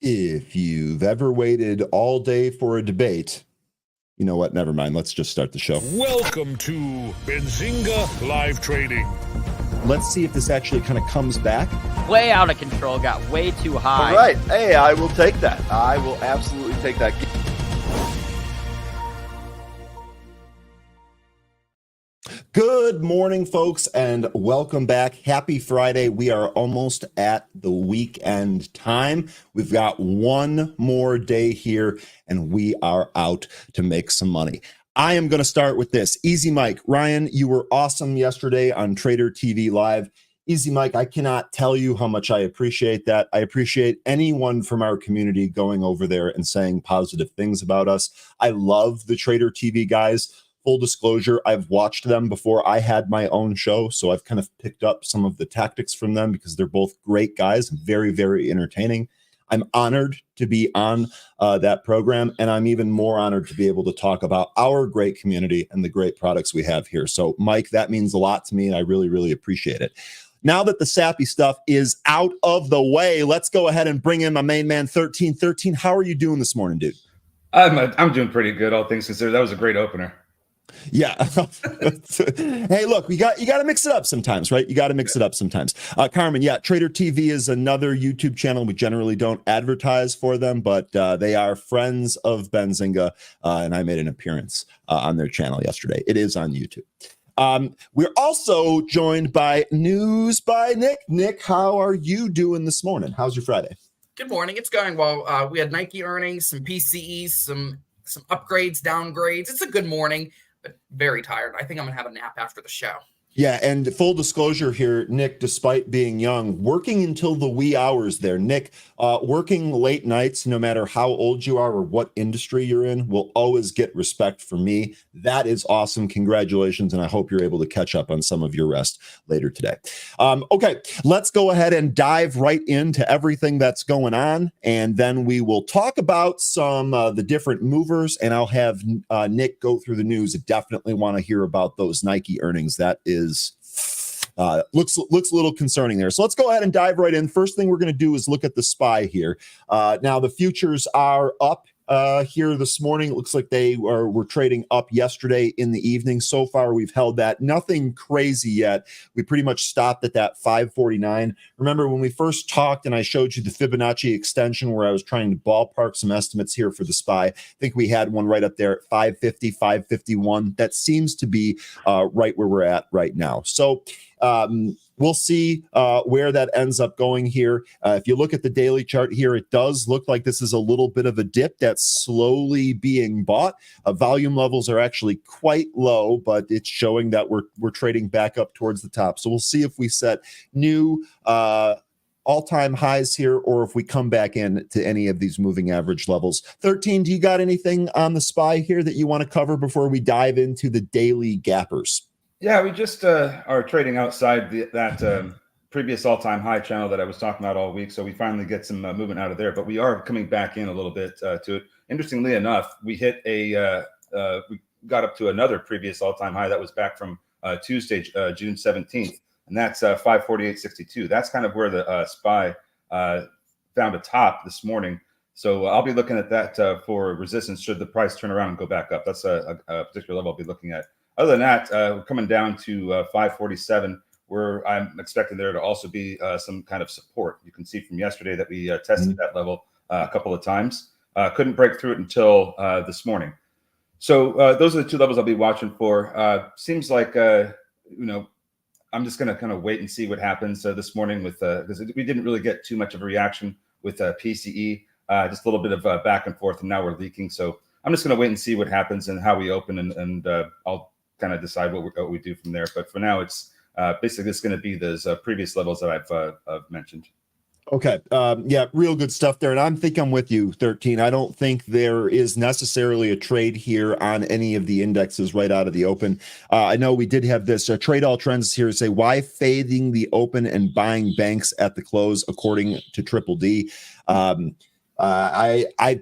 If you've ever waited all day for a debate, you know what? Never mind. Let's just start the show. Welcome to Benzinga Live Trading. Let's see if this actually kind of comes back. Way out of control, got way too high. All right. Hey, I will take that. I will absolutely take that. Good morning, folks, and welcome back. Happy Friday. We are almost at the weekend time. We've got one more day here, and we are out to make some money. I am going to start with this. Easy Mike. Ryan, you were awesome yesterday on Trader TV Live. Easy Mike, I cannot tell you how much I appreciate that. I appreciate anyone from our community going over there and saying positive things about us. I love the Trader TV guys. Full disclosure, I've watched them before I had my own show, so I've kind of picked up some of the tactics from them because they're both great guys, very, very entertaining. I'm honored to be on that program, and I'm even more honored to be able to talk about our great community and the great products we have here. So, Mike, that means a lot to me, and I really, really appreciate it. Now that the sappy stuff is out of the way, let's go ahead and bring in my main man, 13. 13, how are you doing this morning, dude? I'm doing pretty good, all things considered. That was a great opener. Yeah. Hey, look, you got to mix it up sometimes, right? You got to mix it up sometimes. Carmen, yeah, Trader TV is another YouTube channel. We generally don't advertise for them, but they are friends of Benzinga, and I made an appearance on their channel yesterday. It is on YouTube. We're also joined by News by Nick. Nick, how are you doing this morning? How's your Friday? Good morning. It's going well. We had Nike earnings, some PCEs, some upgrades, downgrades. It's a good morning, but very tired. I think I'm going to have a nap after the show. Yeah, and full disclosure here, Nick, despite being young, working until the wee hours there. Nick, working late nights, no matter how old you are or what industry you're in, will always get respect from me. That is awesome. Congratulations, and I hope you're able to catch up on some of your rest later today. Okay, let's go ahead and dive right into everything that's going on, and then we will talk about some the different movers, and I'll have Nick go through the news. I definitely want to hear about those Nike earnings. That is looks a little concerning there. So let's go ahead and dive right in. First thing we're going to do is look at the SPY here. Now the futures are up here this morning. It looks like were trading up yesterday in the evening. So far, we've held that. Nothing crazy yet. We pretty much stopped at that 549. Remember when we first talked and I showed you the Fibonacci extension where I was trying to ballpark some estimates here for the SPY. I think we had one right up there at 550, 551. That seems to be right where we're at right now. So we'll see where that ends up going here. If you look at the daily chart here, it does look like this is a little bit of a dip that's slowly being bought. Volume levels are actually quite low, but it's showing that we're trading back up towards the top. So we'll see if we set new all-time highs here or if we come back in to any of these moving average levels. 13, do you got anything on the SPY here that you want to cover before we dive into the daily gappers? Yeah, we just are trading outside that previous all-time high channel that I was talking about all week. So we finally get some movement out of there, but we are coming back in a little bit to it. Interestingly enough, we hit we got up to another previous all-time high that was back from Tuesday, June 17th, and that's 548.62. That's kind of where the SPY found a top this morning. So I'll be looking at that for resistance should the price turn around and go back up. That's a particular level I'll be looking at. Other than that, we're coming down to 547, where I'm expecting there to also be some kind of support. You can see from yesterday that we tested that level a couple of times. Couldn't break through it until this morning. So those are the two levels I'll be watching for. Seems like, I'm just going to kind of wait and see what happens this morning with because we didn't really get too much of a reaction with PCE, just a little bit of back and forth, and now we're leaking. So I'm just going to wait and see what happens and how we open, and I'll kind of decide what we do from there. But for now, it's basically it's going to be those previous levels that I've mentioned. Okay. Yeah, real good stuff there. And I think I'm with you, 13. I don't think there is necessarily a trade here on any of the indexes right out of the open. I know we did have this trade all trends here say why fading the open and buying banks at the close, according to Triple D. I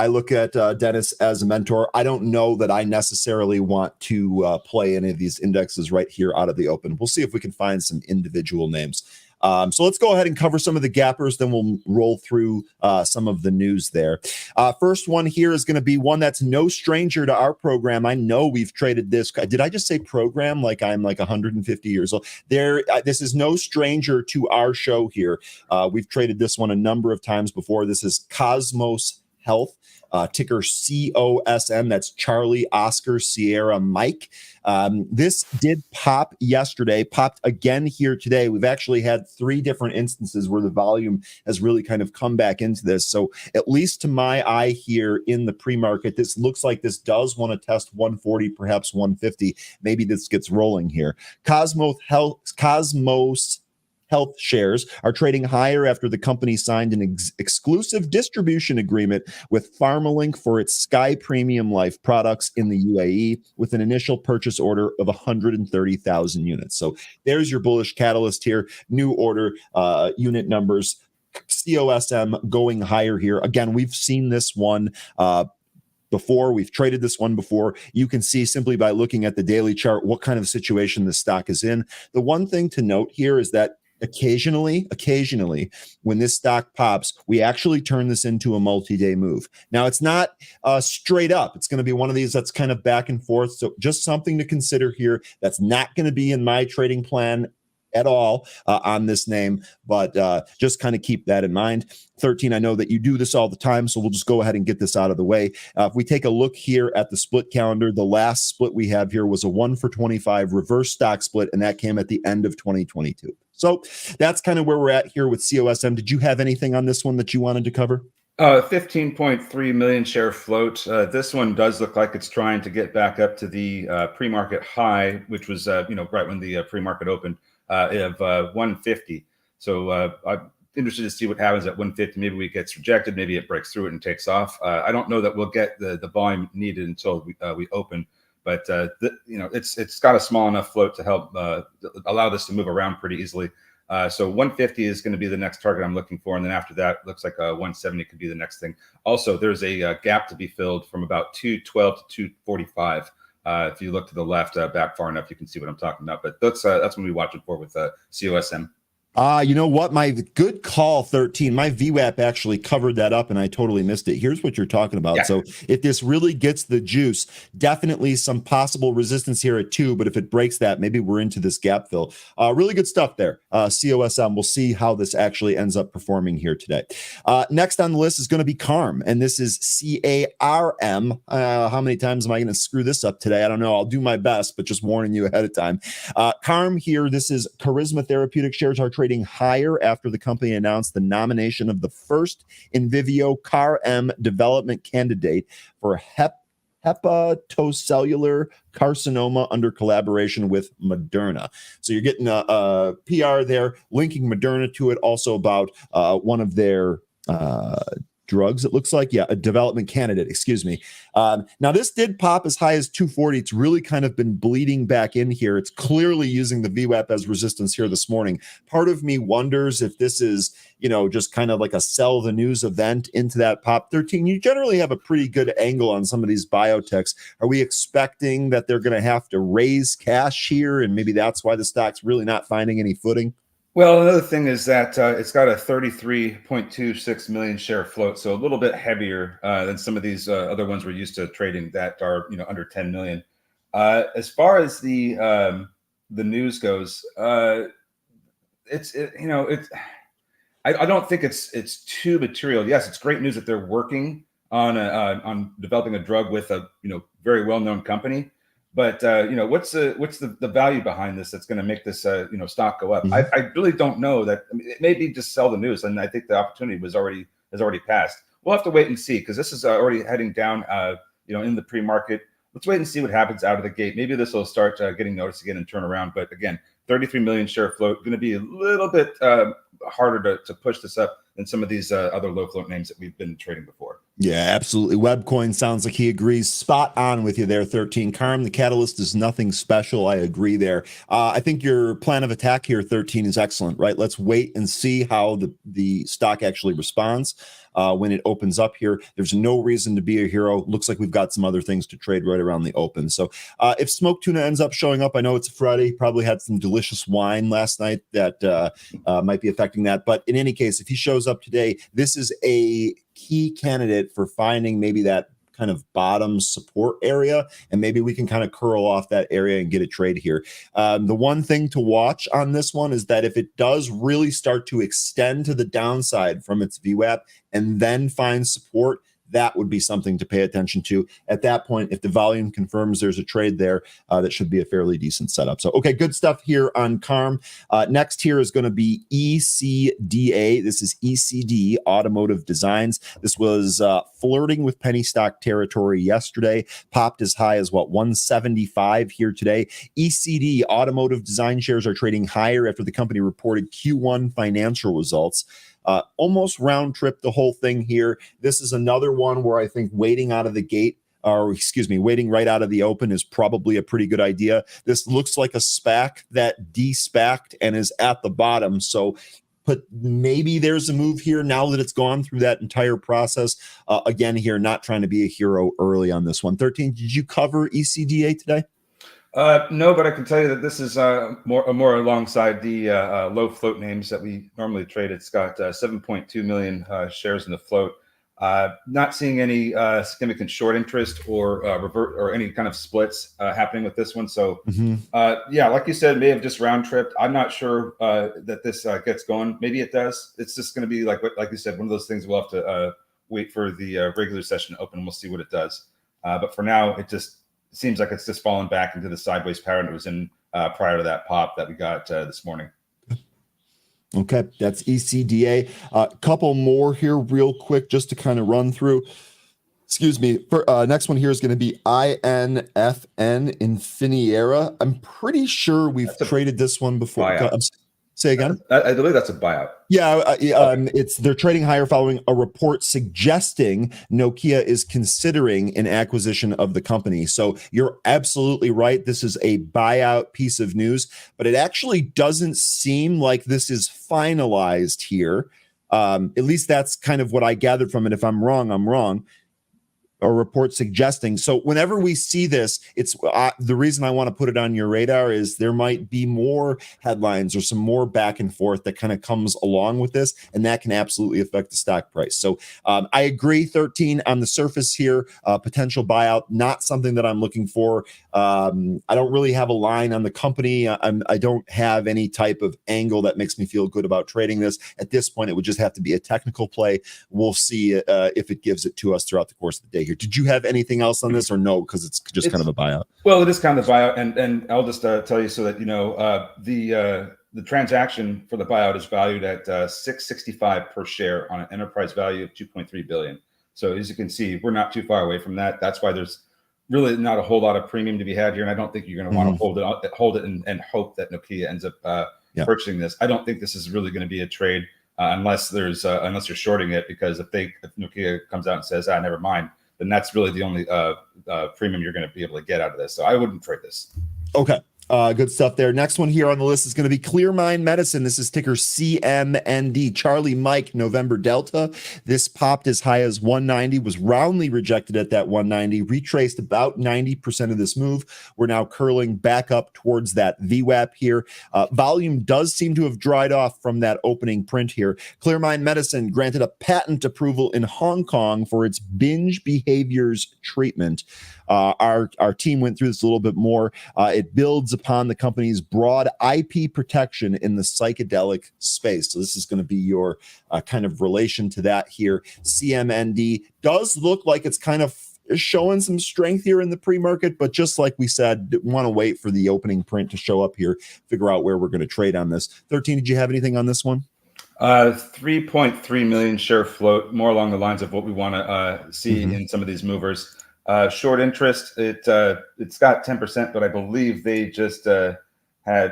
look at Dennis as a mentor. I don't know that I necessarily want to play any of these indexes right here out of the open. We'll see if we can find some individual names. So let's go ahead and cover some of the gappers, then we'll roll through some of the news there. First one here is going to be one that's no stranger to our program. I know we've traded this. Did I just say program like I'm like 150 years old? This is no stranger to our show here. We've traded this one a number of times before. This is Cosmos Health. Ticker COSM. That's Charlie Oscar Sierra Mike. This did pop yesterday, popped again here today. We've actually had 3 different instances where the volume has really kind of come back into this. So at least to my eye here in the pre-market, this looks like this does want to test 140, perhaps 150. Maybe this gets rolling here. Cosmos Health shares are trading higher after the company signed an exclusive distribution agreement with PharmaLink for its Sky Premium Life products in the UAE with an initial purchase order of 130,000 units. So there's your bullish catalyst here. New order unit numbers. COSM going higher here. Again, we've seen this one before. We've traded this one before. You can see simply by looking at the daily chart what kind of situation the stock is in. The one thing to note here is that occasionally, when this stock pops, we actually turn this into a multi-day move. Now, it's not straight up. It's going to be one of these that's kind of back and forth. So just something to consider here. That's not going to be in my trading plan at all on this name, but just kind of keep that in mind. 13, I know that you do this all the time, so we'll just go ahead and get this out of the way. If we take a look here at the split calendar, the last split we have here was a 1-for-25 reverse stock split, and that came at the end of 2022. So that's kind of where we're at here with COSM. Did you have anything on this one that you wanted to cover? 15.3 million share float. This one does look like it's trying to get back up to the pre-market high, which was right when the pre-market opened, of 150. So I'm interested to see what happens at 150. Maybe it gets rejected. Maybe it breaks through it and takes off. I don't know that we'll get the volume needed until we open. But it's got a small enough float to help allow this to move around pretty easily. So 150 is going to be the next target I'm looking for, and then after that, looks like 170 could be the next thing. Also, there's a gap to be filled from about 212 to 245. If you look to the left back far enough, you can see what I'm talking about. But that's what we're watching for with COSM. You know what? My good call, 13. My VWAP actually covered that up, and I totally missed it. Here's what you're talking about. Yeah. So if this really gets the juice, definitely some possible resistance here at 2. But if it breaks that, maybe we're into this gap fill. Really good stuff there. COSM. We'll see how this actually ends up performing here today. Next on the list is going to be CARM, and this is CARM. How many times am I going to screw this up today? I don't know. I'll do my best, but just warning you ahead of time. CARM here. This is Charisma Therapeutics shares are trading higher after the company announced the nomination of the first in Vivio CAR-M development candidate for hepatocellular carcinoma under collaboration with Moderna. So you're getting a PR there, linking Moderna to it, also about one of their drugs, it looks like. Yeah, a development candidate, excuse me. Now, this did pop as high as 240. It's really kind of been bleeding back in here. It's clearly using the VWAP as resistance here this morning. Part of me wonders if this is, just kind of like a sell the news event into that pop. 13, you generally have a pretty good angle on some of these biotechs. Are we expecting that they're going to have to raise cash here, and maybe that's why the stock's really not finding any footing? Well, another thing is that it's got a 33.26 million share float, so a little bit heavier than some of these other ones we're used to trading that are under 10 million. As far as the news goes, I don't think it's too material. Yes, it's great news that they're working on developing a drug with a very well-known company. But what's the value behind this that's going to make this stock go up? Mm-hmm. I really don't know. That it may be just sell the news, and I think the opportunity has already passed. We'll have to wait and see, because this is already heading down in the pre-market. Let's wait and see what happens out of the gate. Maybe this will start getting noticed again and turn around. But again, 33 million share float, going to be a little bit harder to push this up than some of these other low float names that we've been trading before. Yeah, absolutely. Webcoin sounds like he agrees. Spot on with you there, 13. Carm, the catalyst is nothing special. I agree there. I think your plan of attack here, 13, is excellent, right? Let's wait and see how the stock actually responds when it opens up here. There's no reason to be a hero. Looks like we've got some other things to trade right around the open. So if Smoke Tuna ends up showing up, I know it's a Friday. He probably had some delicious wine last night that might be affecting that. But in any case, if he shows up today, this is a key candidate for finding maybe that kind of bottom support area, and maybe we can kind of curl off that area and get a trade here. The one thing to watch on this one is that if it does really start to extend to the downside from its VWAP and then find support, that would be something to pay attention to. At that point, if the volume confirms there's a trade there, that should be a fairly decent setup. So, okay, good stuff here on CARM. Next here is going to be ECDA. This is ECD, Automotive Designs. This was flirting with penny stock territory yesterday, popped as high as, 175 here today. ECD, Automotive Design shares are trading higher after the company reported Q1 financial results. Almost round trip the whole thing here. This is another one where I think waiting right out of the open is probably a pretty good idea. This looks like a SPAC that de-SPACed and is at the bottom. So but maybe there's a move here now that it's gone through that entire process. Again, here, not trying to be a hero early on this one. 13, did you cover ECDA today? No, but I can tell you that this is more alongside the low float names that we normally trade. It's got 7.2 million shares in the float. Not seeing any significant short interest or revert or any kind of splits happening with this one. So yeah, like you said, may have just round tripped. I'm not sure that this gets going. Maybe it does. It's just going to be like you said, one of those things we'll have to wait for the regular session to open. We'll see what it does. But for now, it just seems like it's just fallen back into the sideways pattern it was in prior to that pop that we got this morning. Okay, that's ECDA. A couple more here real quick just to kind of run through. Excuse me. Next one here is going to be INFN, Infiniera. I'm pretty sure we've traded this one before. Say again? I believe that's a buyout. Yeah, they're trading higher following a report suggesting Nokia is considering an acquisition of the company. So you're absolutely right. This is a buyout piece of news, but it actually doesn't seem like this is finalized here. At least that's kind of what I gathered from it. If I'm wrong, I'm wrong. A report suggesting. So whenever we see this, it's the reason I want to put it on your radar is there might be more headlines or some more back and forth that kind of comes along with this, and that can absolutely affect the stock price. So I agree, 13 on the surface here, potential buyout, not something that I'm looking for. I don't really have a line on the company. I don't have any type of angle that makes me feel good about trading this. At this point, it would just have to be a technical play. We'll see if it gives it to us throughout the course of the day here. Did you have anything else on this or no? Because it's just kind of a buyout. Well, it is kind of a buyout, and I'll just tell you so that you know the transaction for the buyout is valued at $665 per share on an enterprise value of $2.3 billion. So as you can see, we're not too far away from that. That's why there's really not a whole lot of premium to be had here, and I don't think you're going to want to hold it and hope that Nokia ends up purchasing this. I don't think this is really going to be a trade unless there's unless you're shorting it, because if Nokia comes out and says, never mind, then that's really the only premium you're going to be able to get out of this. So I wouldn't trade this. Okay. Good stuff there. Next one here on the list is going to be Clear Mind Medicine. This is ticker CMND, Charlie Mike November Delta. This popped as high as 190, was roundly rejected at that 190, retraced about 90% of this move. We're now curling back up towards that VWAP here. Volume does seem to have dried off from that opening print here. Clear Mind Medicine granted a patent approval in Hong Kong for its binge behaviors treatment. Our team went through this a little bit more. It builds upon the company's broad IP protection in the psychedelic space. So this is going to be your kind of relation to that here. CMND does look like it's kind of showing some strength here in the pre-market, but just like we said, want to wait for the opening print to show up here, figure out where we're going to trade on this. 13, did you have anything on this one? 3.3 million share float, more along the lines of what we want to see in some of these movers. Short interest, it's got 10%, but I believe they just it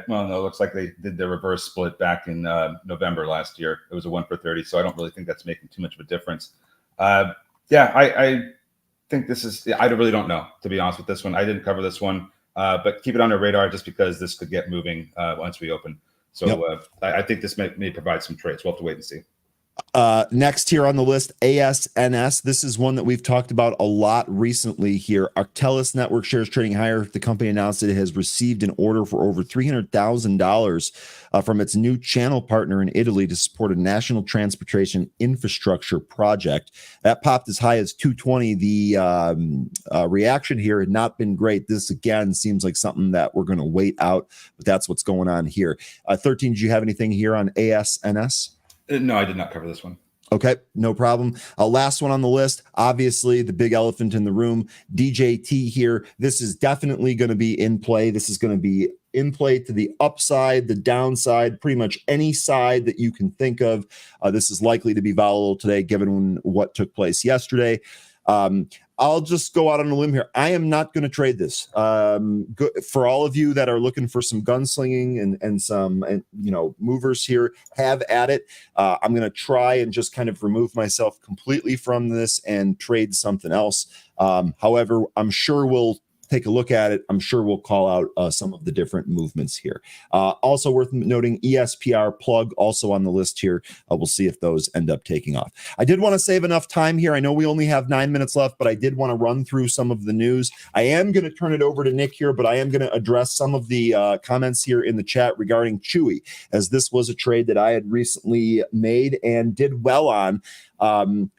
looks like they did the reverse split back in November last year. It was a 1 for 30, so I don't really think that's making too much of a difference. Yeah, I think this is, I really don't know, to be honest with this one. I didn't cover this one, but keep it on your radar just because this could get moving once we open. So I think this may provide some trades. We'll have to wait and see. Next here on the list, ASNS. This is one that we've talked about a lot recently here. Arcellus Network shares trading higher. The company announced that it has received an order for over $300,000 from its new channel partner in Italy to support a national transportation infrastructure project. That popped as high as 220. The reaction here had not been great. This, again, seems like something that we're going to wait out, but that's what's going on here. 13, do you have anything here on ASNS? No, I did not cover this one. Okay, no problem. Last one on the list, obviously the big elephant in the room, DJT here. This is definitely going to be in play. This is going to be in play to the upside, the downside, pretty much any side that you can think of. This is likely to be volatile today, given what took place yesterday. I'll just go out on a limb here. I am not going to trade this. For all of you that are looking for some gunslinging and some movers here, have at it. I'm going to try and just kind of remove myself completely from this and trade something else. However, I'm sure we'll take a look at it. I'm sure we'll call out some of the different movements here. Also worth noting, ESPR plug also on the list here. We'll see if those end up taking off. I did want to save enough time here. I know we only have 9 minutes left, but I did want to run through some of the news. I am going to turn it over to Nick here, but I am going to address some of the comments here in the chat regarding Chewy, as this was a trade that I had recently made and did well on.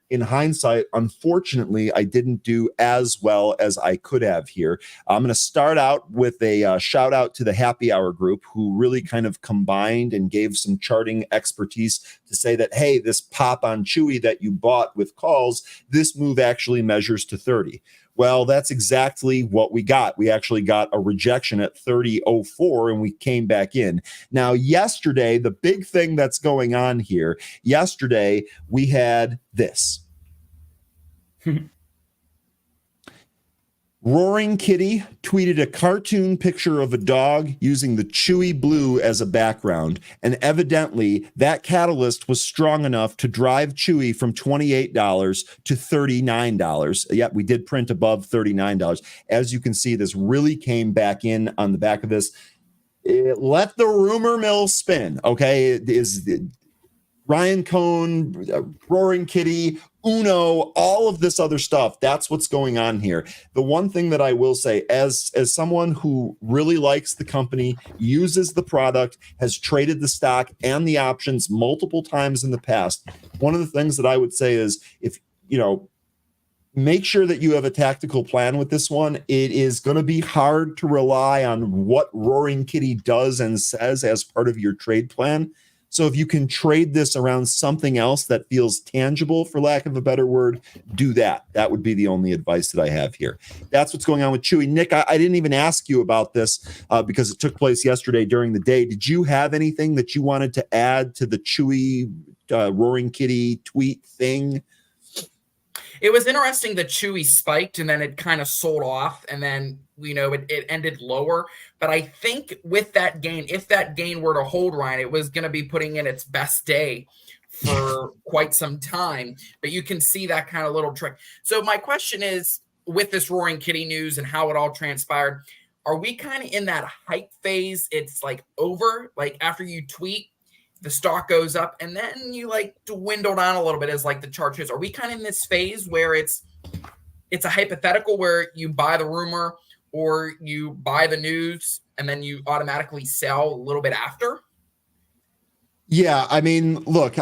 In hindsight, unfortunately, I didn't do as well as I could have here. I'm going to start out with a shout out to the Happy Hour group, who really kind of combined and gave some charting expertise to say that, hey, this pop on Chewy that you bought with calls, this move actually measures to 30. Well, that's exactly what we got. We actually got a rejection at 30.04 and we came back in. Now, yesterday, the big thing that's going on here, yesterday we had this. Roaring Kitty tweeted a cartoon picture of a dog using the Chewy blue as a background, and evidently that catalyst was strong enough to drive Chewy from $28 to $39. Yep, we did print above $39. As you can see, this really came back in on the back of this. Let the rumor mill spin, okay? It is Ryan Cohn, Roaring Kitty, Uno, all of this other stuff. That's what's going on here. The one thing that I will say, as someone who really likes the company, uses the product, has traded the stock and the options multiple times in the past, one of the things that I would say is, if make sure that you have a tactical plan with this one. It is going to be hard to rely on what Roaring Kitty does and says as part of your trade plan. So if you can trade this around something else that feels tangible, for lack of a better word, do that. That would be the only advice that I have here. That's what's going on with Chewy. Nick, I didn't even ask you about this because it took place yesterday during the day. Did you have anything that you wanted to add to the Chewy Roaring Kitty tweet thing? It was interesting that Chewy spiked and then it kind of sold off, and then it ended lower. But I think with that gain, if that gain were to hold, Ryan, it was going to be putting in its best day for quite some time. But you can see that kind of little trick. So my question is, with this Roaring Kitty news and how it all transpired, are we kind of in that hype phase? It's like over, like after you tweet, the stock goes up and then you like dwindle down a little bit as like the chart shows. Are we kind of in this phase where it's a hypothetical where you buy the rumor or you buy the news and then you automatically sell a little bit after? Yeah, I mean, look,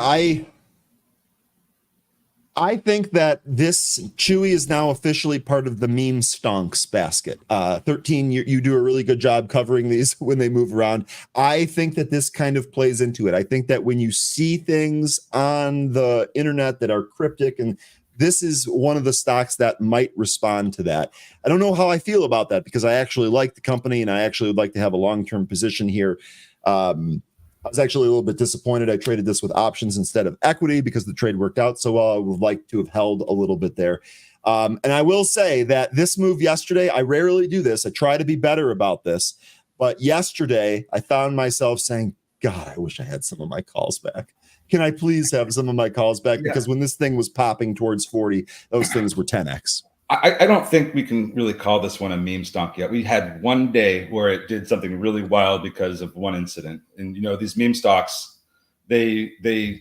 I think that this Chewy is now officially part of the meme stonks basket. 13, you do a really good job covering these when they move around. I think that this kind of plays into it. I think that when you see things on the internet that are cryptic, and this is one of the stocks that might respond to that. I don't know how I feel about that because I actually like the company and I actually would like to have a long-term position here. I was actually a little bit disappointed. I traded this with options instead of equity because the trade worked out so well. I would like to have held a little bit there. And I will say that this move yesterday, I rarely do this. I try to be better about this. But yesterday, I found myself saying, God, I wish I had some of my calls back. Can I please have some of my calls back? Yeah. Because when this thing was popping towards 40, those things were 10x. I don't think we can really call this one a meme stock yet. We had one day where it did something really wild because of one incident. And, these meme stocks, they do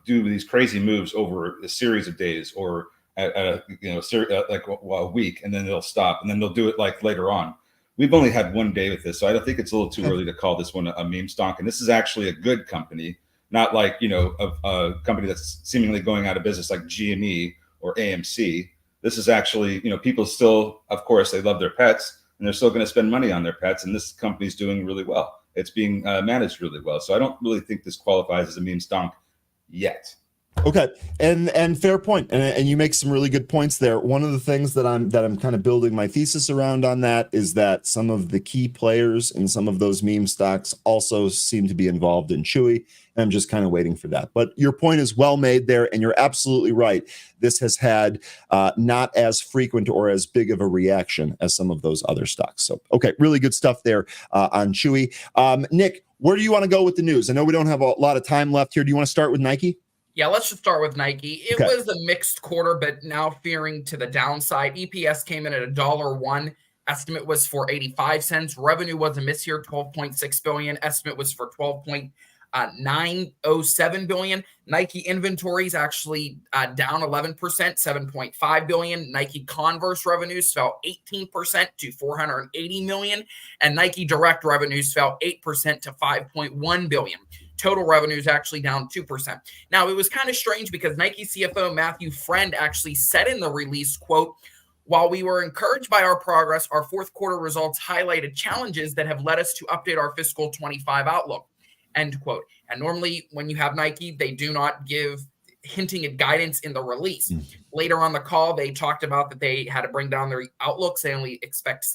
these crazy moves over a series of days or at a week, and then they'll stop, and then they'll do it like later on. We've only had one day with this, so I don't think it's a little too early to call this one a meme stock. And this is actually a good company, not like, a company that's seemingly going out of business like GME or AMC. This is actually, people still, of course, they love their pets, and they're still going to spend money on their pets. And this company's doing really well. It's being managed really well. So I don't really think this qualifies as a meme stock yet. Okay, and fair point, and you make some really good points there. One of the things that I'm kind of building my thesis around on that is that some of the key players in some of those meme stocks also seem to be involved in Chewy. And I'm just kind of waiting for that. But your point is well made there, and you're absolutely right. This has had not as frequent or as big of a reaction as some of those other stocks. So, okay, really good stuff there on Chewy. Nick, where do you want to go with the news? I know we don't have a lot of time left here. Do you want to start with Nike? Yeah, let's just start with Nike. It Okay. was a mixed quarter, but now fearing to the downside. EPS came in at $1.01. Estimate was for 85 cents. Revenue was a miss here, 12.6 billion. Estimate was for 12.907 billion. Nike inventories actually down 11%, 7.5 billion. Nike Converse revenues fell 18% to 480 million, and Nike Direct revenues fell 8% to 5.1 billion. Total revenues actually down 2%. Now, it was kind of strange because Nike CFO Matthew Friend actually said in the release, quote, "While we were encouraged by our progress, our fourth quarter results highlighted challenges that have led us to update our fiscal 25 outlook," end quote. And normally when you have Nike, they do not give hinting at guidance in the release. Later on the call, they talked about that they had to bring down their outlooks. They only expect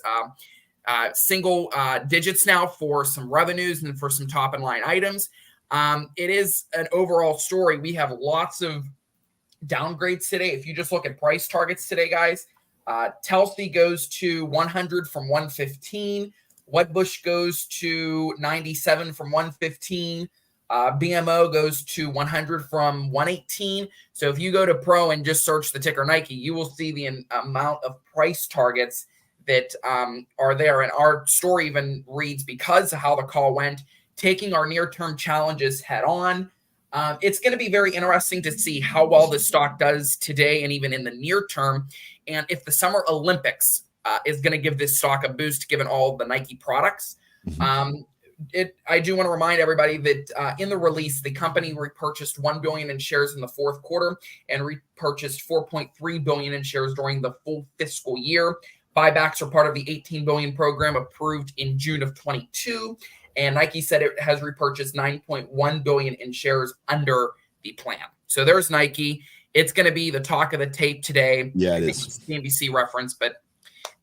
single digits now for some revenues and for some top and line items. It is an overall story. We have lots of downgrades today. If you just look at price targets today, guys, Telsey goes to 100 from 115. Wedbush goes to 97 from 115. BMO goes to 100 from 118. So if you go to Pro and just search the ticker Nike, you will see the amount of price targets that are there. And our story even reads, because of how the call went, taking our near-term challenges head on. It's going to be very interesting to see how well the stock does today and even in the near term. And if the Summer Olympics is going to give this stock a boost, given all the Nike products. I do want to remind everybody that in the release, the company repurchased 1 billion in shares in the fourth quarter and repurchased 4.3 billion in shares during the full fiscal year. Buybacks are part of the 18 billion program approved in June of 22. And Nike said it has repurchased 9.1 billion in shares under the plan. So there's Nike. It's going to be the talk of the tape today. Yeah, I think it's a CNBC reference, but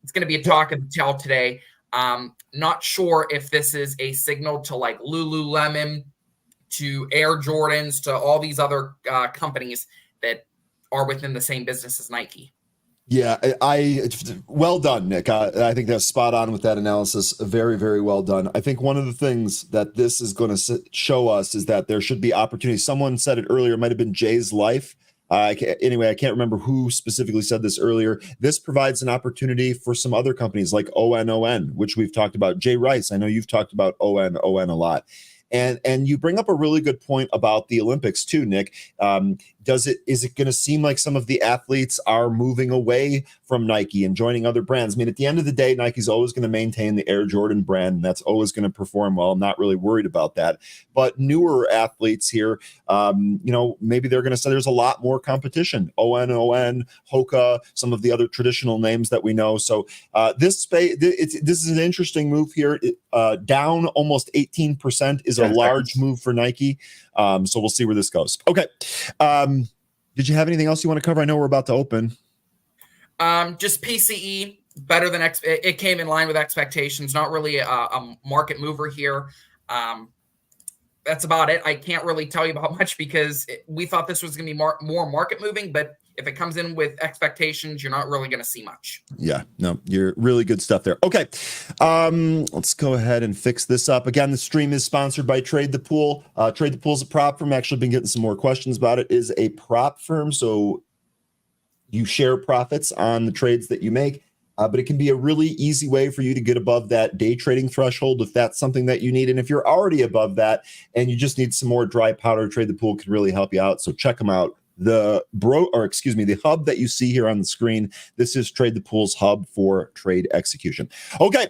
it's going to be a talk of the tell today. Not sure if this is a signal to like Lululemon, to Air Jordans, to all these other companies that are within the same business as Nike. Yeah, well done, Nick. I think that's spot on with that analysis. Very, very well done. I think one of the things that this is going to show us is that there should be opportunity. Someone said it earlier, it might have been Jay's Life. Anyway, I can't remember who specifically said this earlier. This provides an opportunity for some other companies like ON, which we've talked about. Jay Rice, I know you've talked about ON a lot. And you bring up a really good point about the Olympics too, Nick. Is it going to seem like some of the athletes are moving away from Nike and joining other brands? I mean, at the end of the day, Nike's always going to maintain the Air Jordan brand, and that's always going to perform well. I'm not really worried about that. But newer athletes here, maybe they're going to say there's a lot more competition. ON, Hoka, some of the other traditional names that we know. So this is an interesting move here. Down almost 18% is a large move for Nike. So we'll see where this goes. Okay. Did you have anything else you want to cover? I know we're about to open. Just PCE better than it came in line with expectations. Not really a market mover here. That's about it. I can't really tell you about much because we thought this was going to be more market moving, but If it comes in with expectations, you're not really going to see much. Yeah, no, you're really good stuff there. Okay, let's go ahead and fix this up. Again, the stream is sponsored by Trade the Pool. Trade the Pool is a prop firm. Actually been getting some more questions about it. Is a prop firm, so you share profits on the trades that you make. But it can be a really easy way for you to get above that day trading threshold if that's something that you need. And if you're already above that and you just need some more dry powder, Trade the Pool could really help you out. So check them out. The hub that you see here on the screen, this is Trade the Pool's hub for trade execution. Okay.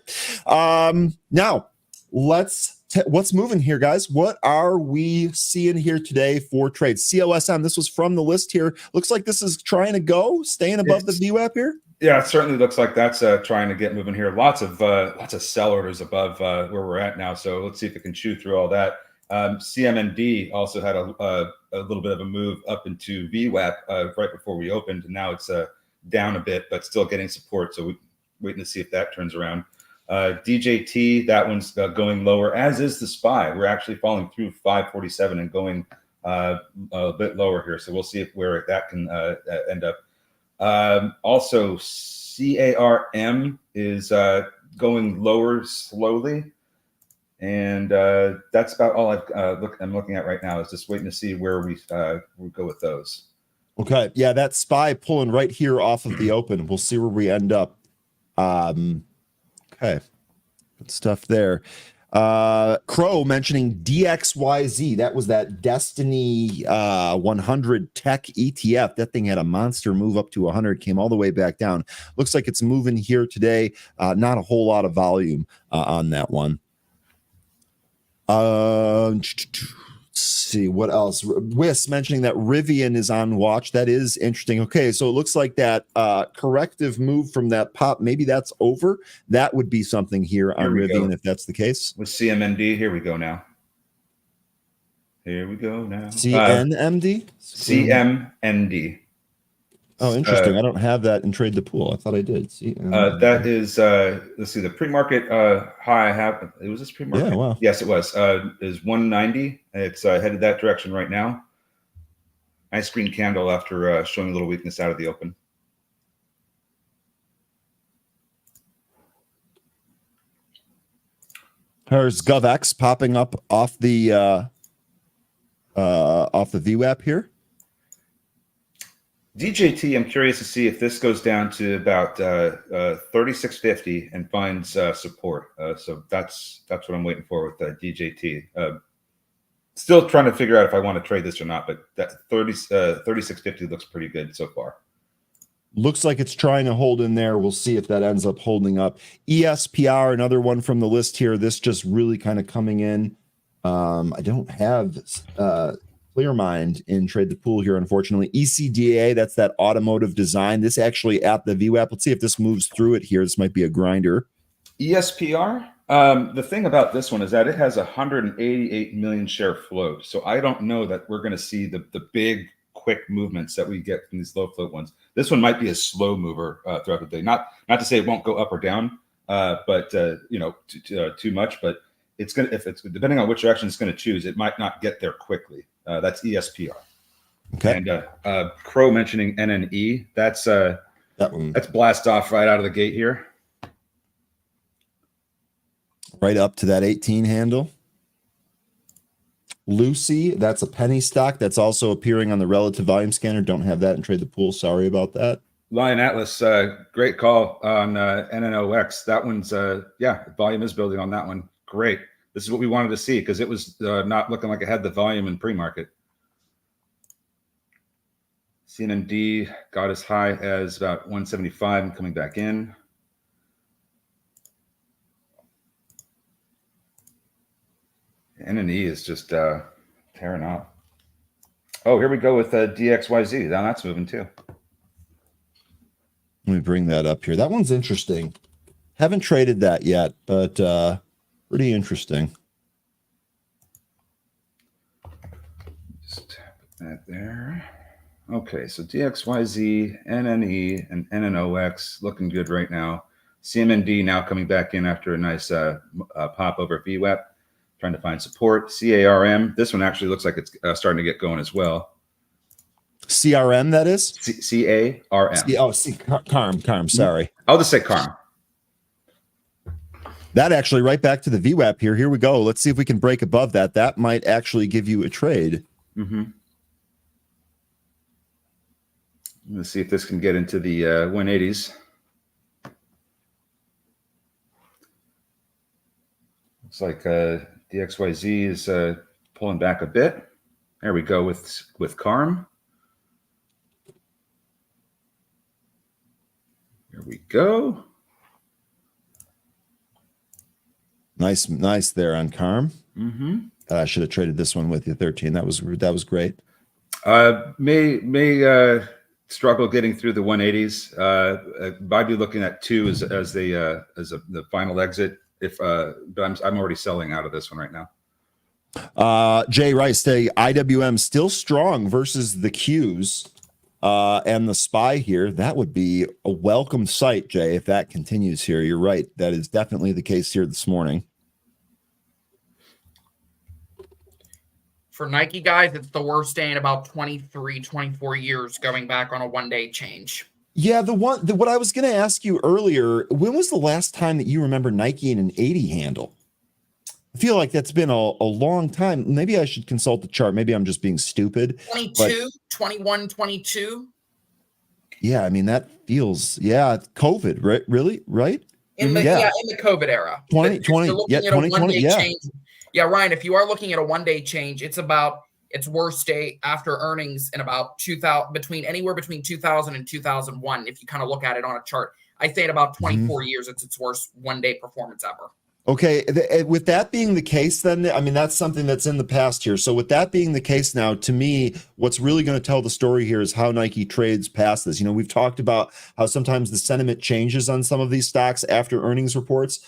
Now what's moving here, guys? What are we seeing here today for trades? COSM, this was from the list here. Looks like this is trying to go, staying above the VWAP here. Yeah, it certainly looks like that's trying to get moving here. Lots of sell orders above where we're at now. So let's see if it can chew through all that. CMND also had a little bit of a move up into VWAP right before we opened, and now it's down a bit, but still getting support. So we're waiting to see if that turns around. DJT, that one's going lower, as is the SPY. We're actually falling through 547 and going a bit lower here. So we'll see where that can end up. Also, CARM is going lower slowly, and that's about all I'm looking at right now. Is just waiting to see where we go with those. Okay, yeah, that SPY pulling right here off of the open. We'll see where we end up. Okay, good stuff there. Crow mentioning DXYZ. That was that Destiny 100 tech ETF. That thing had a monster move up to 100, came all the way back down. Looks like it's moving here today. Not a whole lot of volume on that one. Let's see what else. Whis mentioning that Rivian is on watch. That is interesting. Okay, so it looks like that corrective move from that pop, maybe that's over. That would be something here on Rivian if that's the case. With CMND, here we go now. Here we go now. CNMD? CMND. Oh, interesting. I don't have that in Trade the Pool. I thought I did. That is, let's see, the pre-market high I have. It was this pre-market? Yeah, wow. Yes, it was. Is 190. It's headed that direction right now. Nice green candle after showing a little weakness out of the open. There's GovX popping up off the VWAP here. DJT, I'm curious to see if this goes down to about 3650 and finds support. So that's what I'm waiting for with DJT. Still trying to figure out if I want to trade this or not, but that 3650 looks pretty good so far. Looks like it's trying to hold in there. We'll see if that ends up holding up. ESPR, another one from the list here. This just really kind of coming in. I don't have Clear Mind in Trade the Pool here, unfortunately. ECDA, that's that automotive design. This actually at the VWAP. Let's see if this moves through it here. This might be a grinder. ESPR, the thing about this one is that it has 188 million share float. So I don't know that we're going to see the big, quick movements that we get from these low float ones. This one might be a slow mover throughout the day. Not to say it won't go up or down, but too much. But it's gonna, if it's depending on which direction it's going to choose, it might not get there quickly. That's ESPR. Okay. And Crow mentioning NNE. That's that one. That's blast off right out of the gate here. Right up to that 18 handle. Lucy, that's a penny stock that's also appearing on the relative volume scanner. Don't have that in Trade the Pool. Sorry about that. Lion Atlas, great call on NNOX. That one's, volume is building on that one. Great. This is what we wanted to see because it was not looking like it had the volume in pre-market. CNND got as high as about 175 and coming back in. NNE is just tearing up. Oh, here we go with DXYZ. Now that's moving too. Let me bring that up here. That one's interesting. Haven't traded that yet, but pretty interesting. Just put that there. Okay, so DXYZ, NNE, and NNOX looking good right now. CMND now coming back in after a nice pop over VWAP. Trying to find support. CARM, this one actually looks like it's starting to get going as well. CRM, that is? CARM. CARM, sorry. I'll just say CARM. That actually right back to the VWAP here. Here we go. Let's see if we can break above that. That might actually give you a trade. Mm-hmm. Let's see if this can get into the 180s. Looks like the XYZ is pulling back a bit. There we go with CARM. Here we go. Nice there on CARM. Mm-hmm. I should have traded this one with you, 13. That was great. May struggle getting through the 180s. I'd be looking at 2 as the final exit. But I'm already selling out of this one right now. Jay Rice, say IWM still strong versus the Qs and the SPY here. That would be a welcome sight, Jay, if that continues here. You're right. That is definitely the case here this morning. For Nike guys, it's the worst day in about 23, 24 years going back on a one-day change. Yeah, what I was going to ask you earlier, when was the last time that you remember Nike in an 80 handle? I feel like that's been a long time. Maybe I should consult the chart. Maybe I'm just being stupid. 22, 21, 22. Yeah, I mean, that feels, COVID, right? Really? Right? In the COVID era. 2020, 2020, change, yeah, Ryan, if you are looking at a one-day change, it's about its worst day after earnings in about 2000, anywhere between 2000 and 2001. If you kind of look at it on a chart, I say in about 24 years, it's its worst one-day performance ever. Okay, with that being the case, then, I mean, that's something that's in the past here. So with that being the case now, to me, what's really going to tell the story here is how Nike trades past this. You know, we've talked about how sometimes the sentiment changes on some of these stocks after earnings reports.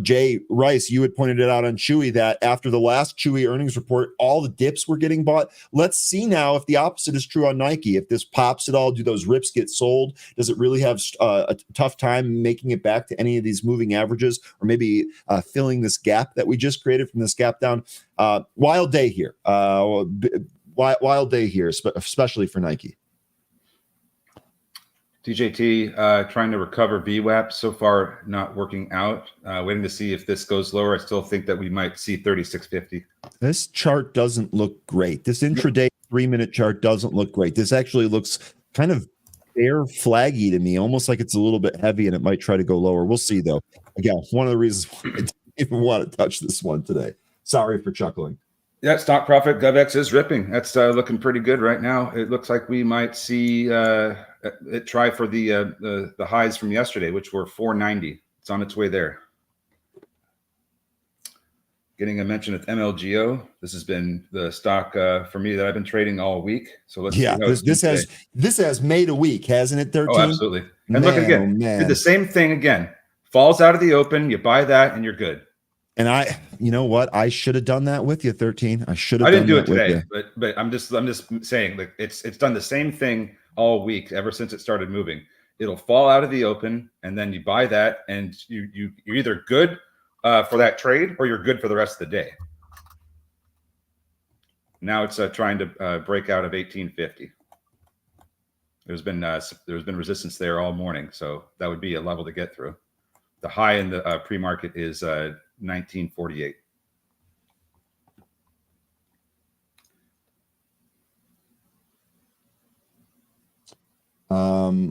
Jay Rice, you had pointed it out on Chewy that after the last Chewy earnings report, all the dips were getting bought. Let's see now if the opposite is true on Nike. If this pops at all, do those rips get sold? Does it really have a tough time making it back to any of these moving averages, or maybe filling this gap that we just created from this gap down? Wild day here. Wild day here, especially for Nike. DJT trying to recover VWAP, so far not working out. Waiting to see if this goes lower. I still think that we might see 3650. This chart doesn't look great. This intraday 3-minute chart doesn't look great. This actually looks kind of bear flaggy to me, almost like it's a little bit heavy and it might try to go lower. We'll see, though. Again, one of the reasons why I didn't even want to touch this one today. Sorry for chuckling. Yeah, stock profit GovX is ripping. That's looking pretty good right now. It looks like we might see it try for the highs from yesterday, which were 490. It's on its way there. Getting a mention with MLGO. This has been the stock for me that I've been trading all week. So let's see how this has made a week, hasn't it? 13. Oh, absolutely. And look again, did the same thing again. Falls out of the open. You buy that, and you're good. And you know what? I should have done that with you, 13. I should have. I didn't do it today, but I'm just saying, like, it's done the same thing all week ever since it started moving. It'll fall out of the open, and then you buy that, and you're either good for that trade or you're good for the rest of the day. Now it's trying to break out of 1850. There's been resistance there all morning, so that would be a level to get through. The high in the pre-market is 1948.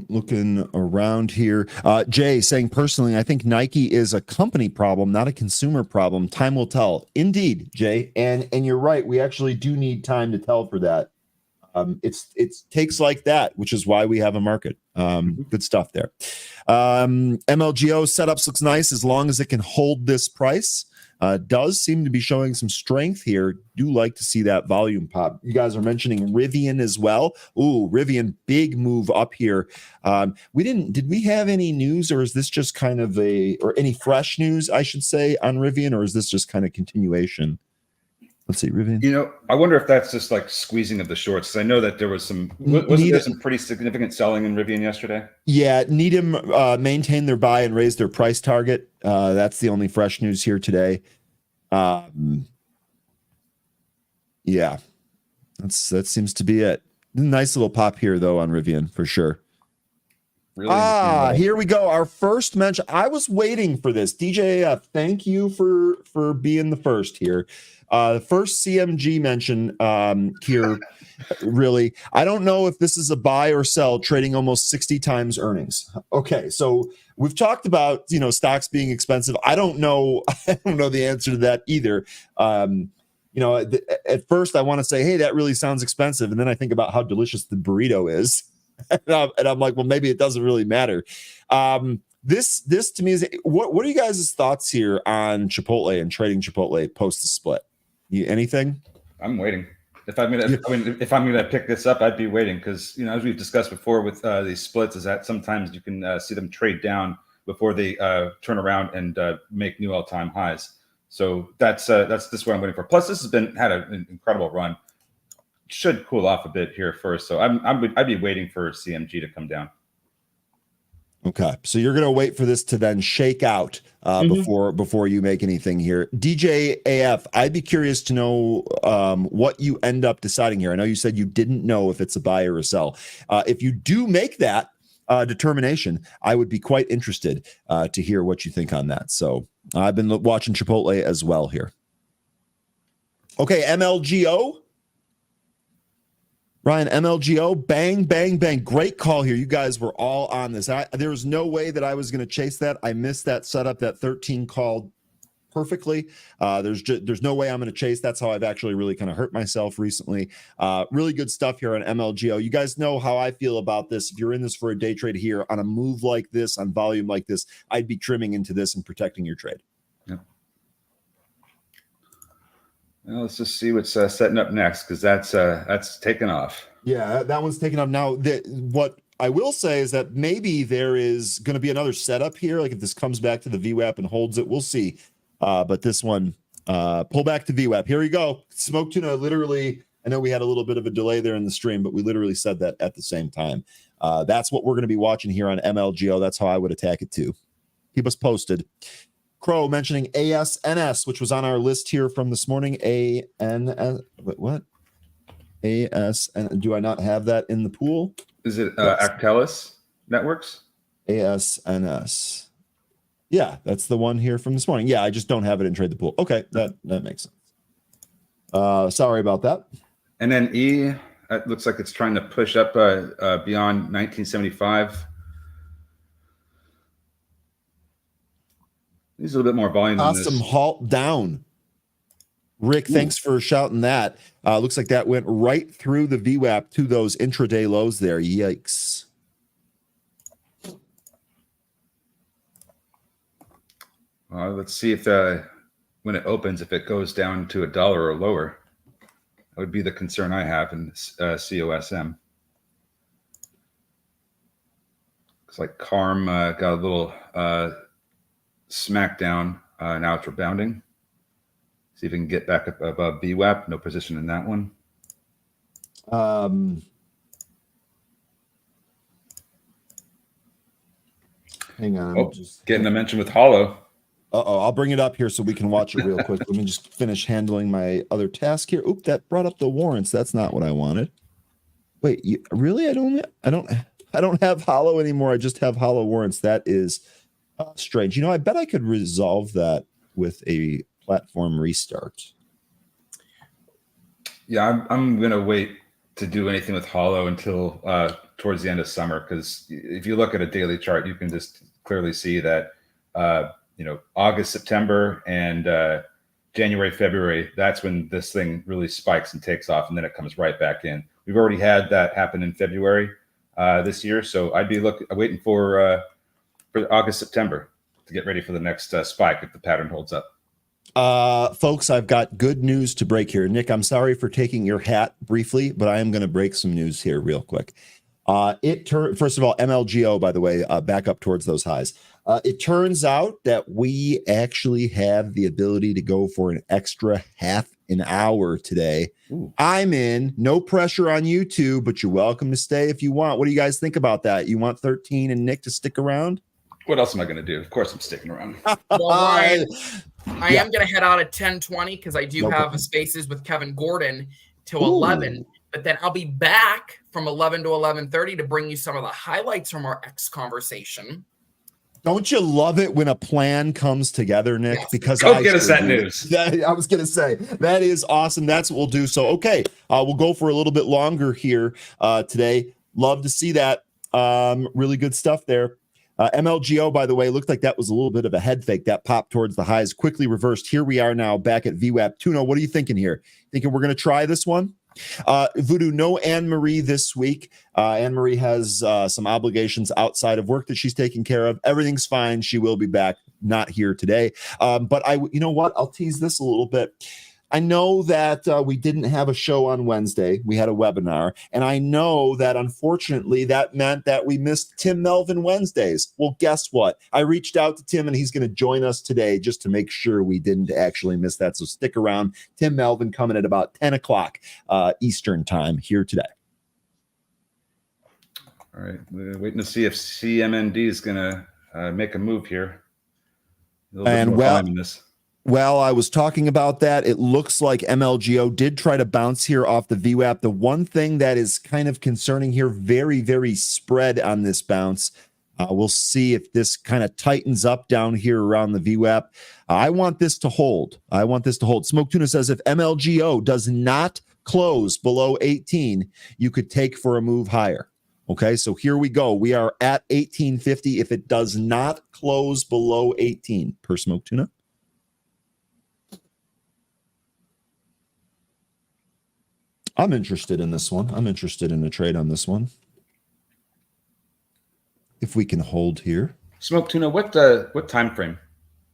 Looking around here, Jay saying, personally, I think Nike is a company problem, not a consumer problem. Time will tell. Indeed, Jay, and you're right. We actually do need time to tell for that. It takes like that, which is why we have a market. Good stuff there. MLGO setups looks nice as long as it can hold this price. Does seem to be showing some strength here. Do like to see that volume pop. You guys are mentioning Rivian as well. Ooh, Rivian, big move up here. Did we have any news, or is this just kind of or any fresh news, I should say, on Rivian, or is this just kind of continuation? Let's see, Rivian. You know, I wonder if that's just like squeezing of the shorts. I know that there was wasn't there some pretty significant selling in Rivian yesterday? Yeah, Needham maintained their buy and raised their price target. That's the only fresh news here today. Yeah, that seems to be it. Nice little pop here, though, on Rivian, for sure. Really Here we go. Our first mention. I was waiting for this. DJF, thank you for being the first here. The first CMG mention here, really. I don't know if this is a buy or sell, trading almost 60 times earnings. Okay, so we've talked about, stocks being expensive. I don't know the answer to that either. At first I want to say, hey, that really sounds expensive. And then I think about how delicious the burrito is. And I'm like, well, maybe it doesn't really matter. This to me is what are you guys' thoughts here on Chipotle and trading Chipotle post the split? Anything? I'm waiting. If I'm gonna pick this up, I'd be waiting because as we've discussed before with these splits, is that sometimes you can see them trade down before they turn around and make new all-time highs. So that's what I'm waiting for. Plus, this has had an incredible run. Should cool off a bit here first. So I'd be waiting for CMG to come down. Okay, so you're going to wait for this to then shake out before you make anything here. DJ AF, I'd be curious to know what you end up deciding here. I know you said you didn't know if it's a buy or a sell. If you do make that determination, I would be quite interested to hear what you think on that. So I've been watching Chipotle as well here. Okay, MLGO. Ryan, MLGO, bang, bang, bang. Great call here. You guys were all on this. There was no way that I was going to chase that. I missed that setup. That 13 called perfectly. There's no way I'm going to chase. That's how I've actually really kind of hurt myself recently. Really good stuff here on MLGO. You guys know how I feel about this. If you're in this for a day trade here on a move like this, on volume like this, I'd be trimming into this and protecting your trade. Yeah. Well, let's just see what's setting up next because that's taken off. Yeah, that one's taken off. Now, what I will say is that maybe there is going to be another setup here. Like if this comes back to the VWAP and holds it, we'll see. But this one, pull back to VWAP. Here we go. Smoke tuna literally, I know we had a little bit of a delay there in the stream, but we literally said that at the same time. That's what we're going to be watching here on MLGO. That's how I would attack it too. Keep us posted. Crow mentioning ASNS, which was on our list here from this morning. What? AS, and do I not have that in the pool? Is it Actelis Networks? ASNS. Yeah, that's the one here from this morning. Yeah, I just don't have it in Trade the Pool. Okay, that makes sense. Sorry about that. And then E, it looks like it's trying to push up beyond 1975. Needs a little bit more volume than this. Awesome halt down. Rick, thanks for shouting that. Looks like that went right through the VWAP to those intraday lows there. Yikes. Let's see if when it opens, if it goes down to $1 or lower. That would be the concern I have in COSM. Looks like CARM got a little smackdown. Now it's rebounding. See if we can get back up above VWAP. No position in that one. Hang on. Just getting a mention with Hollow. I'll bring it up here so we can watch it real quick. Let me just finish handling my other task here. Oop, that brought up the warrants. That's not what I wanted. Wait, really? I don't have Hollow anymore. I just have Hollow warrants. That is strange. I bet I could resolve that with a platform restart. Yeah, I'm gonna wait to do anything with Hollow until towards the end of summer, because if you look at a daily chart, you can just clearly see that August, September, and January, February, that's when this thing really spikes and takes off, and then it comes right back in. We've already had that happen in February this year, so I'd be waiting for August, September to get ready for the next spike if the pattern holds up. Folks, I've got good news to break here. Nick, I'm sorry for taking your hat briefly, but I am going to break some news here real quick. First of all, MLGO, by the way, back up towards those highs. It turns out that we actually have the ability to go for an extra half an hour today. Ooh. I'm in. No pressure on you two, but you're welcome to stay if you want. What do you guys think about that? You want 13 and Nick to stick around? What else am I going to do? Of course I'm sticking around. Well, Ryan, I am going to head out at 10:20 because I do have spaces with Kevin Gordon till 11. But then I'll be back from 11 to 11:30 to bring you some of the highlights from our X conversation. Don't you love it when a plan comes together, Nick? Yes. Because Go get us that news. I was going to say, that is awesome. That's what we'll do. So, okay, we'll go for a little bit longer here today. Love to see that. Really good stuff there. MLGO, by the way, looked like that was a little bit of a head fake. That popped towards the highs, quickly reversed. Here we are now back at VWAP. Tuno, what are you thinking here? Thinking we're going to try this one? Voodoo, no Anne-Marie this week. Anne-Marie has some obligations outside of work that she's taking care of. Everything's fine. She will be back, not here today. But you know what? I'll tease this a little bit. I know that we didn't have a show on Wednesday. We had a webinar. And I know that, unfortunately, that meant that we missed Tim Melvin Wednesdays. Well, guess what? I reached out to Tim, and he's going to join us today just to make sure we didn't actually miss that. So stick around. Tim Melvin coming at about 10 o'clock Eastern time here today. All right. We're waiting to see if CMND is going to make a move here. And well, I was talking about that. It looks like MLGO did try to bounce here off the VWAP. The one thing that is kind of concerning here, very, very spread on this bounce. We'll see if this kind of tightens up down here around the VWAP. I want this to hold. Smoke Tuna says if MLGO does not close below 18, you could take for a move higher. Okay, so here we go. We are at 1850 if it does not close below 18 per Smoke Tuna. I'm interested in this one. I'm interested in a trade on this one. If we can hold here. Smoke Tuna, what time frame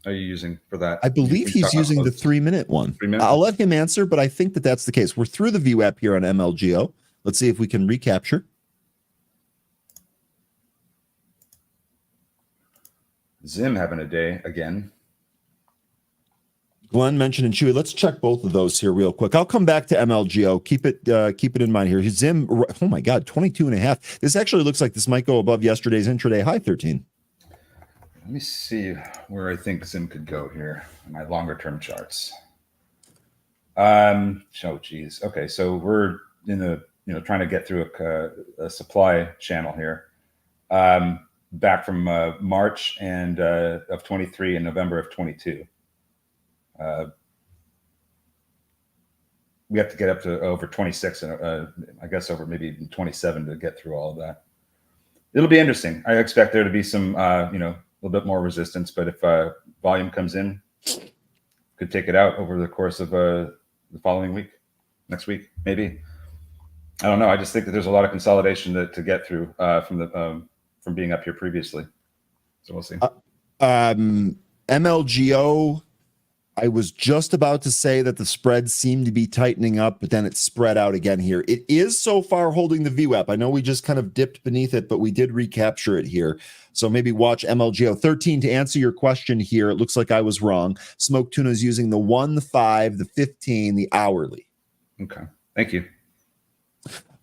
are you using for that? I believe he's using the 3-minute one. 3 minutes? I'll let him answer, but I think that that's the case. We're through the VWAP here on MLGO. Let's see if we can recapture. Zim having a day again. Glenn mentioned in Chewy. Let's check both of those here real quick. I'll come back to MLGO. Keep it in mind here. Zim, oh my God, 22.5. This actually looks like this might go above yesterday's intraday high 13. Let me see where I think Zim could go here in my longer term charts. Geez. Okay, so we're in the trying to get through a supply channel here. Back from March and of 23 and November of 22. We have to get up to over 26 and I guess over maybe even 27 to get through all of that. It'll be interesting. I expect there to be some, a little bit more resistance, but if volume comes in, could take it out over the course of the following week, next week, maybe. I don't know. I just think that there's a lot of consolidation to get through from being up here previously. So we'll see. MLGO, I was just about to say that the spread seemed to be tightening up, but then it spread out again here. It is so far holding the VWAP. I know we just kind of dipped beneath it, but we did recapture it here. So maybe watch MLGO 13 to answer your question here. It looks like I was wrong. Smoke Tuna is using the 1, the 5, the 15, the hourly. Okay. Thank you.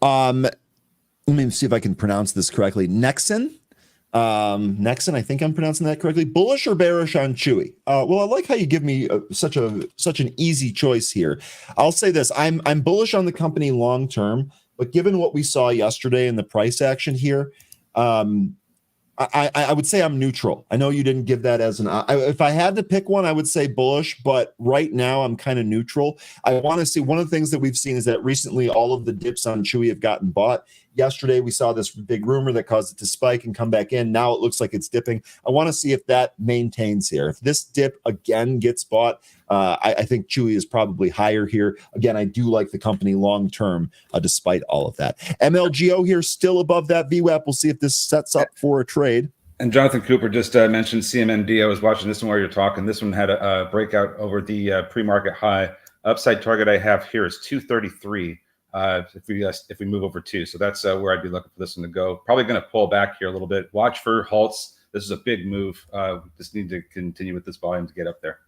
Let me see if I can pronounce this correctly. Nexon, I think I'm pronouncing that correctly. Bullish or bearish on Chewy? Well, I like how you give me such an easy choice here. I'll say this: I'm bullish on the company long term, but given what we saw yesterday in the price action here, I would say I'm neutral. I know you didn't give that as an. If I had to pick one, I would say bullish, but right now I'm kind of neutral. I want to see, one of the things that we've seen is that recently all of the dips on Chewy have gotten bought. Yesterday we saw this big rumor that caused it to spike and come back in. Now it looks like it's dipping. I want to see if that maintains here. If this dip again gets bought, I think Chewy is probably higher here. Again, I do like the company long term, despite all of that. MLGO here still above that VWAP. We'll see if this sets up for a trade. And Jonathan Cooper just mentioned CMND. I was watching this one while you're talking. This one had a breakout over the pre-market high. Upside target I have here is 233. If we move over 2, so that's where I'd be looking for this one to go. Probably going to pull back here a little bit. Watch for halts. This is a big move. Just need to continue with this volume to get up there.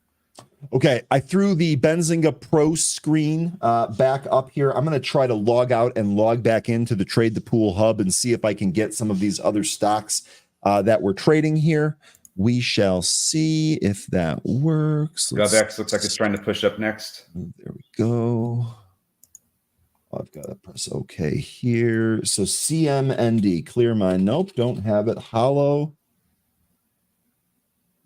Okay, I threw the Benzinga Pro screen back up here. I'm going to try to log out and log back into the Trade the Pool hub and see if I can get some of these other stocks that we're trading here. We shall see if that works. GovX looks like it's trying to push up next. There we go. I've got to press OK here. So CMND, clear mine. Nope, don't have it. Hollow.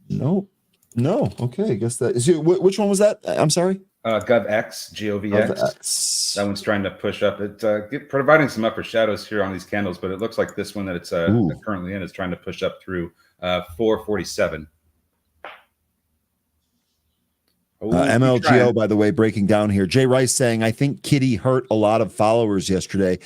Nope. No. Okay, I guess that is. Which one was that? I'm sorry. GovX, GOVX. GovX. That one's trying to push up. It providing some upper shadows here on these candles, but it looks like this one that it's currently in is trying to push up through 447. MLGO, by the way, breaking down here. Jay Rice saying, I think Kitty hurt a lot of followers yesterday.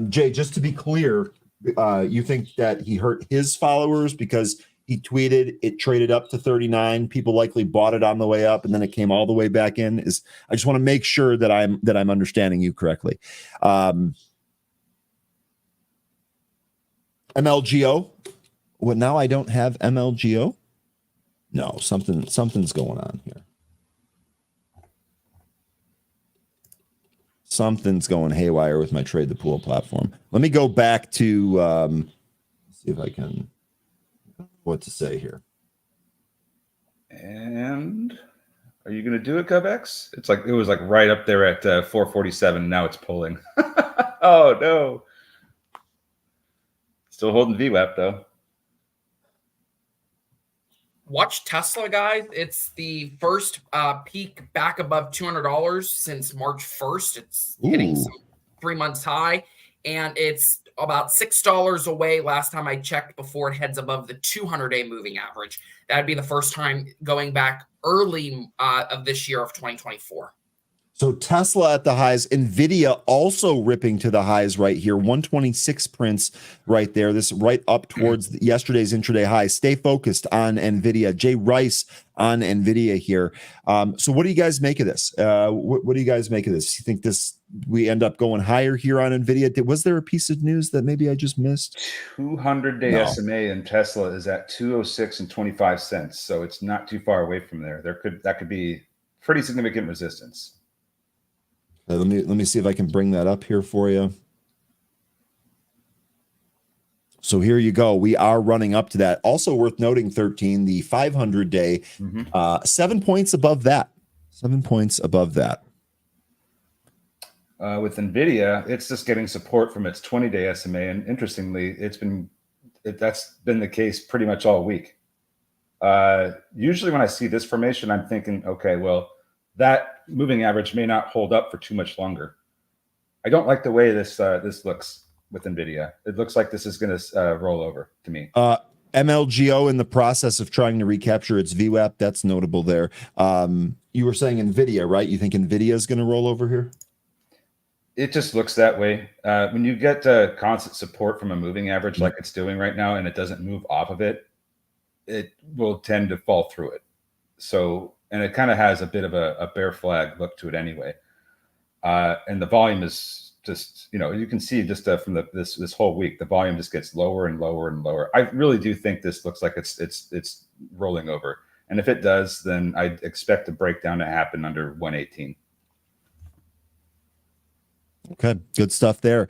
Jay, just to be clear, you think that he hurt his followers because he tweeted it traded up to 39. People likely bought it on the way up, and then it came all the way back in. I just want to make sure that I'm understanding you correctly. MLGO. Well, now I don't have MLGO. No, something's going on here. Something's going haywire with my Trade the Pool platform. Let me go back to see if I can what to say here. And are you going to do it, GovX? It was like right up there at 447. Now it's pulling. Oh no! Still holding VWAP though. Watch Tesla, guys. It's the first peak back above $200 since March 1st. It's hitting some 3 months high, and it's about $6 away last time I checked before it heads above the 200-day moving average. That'd be the first time going back early of this year of 2024. So Tesla at the highs, NVIDIA also ripping to the highs right here, 126 prints right there. This right up towards yesterday's intraday high. Stay focused on NVIDIA. Jay Rice on NVIDIA here. So what do you guys make of this? What do you guys make of this? You think we end up going higher here on NVIDIA? Was there a piece of news that maybe I just missed? 200-day SMA in Tesla is at 206 and 25 cents. So it's not too far away from there. That could be pretty significant resistance. Let me see if I can bring that up here for you. So here you go. We are running up to that. Also worth noting, 13, the 500-day, 7 points above that. 7 points above that. With NVIDIA, it's just getting support from its 20-day SMA. And interestingly, that's been the case pretty much all week. Usually when I see this formation, I'm thinking, okay, well, that moving average may not hold up for too much longer. I don't like the way this looks with NVIDIA. It looks like this is going to roll over to me. MLGO in the process of trying to recapture its VWAP. That's notable there. You were saying NVIDIA, right? You think NVIDIA is going to roll over here? It just looks that way. When you get constant support from a moving average like it's doing right now, and it doesn't move off of it, it will tend to fall through it. So, and it kind of has a bit of a bear flag look to it anyway. And the volume is just, you can see just from this whole week, the volume just gets lower and lower and lower. I really do think this looks like it's rolling over. And if it does, then I'd expect a breakdown to happen under 118. Okay, good stuff there.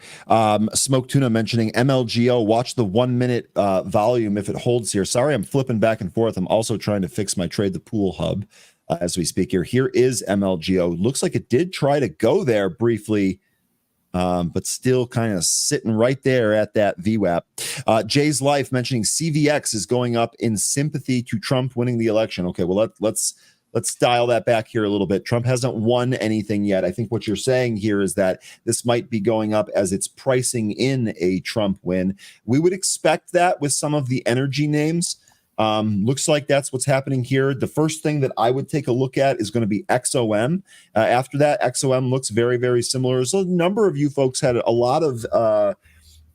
Smoke Tuna mentioning MLGO. Watch the 1 minute volume if it holds here. Sorry, I'm flipping back and forth. I'm also trying to fix my Trade the Pool hub as we speak here. Here is MLGO. Looks like it did try to go there briefly, but still kind of sitting right there at that VWAP. Jay's Life mentioning CVX is going up in sympathy to Trump winning the election. Okay, well, let's dial that back here a little bit. Trump hasn't won anything yet. I think what you're saying here is that this might be going up as it's pricing in a Trump win. We would expect that with some of the energy names. Looks like that's what's happening here. The first thing that I would take a look at is going to be XOM. After that, XOM looks very, very similar. So a number of you folks had a lot of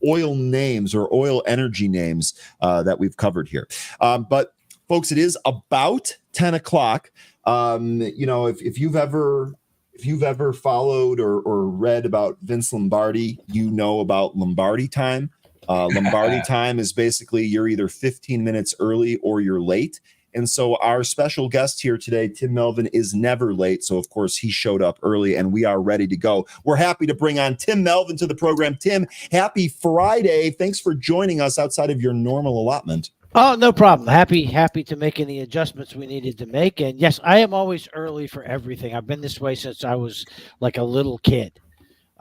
oil names or oil energy names that we've covered here. But folks, it is about 10 o'clock. If you've ever followed or read about Vince Lombardi, you know about Lombardi time. Lombardi time is basically you're either 15 minutes early or you're late. And so our special guest here today, Tim Melvin, is never late. So, of course, he showed up early and we are ready to go. We're happy to bring on Tim Melvin to the program. Tim, happy Friday. Thanks for joining us outside of your normal allotment. Oh, no problem. Happy to make any adjustments we needed to make. And yes, I am always early for everything. I've been this way since I was like a little kid.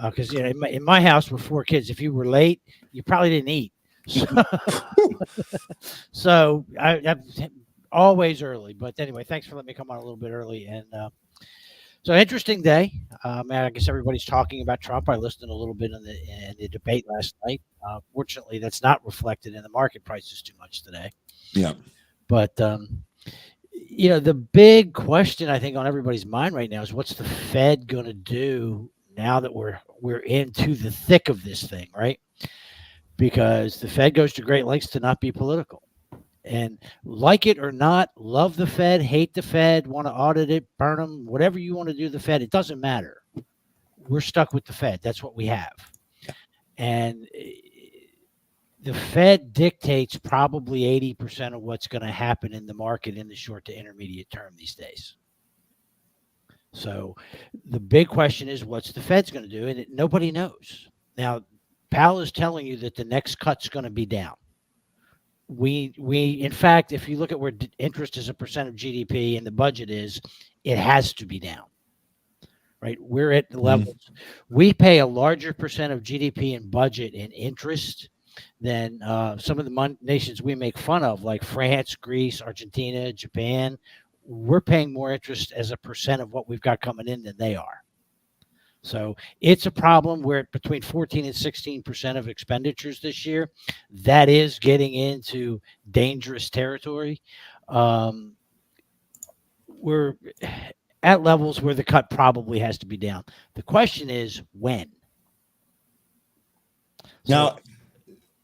Because in my house with 4 kids, if you were late, you probably didn't eat. So I'm always early. But anyway, thanks for letting me come on a little bit early. And so interesting day. Man, I guess everybody's talking about Trump. I listened a little bit in the debate last night. Fortunately, that's not reflected in the market prices too much today. Yeah. But the big question I think on everybody's mind right now is what's the Fed going to do now that we're into the thick of this thing, right? Because the Fed goes to great lengths to not be political. And like it or not, love the Fed, hate the Fed, want to audit it, burn them, whatever you want to do to the Fed, it doesn't matter. We're stuck with the Fed. That's what we have. And the Fed dictates probably 80% of what's going to happen in the market in the short to intermediate term these days. So the big question is, what's the Fed's going to do? And nobody knows. Now, Powell is telling you that the next cut's going to be down. We in fact, if you look at where interest as a percent of GDP and the budget is, it has to be down. Right? We're at the levels. We pay a larger percent of GDP in budget and interest than some of the nations we make fun of, like France, Greece, Argentina, Japan. We're paying more interest as a percent of what we've got coming in than they are. So it's a problem. We're at between 14 and 16% of expenditures this year. That is getting into dangerous territory. We're at levels where the cut probably has to be down. The question is when. Now,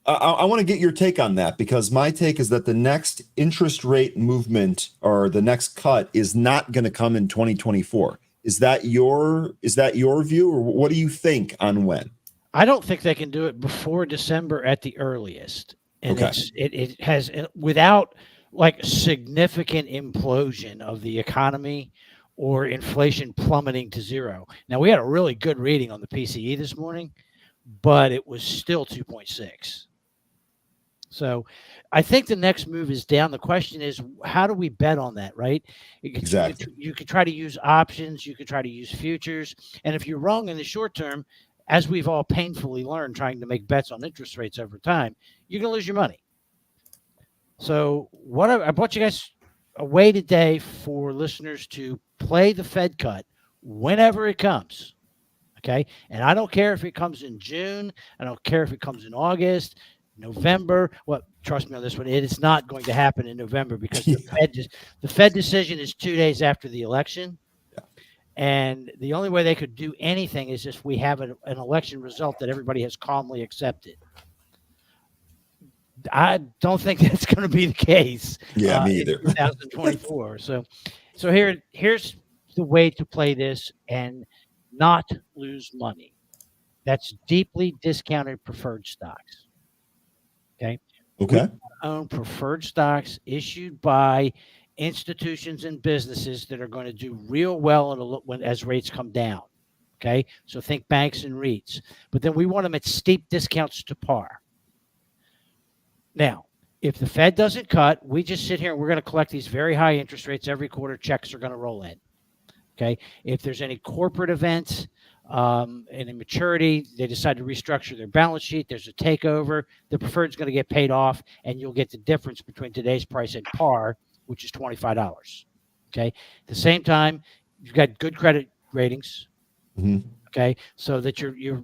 I want to get your take on that, because my take is that the next interest rate movement or the next cut is not going to come in 2024. Is that your view, or what do you think on when? I don't think they can do it before December at the earliest. And okay. It has, without like significant implosion of the economy or inflation plummeting to zero. Now, we had a really good reading on the PCE this morning, but it was still 2.6. So I think the next move is down. The question is, how do we bet on that, right? Exactly. You could try to use options. You could try to use futures. And if you're wrong in the short term, as we've all painfully learned trying to make bets on interest rates over time, you're going to lose your money. So I brought you guys a way today for listeners to play the Fed cut whenever it comes. Okay. And I don't care if it comes in June. I don't care if it comes in August, November. Well, trust me on this one. It is not going to happen in November, because the Fed decision is 2 days after the election. Yeah. And the only way they could do anything is if we have an election result that everybody has calmly accepted. I don't think that's going to be the case. Yeah, me either. In 2024. So here's the way to play this and not lose money. That's deeply discounted preferred stocks. Okay. Okay. We own preferred stocks issued by institutions and businesses that are going to do real well as rates come down. Okay. So think banks and REITs, but then we want them at steep discounts to par. Now, if the Fed doesn't cut, we just sit here and we're going to collect these very high interest rates every quarter. Checks are going to roll in. Okay. If there's any corporate events and a maturity, they decide to restructure their balance sheet, there's a takeover, the preferred is going to get paid off, and you'll get the difference between today's price and par, which is $25. Okay. At the same time, you've got good credit ratings. Mm-hmm. Okay. So that your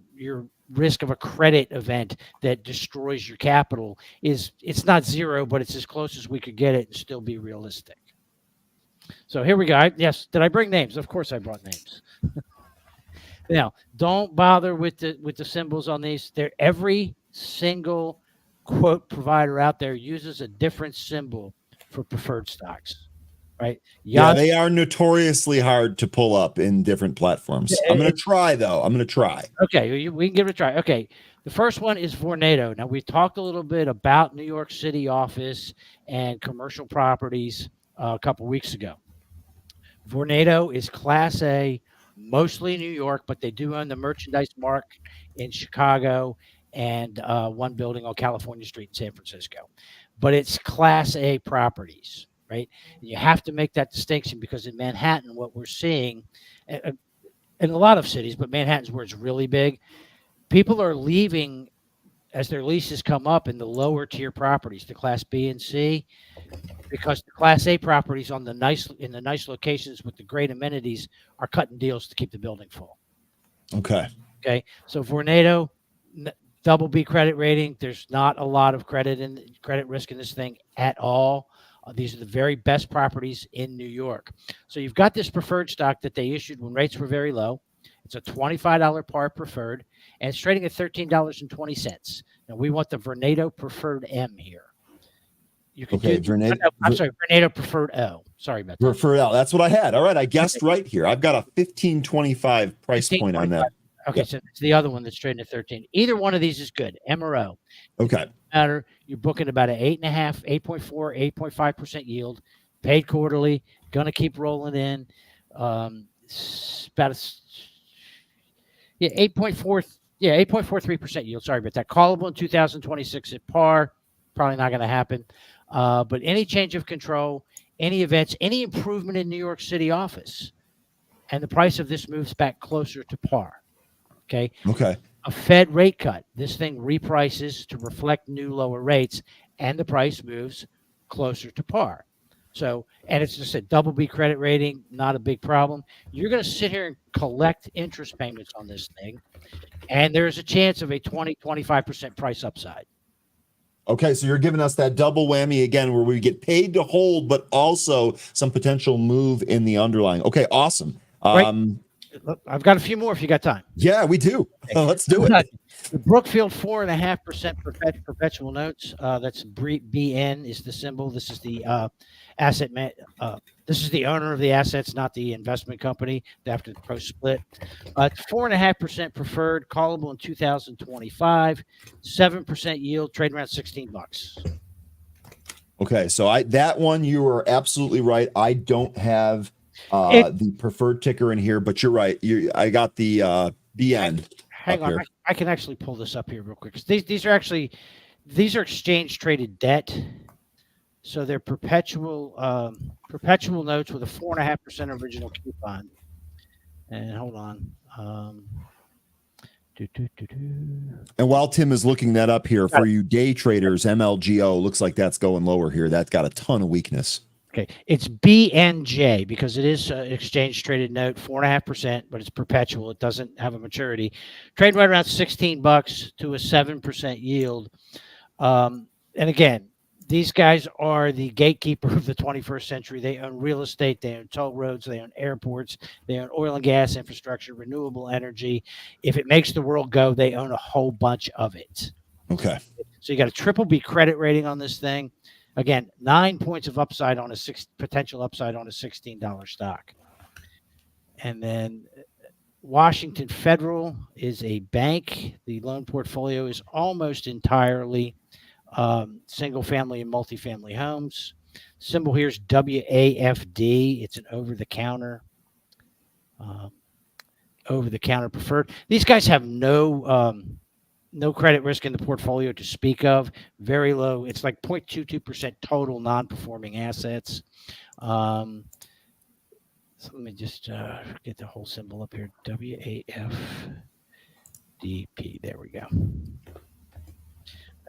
risk of a credit event that destroys your capital it's not zero, but it's as close as we could get it and still be realistic. So here we go. Yes. Did I bring names? Of course I brought names. Now, don't bother with the symbols on these. Every single quote provider out there uses a different symbol for preferred stocks, right? Yeah, they are notoriously hard to pull up in different platforms. I'm going to try, though. I'm going to try. Okay, we can give it a try. Okay, the first one is Vornado. Now, we talked a little bit about New York City office and commercial properties a couple weeks ago. Vornado is Class A, mostly New York, but they do own the Merchandise Mark in Chicago and one building on California Street in San Francisco. But it's Class A properties, right? And you have to make that distinction, because in Manhattan, what we're seeing, in a lot of cities, but Manhattan's where it's really big. People are leaving as their leases come up in the lower tier properties, the Class B and C, because the Class A properties in the nice locations with the great amenities are cutting deals to keep the building full. Okay. Okay. So Vornado, double B credit rating. There's not a lot of credit risk in this thing at all. These are the very best properties in New York. So you've got this preferred stock that they issued when rates were very low. It's a $25 par preferred, and it's trading at $13.20. Now we want the Vornado preferred M here. You can do Vornado preferred O. Sorry about that. Preferred L. That's what I had. All right, I guessed right here. I've got a 1525 price point on that. Okay, so it's the other one that's trading at 13. Either one of these is good, M or O. Okay. Matter. You're booking about an 8.5, 8.4, 8.5% yield, paid quarterly, going to keep rolling in. About 8.43% yield. Sorry about that. Callable in 2026 at par. Probably not going to happen. But any change of control, any events, any improvement in New York City office, and the price of this moves back closer to par. Okay. Okay. A Fed rate cut. This thing reprices to reflect new lower rates, and the price moves closer to par. So, and it's just a double B credit rating, not a big problem. You're going to sit here and collect interest payments on this thing, and there's a chance of a 25% price upside. Okay, so you're giving us that double whammy again where we get paid to hold, but also some potential move in the underlying. Okay, awesome. Right. I've got a few more if you got time. Yeah, we do. Let's do it. The Brookfield 4.5% perpetual notes. That's BN is the symbol. This is the this is the owner of the assets, not the investment company after the post split. It's 4.5% preferred, callable in 2025. 7% yield, trade around $16. Okay, so that one you are absolutely right. I don't have the preferred ticker in here, but you're right. I got the BN. Hang on, I can actually pull this up here real quick. These are exchange traded debt, so they're perpetual notes with a 4.5% original coupon. And hold on. And while Tim is looking that up here for you day traders, MLGO looks like that's going lower here. That's got a ton of weakness. Okay, it's BNJ because it is exchange traded note, 4.5%, but it's perpetual. It doesn't have a maturity. Trade right around $16 to a 7% yield. And again, these guys are the gatekeeper of the 21st century. They own real estate, they own toll roads, they own airports, they own oil and gas infrastructure, renewable energy. If it makes the world go, they own a whole bunch of it. Okay. So you got a triple B credit rating on this thing. Again, 9 points of upside on potential upside on a $16 stock. And then Washington Federal is a bank. The loan portfolio is almost entirely single family and multifamily homes. Symbol here is WAFD. It's an over-the-counter preferred. These guys have no credit risk in the portfolio to speak of. Very low. It's like 0.22% total non-performing assets. So let me just get the whole symbol up here. WAFDP. There we go.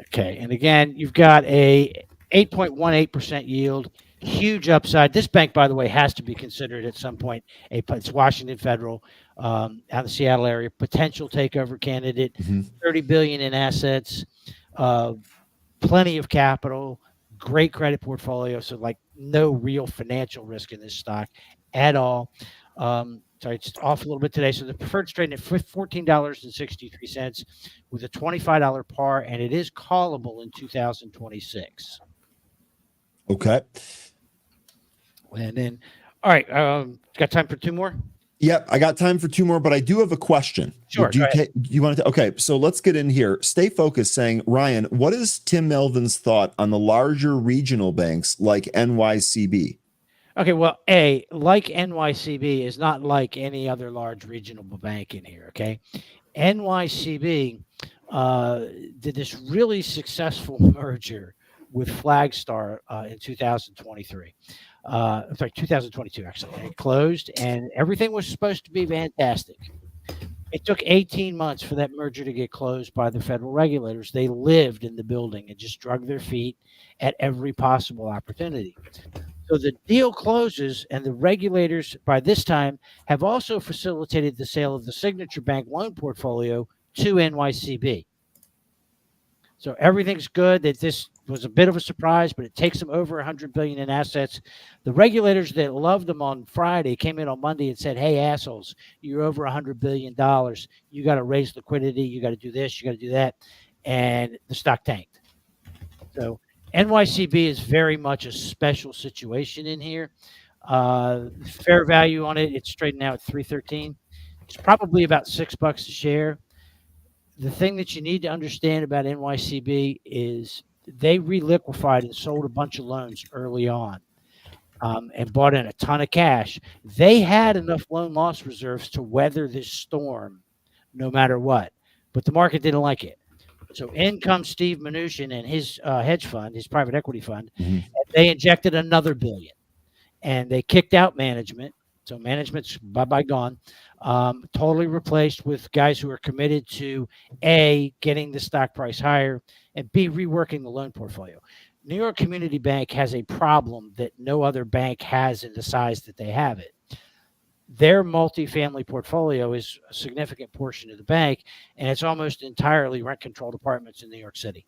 Okay. And again, you've got a 8.18% yield. Huge upside. This bank, by the way, has to be considered at some point. It's Washington Federal, out of the Seattle area, potential takeover candidate. $30 billion in assets, plenty of capital, great credit portfolio. So, like, no real financial risk in this stock at all. Sorry, it's off a little bit today. So the preferred's trading at $14.63 with a $25 par, and it is callable in 2026. Okay. And then, all right, got time for two more? Yep, I got time for two more, but I do have a question. Sure. You want to? Okay, so let's get in here. Stay focused. Saying, Ryan, what is Tim Melvin's thought on the larger regional banks like NYCB? Okay, well, like NYCB is not like any other large regional bank in here. Okay, NYCB did this really successful merger with Flagstar in 2023. sorry, 2022 actually. And it closed, and everything was supposed to be fantastic. It took 18 months for that merger to get closed by the federal regulators. They lived in the building and just drug their feet at every possible opportunity. So the deal closes, and the regulators by this time have also facilitated the sale of the Signature Bank loan portfolio to NYCB. So everything's good. That this was a bit of a surprise, but it takes them over 100 billion in assets. The regulators that loved them on Friday came in on Monday and said, "Hey, assholes, you're over 100 billion dollars. You got to raise liquidity. You got to do this. You got to do that," and the stock tanked. So NYCB is very much a special situation in here. Fair value on it, it's trading now at 313. It's probably about $6 a share. The thing that you need to understand about NYCB is they reliquefied and sold a bunch of loans early on, and bought in a ton of cash. They had enough loan loss reserves to weather this storm no matter what, but the market didn't like it. So in comes Steve Mnuchin and his hedge fund, his private equity fund, and they injected another $1 billion, and they kicked out management. So management's bye-bye gone, totally replaced with guys who are committed to A, getting the stock price higher, and B, reworking the loan portfolio. New York Community Bank has a problem that no other bank has in the size that they have it. Their multifamily portfolio is a significant portion of the bank, and it's almost entirely rent-controlled apartments in New York City.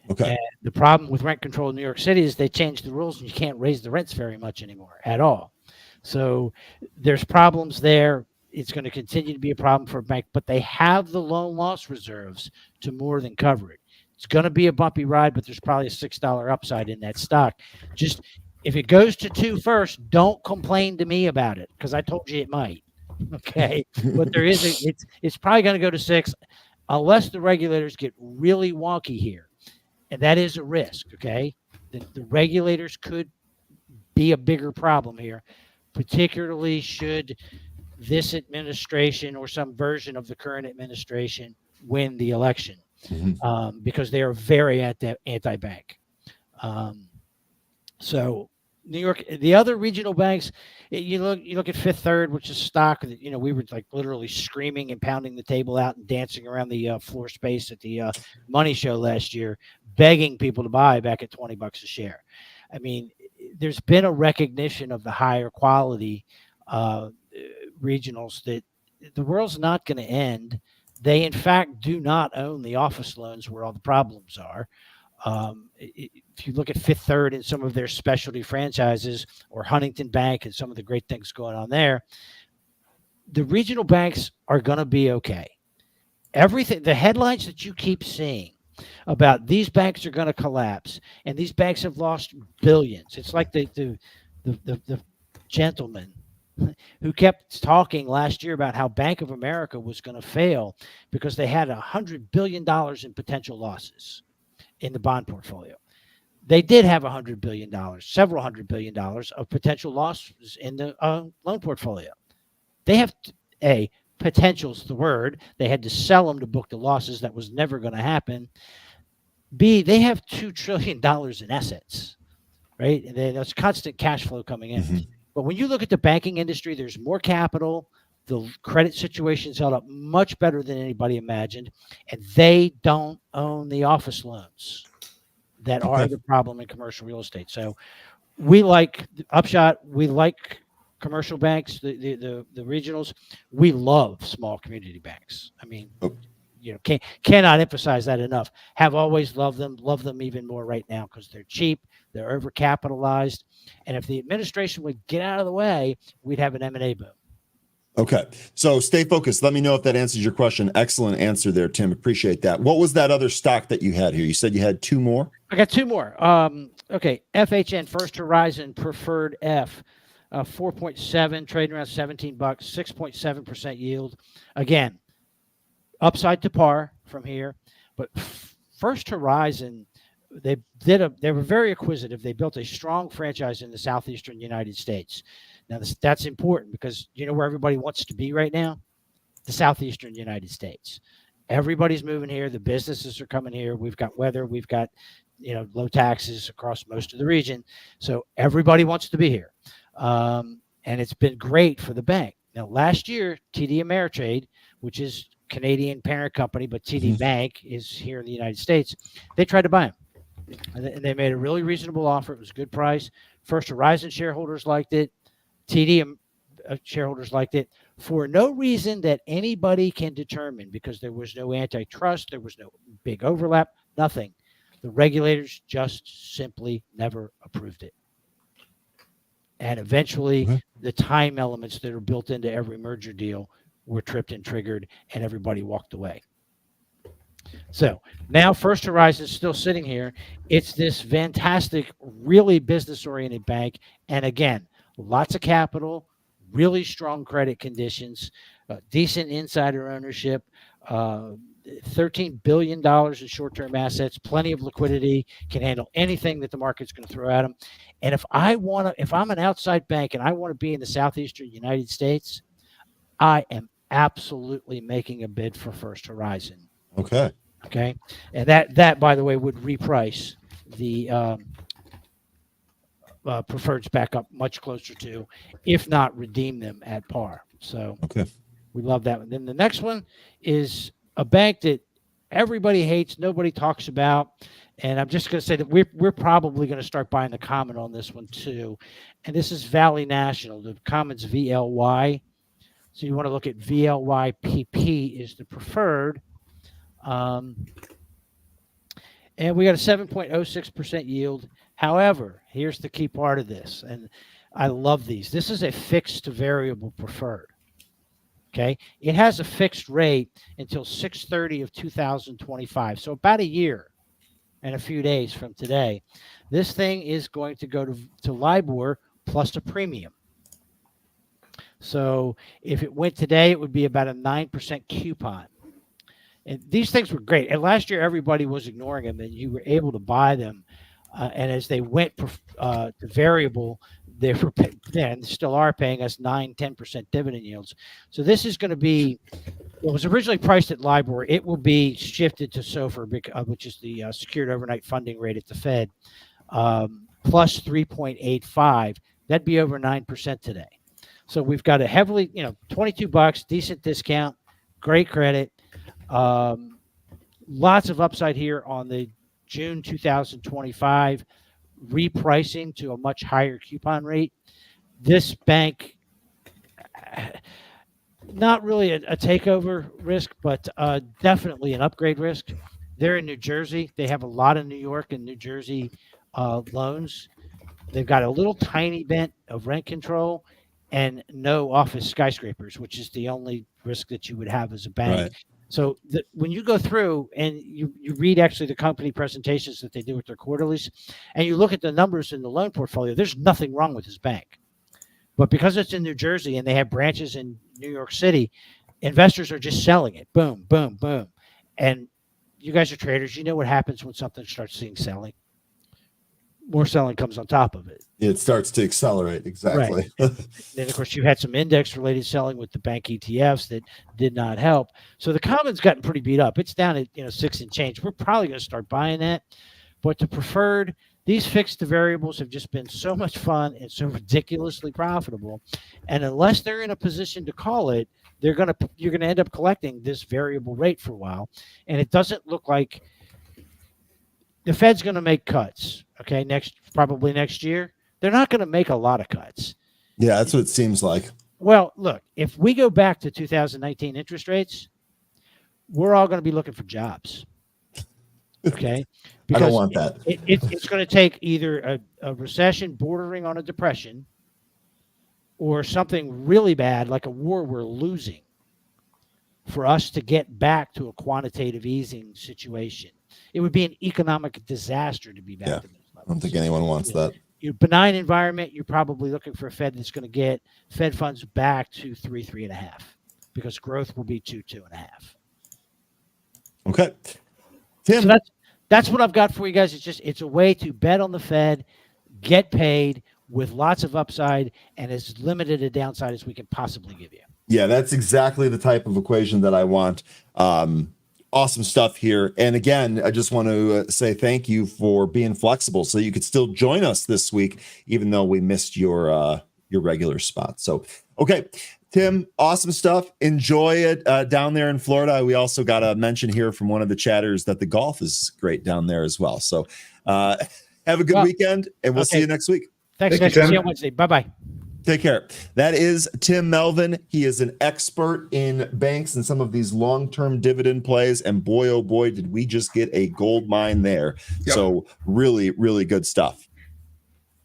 Okay. And the problem with rent control in New York City is they changed the rules and you can't raise the rents very much anymore at all. So there's problems there. It's going to continue to be a problem for a bank, but they have the loan loss reserves to more than cover it. It's going to be a bumpy ride, but there's probably a $6 upside in that stock. Just if it goes to 2 first, don't complain to me about it because I told you it might. Okay, but there is it's probably going to go to 6 unless the regulators get really wonky here. And that is a risk, okay? The regulators could be a bigger problem here, particularly should this administration or some version of the current administration win the election, because they are very anti-bank. So New York, the other regional banks, you look at Fifth Third, which is stock that, we were like literally screaming and pounding the table out and dancing around the floor space at the money show last year, begging people to buy back at $20 a share. I mean, there's been a recognition of the higher quality regionals that the world's not going to end. They, in fact, do not own the office loans where all the problems are. If you look at Fifth Third and some of their specialty franchises, or Huntington Bank and some of the great things going on there, the regional banks are going to be okay. Everything, the headlines that you keep seeing about these banks are going to collapse and these banks have lost billions. It's like the gentleman who kept talking last year about how Bank of America was going to fail because they had $100 billion in potential losses in the bond portfolio. They did have $100 billion, several $100 billion of potential losses in the loan portfolio. They have potential's the word. They had to sell them to book the losses. That was never going to happen. B, they have $2 trillion in assets, right? And there's constant cash flow coming in. But when you look at the banking industry, there's more capital. The credit situation's held up much better than anybody imagined. And they don't own the office loans that are the problem in commercial real estate. So we like Upshot. We like commercial banks, the regionals. We love small community banks. I mean, cannot emphasize that enough. Have always loved them, love them even more right now because they're cheap, they're overcapitalized, and if the administration would get out of the way, we'd have an M&A boom. Okay, so stay focused. Let me know if that answers your question. Excellent answer there, Tim. Appreciate that. What was that other stock that you had here? You said you had 2 more? I got 2 more. Okay, FHN, First Horizon Preferred F. 4.7, trading around $17, 6.7% yield. Again, upside to par from here. But First Horizon, they were very acquisitive. They built a strong franchise in the southeastern United States. Now that's important because you know where everybody wants to be right now? The southeastern United States. Everybody's moving here. The businesses are coming here. We've got weather. We've got low taxes across most of the region. So everybody wants to be here. And it's been great for the bank. Now, last year, TD Ameritrade, which is Canadian parent company, but TD Bank is here in the United States, they tried to buy them. And they made a really reasonable offer. It was a good price. First Horizon shareholders liked it. TD shareholders liked it for no reason that anybody can determine, because there was no antitrust, there was no big overlap, nothing. The regulators just simply never approved it. And eventually, the time elements that are built into every merger deal were tripped and triggered, and everybody walked away. So now First Horizon is still sitting here. It's this fantastic, really business-oriented bank. And again, lots of capital, really strong credit conditions, decent insider ownership, $13 billion in short-term assets, plenty of liquidity, can handle anything that the market's going to throw at them. And if I'm an outside bank and I want to be in the Southeastern United States, I am absolutely making a bid for First Horizon. Okay. And that, by the way, would reprice the preferreds back up much closer to, if not redeem them at par. So we love that one. Then the next one is a bank that everybody hates, nobody talks about. And I'm just going to say that we're probably going to start buying the common on this one too. And this is Valley National. The common's VLY. So you want to look at VLYPP is the preferred. And we got a 7.06% yield. However, here's the key part of this. And I love these. This is a fixed to variable preferred. Okay. It has a fixed rate until 6/30 of 2025. So about a year and a few days from today. This thing is going to go to LIBOR plus a premium. So if it went today, it would be about a 9% coupon. And these things were great. And last year, everybody was ignoring them, and you were able to buy them. And as they went to variable, they were and still are paying us 9-10% dividend yields. So this is going to be, it was originally priced at LIBOR. It will be shifted to SOFR, which is the secured overnight funding rate at the Fed, plus 3.85. That'd be over 9% today. So we've got a heavily, $22, decent discount, great credit. Lots of upside here on the June 2025 repricing to a much higher coupon rate. This bank, not really a takeover risk, but definitely an upgrade risk. They're in New Jersey. They have a lot of New York and New Jersey loans. They've got a little tiny bit of rent control and no office skyscrapers, which is the only risk that you would have as a bank. Right. So when you go through and you read actually the company presentations that they do with their quarterlies, and you look at the numbers in the loan portfolio, there's nothing wrong with this bank. But because it's in New Jersey and they have branches in New York City, investors are just selling it. Boom, boom, boom. And you guys are traders. You know what happens when something starts seeing selling. More selling comes on top of it. It starts to accelerate. Exactly. Right. Then, of course, you had some index-related selling with the bank ETFs that did not help. So the common's gotten pretty beat up. It's down at 6 and change. We're probably going to start buying that. But the preferred, these fixed to variables have just been so much fun and so ridiculously profitable. And unless they're in a position to call it, you're going to end up collecting this variable rate for a while. And it doesn't look like the Fed's going to make cuts. Okay, probably next year. They're not going to make a lot of cuts. Yeah, that's what it seems like. Well, look, if we go back to 2019 interest rates, we're all going to be looking for jobs. Okay? I don't want that. It's going to take either a recession bordering on a depression or something really bad like a war we're losing for us to get back to a quantitative easing situation. It would be an economic disaster to be back to those levels. I don't think anyone wants that. Your benign environment, you're probably looking for a Fed that's going to get Fed funds back to 3.5, because growth will be 2.5. Okay, Tim. So that's what I've got for you guys. It's a way to bet on the Fed, get paid with lots of upside, and as limited a downside as we can possibly give you. Yeah, that's exactly the type of equation that I want. Awesome stuff here. And again, I just want to say thank you for being flexible so you could still join us this week, even though we missed your regular spot. So, okay, Tim, awesome stuff. Enjoy it down there in Florida. We also got a mention here from one of the chatters that the golf is great down there as well. So have a good weekend, and we'll see you next week. Thanks, Thank guys. you, Tim. See you on Wednesday. Bye-bye. Take care. That is Tim Melvin. He is an expert in banks and some of these long-term dividend plays. And boy, oh boy, did we just get a gold mine there. Yep. So really, really good stuff.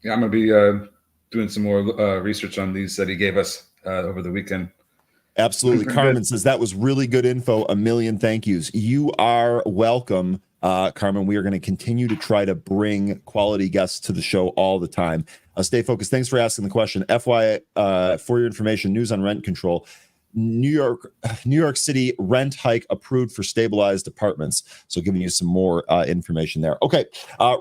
Yeah, I'm going to be doing some more research on these that he gave us over the weekend. Absolutely. Very Carmen good. says that was really good info. A million thank yous. You are welcome, Carmen. We are going to continue to try to bring quality guests to the show all the time. Stay focused. Thanks for asking the question. FYI, for your information, news on rent control. New York City rent hike approved for stabilized apartments. So giving you some more information there. Okay,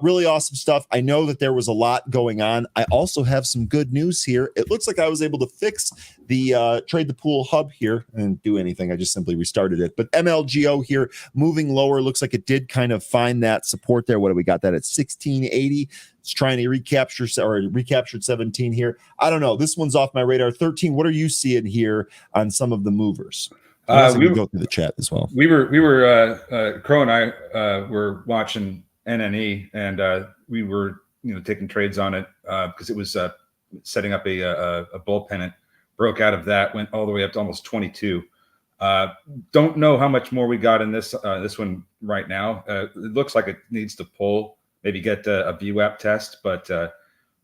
really awesome stuff. I know that there was a lot going on. I also have some good news here. It looks like I was able to fix the Trade the Pool hub here. I didn't do anything. I just simply restarted it. But MLGO here moving lower. Looks like it did kind of find that support there. What do we got that at 1680? It's trying to recaptured 17 here. I don't know. This one's off my radar. 13. What are you seeing here on some of the movers? We go through the chat as well. We were Crow and I were watching NNE, and we were taking trades on it because it was setting up a bull pennant. Broke out of that, went all the way up to almost 22. Don't know how much more we got in this one right now. It looks like it needs to pull. Maybe get a VWAP test, but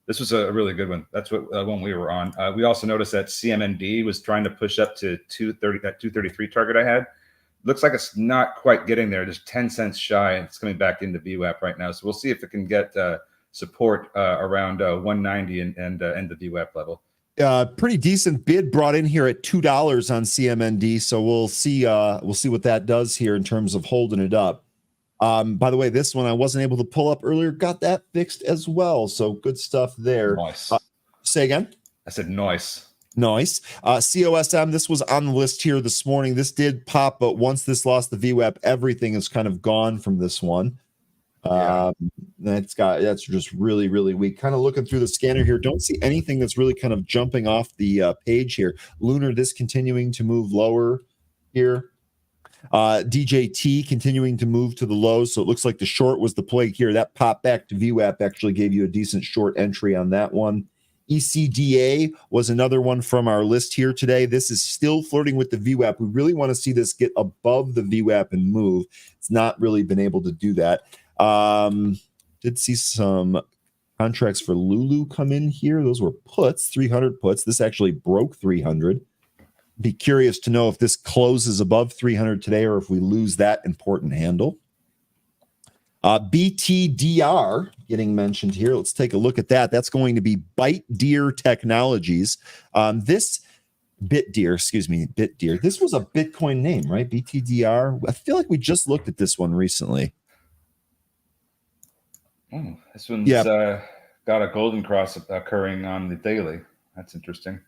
this was a really good one. That's what one we were on. We also noticed that CMND was trying to push up to 230, that 233 target I had. Looks like it's not quite getting there. Just 10 cents shy. It's coming back into VWAP right now. So we'll see if it can get support around 190 and end the VWAP level. Pretty decent bid brought in here at $2 on CMND. So we'll see what that does here in terms of holding it up. By the way, this one I wasn't able to pull up earlier. Got that fixed as well. So good stuff there. Nice. Say again? I said nice. Nice. COSM, this was on the list here this morning. This did pop, but once this lost the VWAP, everything is kind of gone from this one. That's just really, really weak. Kind of looking through the scanner here. Don't see anything that's really kind of jumping off the page here. Lunar discontinuing to move lower here. DJT continuing to move to the lows. So it looks like the short was the play here. That pop back to VWAP actually gave you a decent short entry on that one. ECDA was another one from our list here today. This is still flirting with the VWAP. We really want to see this get above the VWAP and move. It's not really been able to do that. Did see some contracts for Lulu come in here. Those were puts, 300 puts. This actually broke 300. Be curious to know if this closes above 300 today or if we lose that important handle. BTDR getting mentioned here. Let's take a look at that. That's going to be Bite Deer Technologies. This BitDeer. This was a Bitcoin name, right? BTDR. I feel like we just looked at this one recently. Oh, this one's got a golden cross occurring on the daily. That's interesting.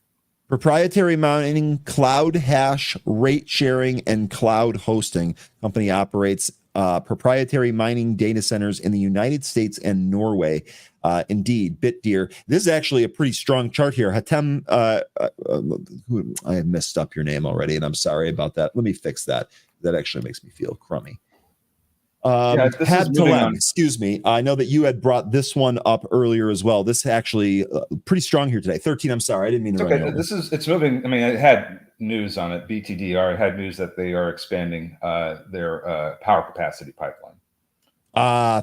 Proprietary mining, cloud hash, rate sharing, and cloud hosting. Company operates proprietary mining data centers in the United States and Norway. Indeed, BitDeer. This is actually a pretty strong chart here. Hatem, I messed up your name already, and I'm sorry about that. Let me fix that. That actually makes me feel crummy. Excuse me. I know that you had brought this one up earlier as well. This actually pretty strong here today. 13. I'm sorry, I didn't mean to. Okay, it's moving. I mean, it had news on it. BTDR. It had news that they are expanding their power capacity pipeline.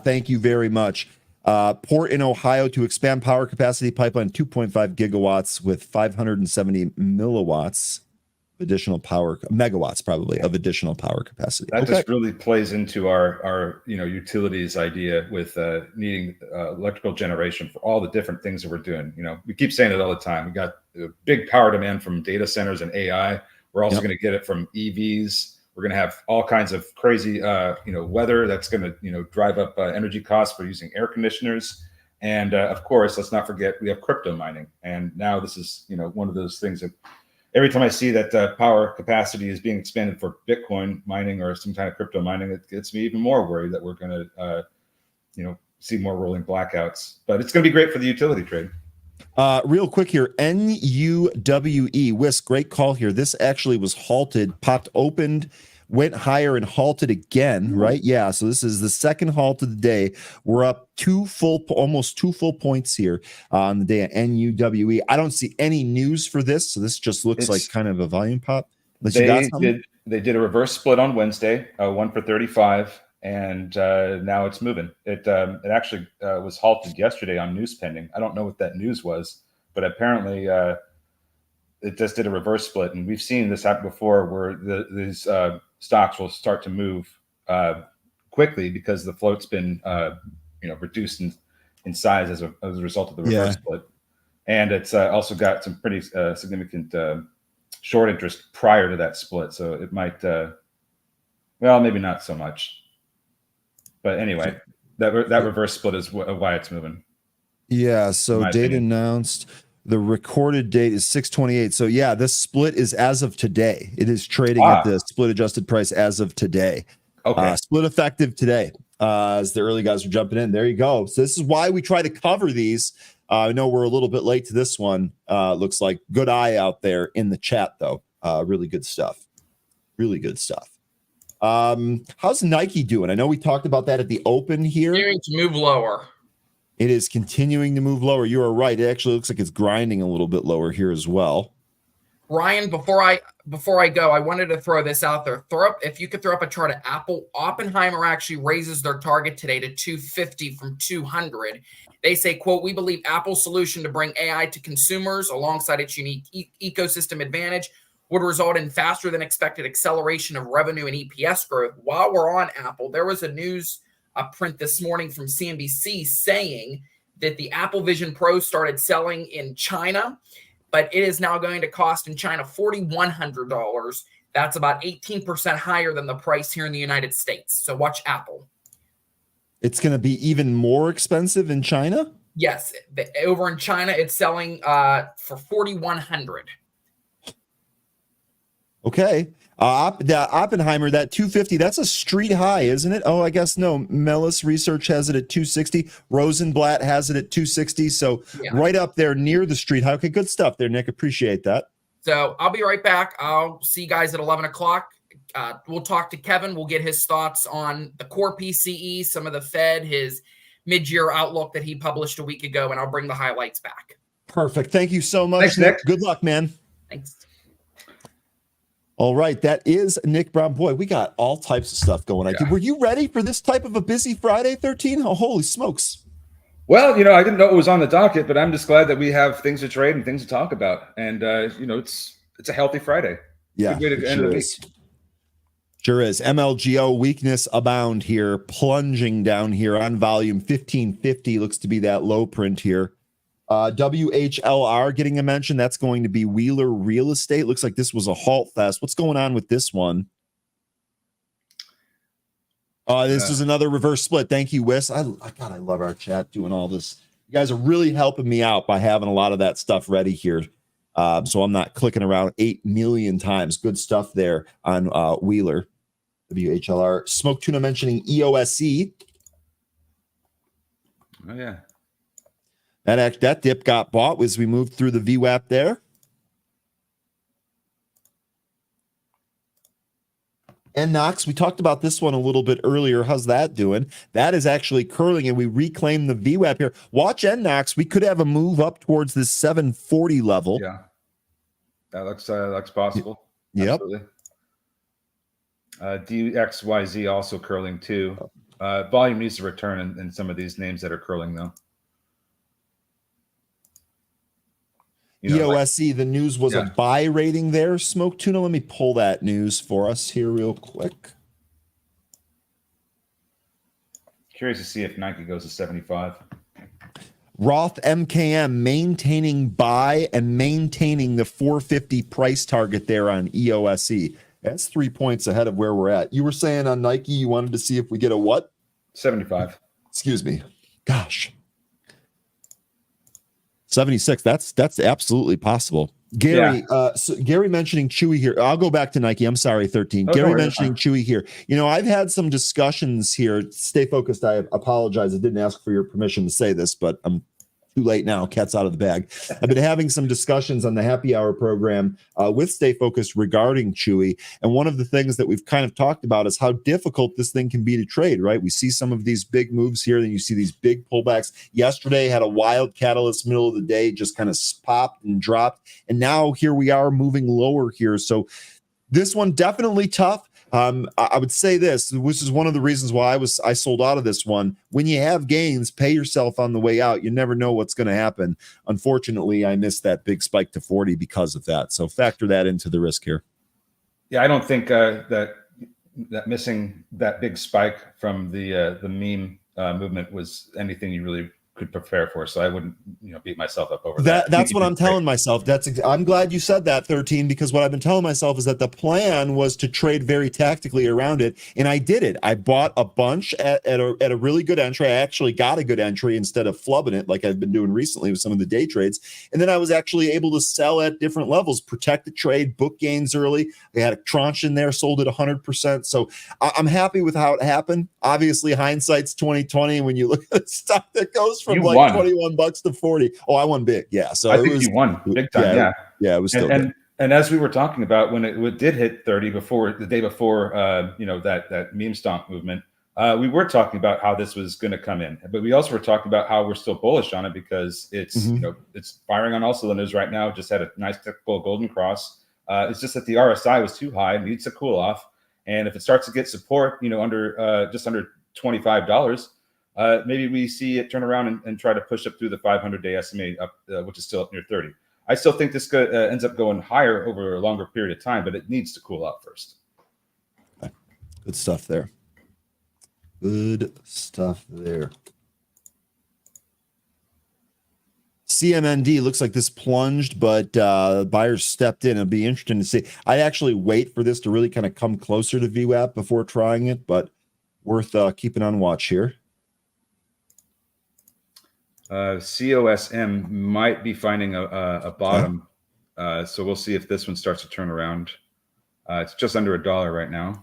Thank you very much. Port in Ohio to expand power capacity pipeline 2.5 gigawatts with 570 milliwatts. Additional power megawatts probably of additional power capacity. That just really plays into our utilities idea with needing electrical generation for all the different things that we're doing. We keep saying it all the time. We got a big power demand from data centers and AI. We're also going to get it from EVs. We're going to have all kinds of crazy weather that's going to drive up energy costs for using air conditioners. And of course, let's not forget we have crypto mining. And now this is one of those things that every time I see that power capacity is being expanded for Bitcoin mining or some kind of crypto mining, it gets me even more worried that we're going to, see more rolling blackouts. But it's going to be great for the utility trade. Real quick here, NUWE, Whisk, great call here. This actually was halted, popped opened, went higher and halted again, right? Yeah, so this is the second halt of the day. We're up almost 2 full points here on the day of NUWE. I don't see any news for this, so this just looks like kind of a volume pop. They did a reverse split on Wednesday, 1 for 35, and now it's moving. It actually was halted yesterday on news pending. I don't know what that news was, but apparently it just did a reverse split, and we've seen this happen before, where these stocks will start to move quickly because the float's been reduced in size as a result of the reverse split, and it's also got some pretty significant short interest prior to that split, so it might maybe not so much, but anyway, that reverse split is why it's moving. Yeah, so date announced. The recorded date is 6/28. So yeah, this split is as of today. It is trading at the split adjusted price as of today. Okay. Split effective today. As the early guys are jumping in. There you go. So this is why we try to cover these. I know we're a little bit late to this one. Looks like good eye out there in the chat though. Really good stuff. Really good stuff. How's Nike doing? I know we talked about that at the open here. Continuing to move lower. It is continuing to move lower. You are right. It actually looks like it's grinding a little bit lower here as well. Ryan, before I go, I wanted to throw this out there. If you could throw up a chart of Apple. Oppenheimer actually raises their target today to 250 from 200. They say, quote, "We believe Apple's solution to bring AI to consumers alongside its unique ecosystem advantage would result in faster than expected acceleration of revenue and EPS growth." While we're on Apple, there was a news print this morning from CNBC saying that the Apple Vision Pro started selling in China, but it is now going to cost in China $4,100. That's about 18% higher than the price here in the United States. So watch Apple. It's going to be even more expensive in China? Yes. Over in China, it's selling for $4,100. Okay. Oppenheimer, that 250, that's a street high, isn't it? Oh, I guess no. Mellis Research has it at 260. Rosenblatt has it at 260. So right up there near the street high. Okay, good stuff there, Nick. Appreciate that. So I'll be right back. I'll see you guys at 11 o'clock. We'll talk to Kevin. We'll get his thoughts on the core PCE, some of the Fed, his mid-year outlook that he published a week ago, and I'll bring the highlights back. Perfect. Thank you so much, Thanks, Nick. Good luck, man. Thanks. All right, that is Nick Brown. Boy, we got all types of stuff going on. Were you ready for this type of a busy Friday, 13? Oh, holy smokes. Well, I didn't know it was on the docket, but I'm just glad that we have things to trade and things to talk about. And, it's a healthy Friday. Yeah, good way to end the week. Sure is. MLGO weakness abound here, plunging down here on volume 1550. Looks to be that low print here. WHLR getting a mention. That's going to be Wheeler Real Estate. Looks like this was a halt fest. What's going on with this one? This is another reverse split. Thank you, Wes. I love our chat doing all this. You guys are really helping me out by having a lot of that stuff ready here. So I'm not clicking around 8 million times. Good stuff there on Wheeler. WHLR. Smoke Tuna mentioning EOSE. Oh, yeah. That dip got bought as we moved through the VWAP there. And Knox, we talked about this one a little bit earlier. How's that doing? That is actually curling, and we reclaim the VWAP here. Watch NNOX. We could have a move up towards this 740 level. Yeah, that looks possible. Yep. Absolutely. DXYZ also curling too. Volume needs to return in some of these names that are curling though. EOSE, the news was a buy rating there. Smoke Tuna, let me pull that news for us here real quick. Curious to see if Nike goes to 75. Roth MKM maintaining buy and maintaining the 450 price target there on EOSE. That's 3 points ahead of where we're at. You were saying on Nike you wanted to see if we get a what? 75. Excuse me. Gosh. 76. That's absolutely possible. Gary, so Gary mentioning Chewy here. I'll go back to Nike. I'm sorry, 13. Oh, Gary mentioning Chewy here. You know, I've had some discussions here. Stay focused. I apologize. I didn't ask for your permission to say this, but I'm too late now. Cat's out of the bag. I've been having some discussions on the happy hour program with Stay Focused regarding Chewy. And one of the things that we've kind of talked about is how difficult this thing can be to trade, right? We see some of these big moves here, then you see these big pullbacks. Yesterday had a wild catalyst, middle of the day, just kind of popped and dropped. And now here we are moving lower here. So this one definitely tough. I would say this, which is one of the reasons why I sold out of this one. When you have gains, pay yourself on the way out. You never know what's going to happen. Unfortunately, I missed that big spike to 40 because of that. So factor that into the risk here. Yeah, I don't think that missing that big spike from the meme movement was anything you really could prepare for. So I wouldn't, beat myself up over that. That's what I'm telling myself. I'm glad you said that, 13, because what I've been telling myself is that the plan was to trade very tactically around it, and I did it. I bought a bunch at a really good entry. I actually got a good entry instead of flubbing it like I've been doing recently with some of the day trades, and then I was actually able to sell at different levels, protect the trade, book gains early. I had a tranche in there, sold it 100%. So I'm happy with how it happened. Obviously, hindsight's 2020 when you look at stuff that goes from like $21 to 40. Oh, I won big. Yeah. So I think you won big time. Yeah. It was still good. And as we were talking about, when it did hit 30 the day before, that meme stomp movement, we were talking about how this was going to come in, but we also were talking about how we're still bullish on it because it's, it's firing on all cylinders right now. Just had a nice technical golden cross. It's just that the RSI was too high, needs to cool off. And if it starts to get support, under just under $25, maybe we see it turn around and try to push up through the 500-day SMA up, which is still up near 30. I still think this ends up going higher over a longer period of time, but it needs to cool out first. Good stuff there. Good stuff there. CMND looks like this plunged, but buyers stepped in. It'll be interesting to see. I'd actually wait for this to really kind of come closer to VWAP before trying it, but worth keeping on watch here. COSM might be finding a bottom. So we'll see if this one starts to turn around. It's just under $1 right now.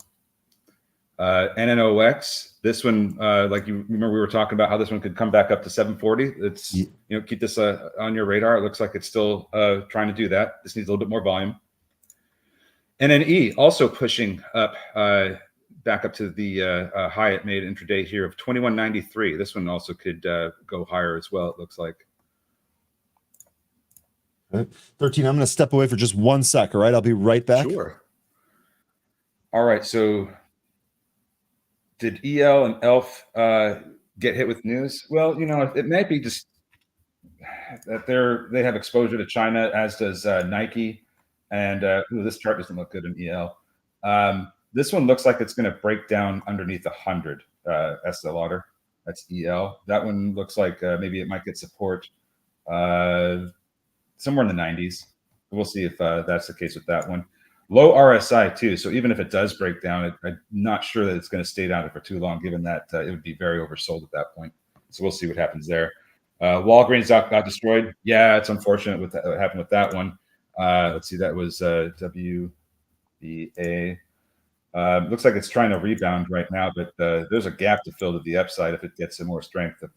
NNOX, this one, like you remember, we were talking about how this one could come back up to 740. It's, keep this on your radar. It looks like it's still trying to do that. This needs a little bit more volume. NNE also pushing up back up to the high it made intraday here of 21.93. This one also could go higher as well, it looks like. 13, I'm going to step away for just 1 sec, all right? I'll be right back. Sure. All right, so did EL and ELF get hit with news? Well, it might be just that they have exposure to China, as does Nike. And this chart doesn't look good in EL. This one looks like it's going to break down underneath 100 Estee Lauder. That's EL. That one looks like maybe it might get support somewhere in the 90s. We'll see if that's the case with that one. Low RSI too. So even if it does break down, I'm not sure that it's going to stay down there for too long, given that it would be very oversold at that point. So we'll see what happens there. Walgreens got destroyed. Yeah, it's unfortunate what happened with that one. Let's see, that was WBA. Looks like it's trying to rebound right now, but there's a gap to fill to the upside if it gets some more strength. The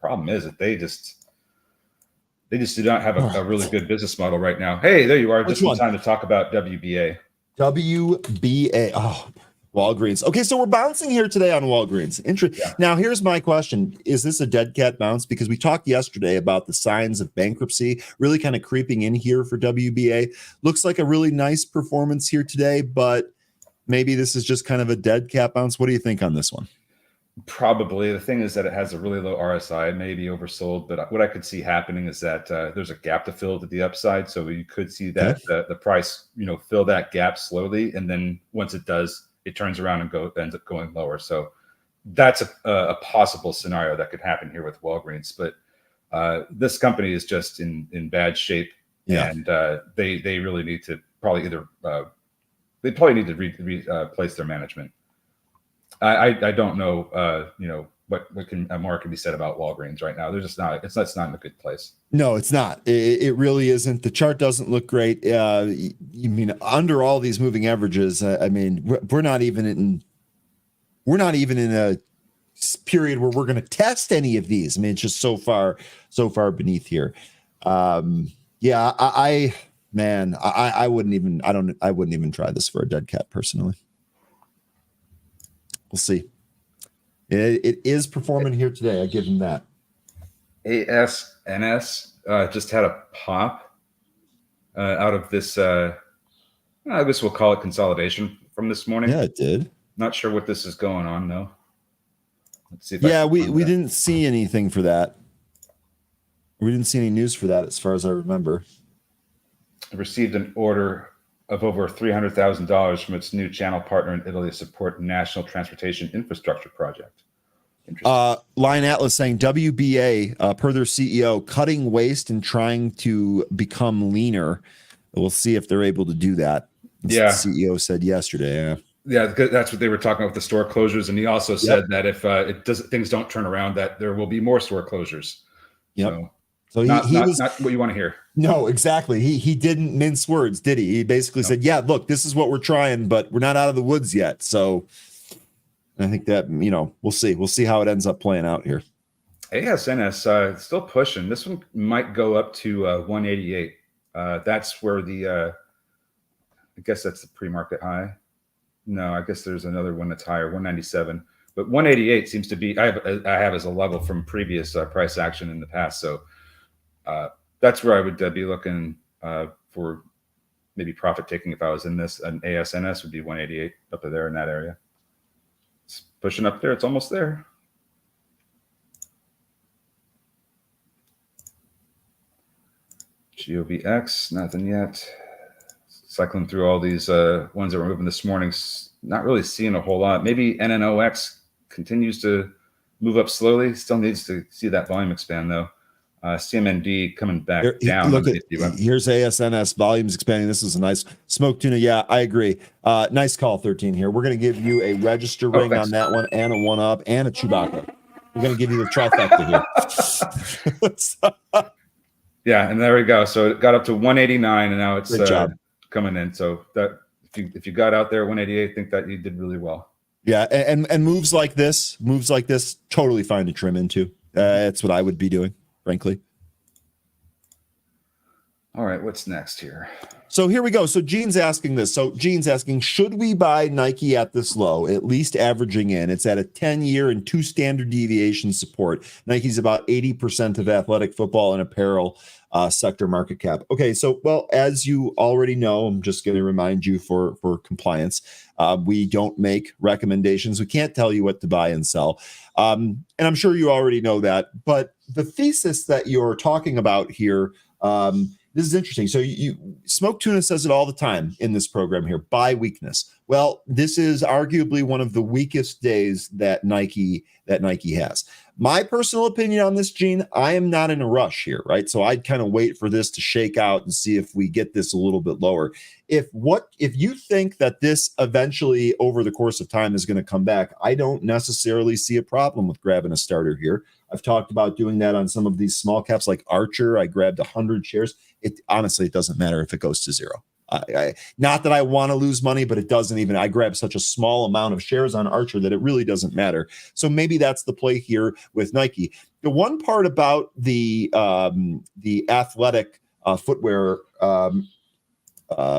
problem is that they just do not have a really good business model right now. Hey, there you are. Just in time to talk about WBA. WBA. Oh, Walgreens. Okay, so we're bouncing here today on Walgreens. Yeah. Now, here's my question. Is this a dead cat bounce? Because we talked yesterday about the signs of bankruptcy really kind of creeping in here for WBA. Looks like a really nice performance here today, but maybe this is just kind of a dead cat bounce. What do you think on this one? Probably. The thing is that it has a really low RSI, maybe oversold, but what I could see happening is that there's a gap to fill to the upside. So you could see that the price, fill that gap slowly. And then once it does, it turns around and ends up going lower. So that's a possible scenario that could happen here with Walgreens. But this company is just in bad shape. Yeah. And they really need to probably replace their management. I don't know, what can more can be said about Walgreens right now. They're just not. It's not in a good place. No, it's not. It really isn't. The chart doesn't look great. You mean under all these moving averages? I mean, we're not even in a period where we're going to test any of these. I mean, it's just so far beneath here. Yeah, I wouldn't even try this for a dead cat personally. We'll see. It is performing here today. I give him that. ASNS just had a pop out of this. I guess we'll call it consolidation from this morning. Yeah, it did. Not sure what this is going on though. Let's see. Yeah, we didn't see anything for that. We didn't see any news for that, as far as I remember. It received an order of over $300,000 from its new channel partner in Italy to support national transportation infrastructure project. Lion Atlas saying WBA, per their CEO, cutting waste and trying to become leaner. We'll see if they're able to do that. Yeah, the CEO said yesterday. Yeah, that's what they were talking about with the store closures, and he also said that if things don't turn around, that there will be more store closures. Yep. So not what you want to hear. No, exactly. He didn't mince words, did he? He basically said, "Yeah, look, this is what we're trying, but we're not out of the woods yet." So I think that we'll see. We'll see how it ends up playing out here. ASNS still pushing. This one might go up to 188. That's where I guess that's the pre-market high. No, I guess there's another one that's higher, 197. But 188 seems to be I have as a level from previous price action in the past. So that's where I would be looking for maybe profit taking if I was in this. An ASNS would be 188 up there in that area. It's pushing up there. It's almost there. GOBX, nothing yet. Cycling through all these ones that were moving this morning, not really seeing a whole lot. Maybe NNOX continues to move up slowly. Still needs to see that volume expand though. CMND coming back down. Here's ASNS volumes expanding. This is a nice smoke tuna. Yeah, I agree. Nice call, 13 here. We're going to give you a register ring on that one, and a 1-up, and a Chewbacca. We're going to give you the trifecta here. Yeah, and there we go. So it got up to 189, and now it's Good job. Coming in. So that if you got out there at 188, I think that you did really well. Yeah, and moves like this, totally fine to trim into. That's what I would be doing, frankly. All right, what's next here? So here we go. So Gene's asking this. So Gene's asking, should we buy Nike at this low, at least averaging in? It's at a 10-year and 2 standard deviation support. Nike's about 80% of athletic football and apparel sector market cap. Okay, so, well, as you already know, I'm just going to remind you for compliance, we don't make recommendations. We can't tell you what to buy and sell. And I'm sure you already know that. But the thesis that you're talking about here, this is interesting. So you Smoke Tuna says it all the time in this program here, buy weakness. Well, this is arguably one of the weakest days that Nike has. My personal opinion on this, Gene, I am not in a rush here, right? So I'd kind of wait for this to shake out and see if we get this a little bit lower. If you think that this eventually over the course of time is going to come back, I don't necessarily see a problem with grabbing a starter here. I've talked about doing that on some of these small caps like Archer. I grabbed 100 shares. Honestly, it doesn't matter if it goes to zero. Not that I want to lose money, but it doesn't even. I grab such a small amount of shares on Archer that it really doesn't matter. So maybe that's the play here with Nike. The one part about the athletic footwear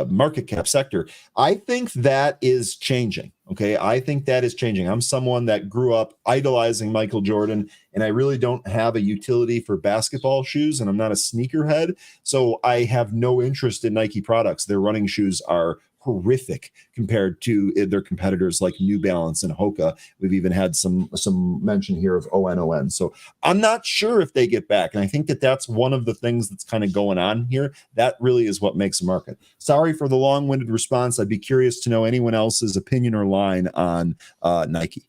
market cap sector, I think that is changing. Okay, I think that is changing. I'm someone that grew up idolizing Michael Jordan, and I really don't have a utility for basketball shoes, and I'm not a sneakerhead, so I have no interest in Nike products. Their running shoes are horrific compared to their competitors like New Balance and Hoka. We've even had some mention here of ONON. So I'm not sure if they get back. And I think that that's one of the things that's kind of going on here. That really is what makes a market. Sorry for the long-winded response. I'd be curious to know anyone else's opinion or line on Nike.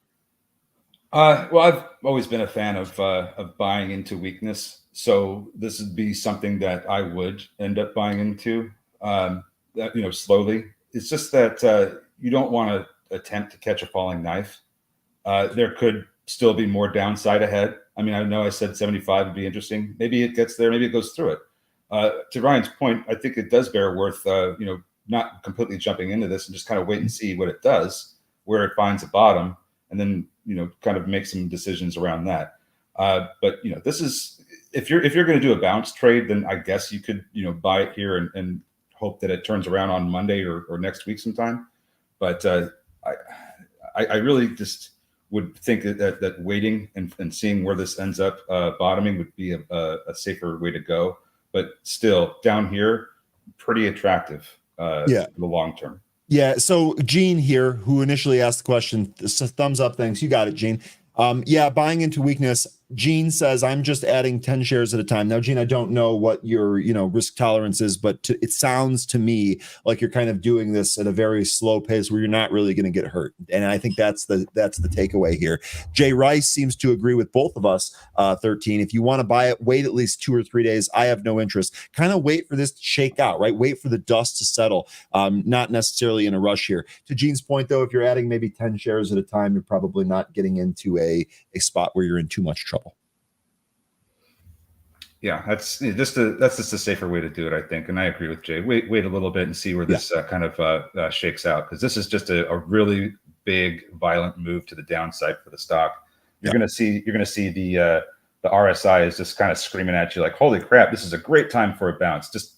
Well, I've always been a fan of buying into weakness. So this would be something that I would end up buying into, slowly. It's just that you don't want to attempt to catch a falling knife. There could still be more downside ahead. I mean, I know I said 75 would be interesting. Maybe it gets there. Maybe it goes through it. To Ryan's point, I think it does bear worth, not completely jumping into this and just kind of wait and see what it does, where it finds a bottom, and then, kind of make some decisions around that. But this is, if you're going to do a bounce trade, then I guess you could, buy it here and hope that it turns around on Monday or next week sometime. But I really just would think that waiting and seeing where this ends up bottoming would be a safer way to go. But still, down here, pretty attractive in the long term. Yeah. So Gene here, who initially asked the question, thumbs up. Thanks. You got it, Gene. Buying into weakness. Gene says, I'm just adding 10 shares at a time. Now, Gene, I don't know what your, risk tolerance is, but it sounds to me like you're kind of doing this at a very slow pace where you're not really going to get hurt. And I think that's the takeaway here. Jay Rice seems to agree with both of us, 13. If you want to buy it, wait at least 2 or 3 days. I have no interest. Kind of wait for this to shake out, right? Wait for the dust to settle. Not necessarily in a rush here. To Gene's point, though, if you're adding maybe 10 shares at a time, you're probably not getting into a spot where you're in too much trouble. Yeah, that's just a safer way to do it, I think. And I agree with Jay. Wait a little bit and see where this kind of shakes out, because this is just a really big, violent move to the downside for the stock. You're going to see the RSI is just kind of screaming at you like, "Holy crap! This is a great time for a bounce." Just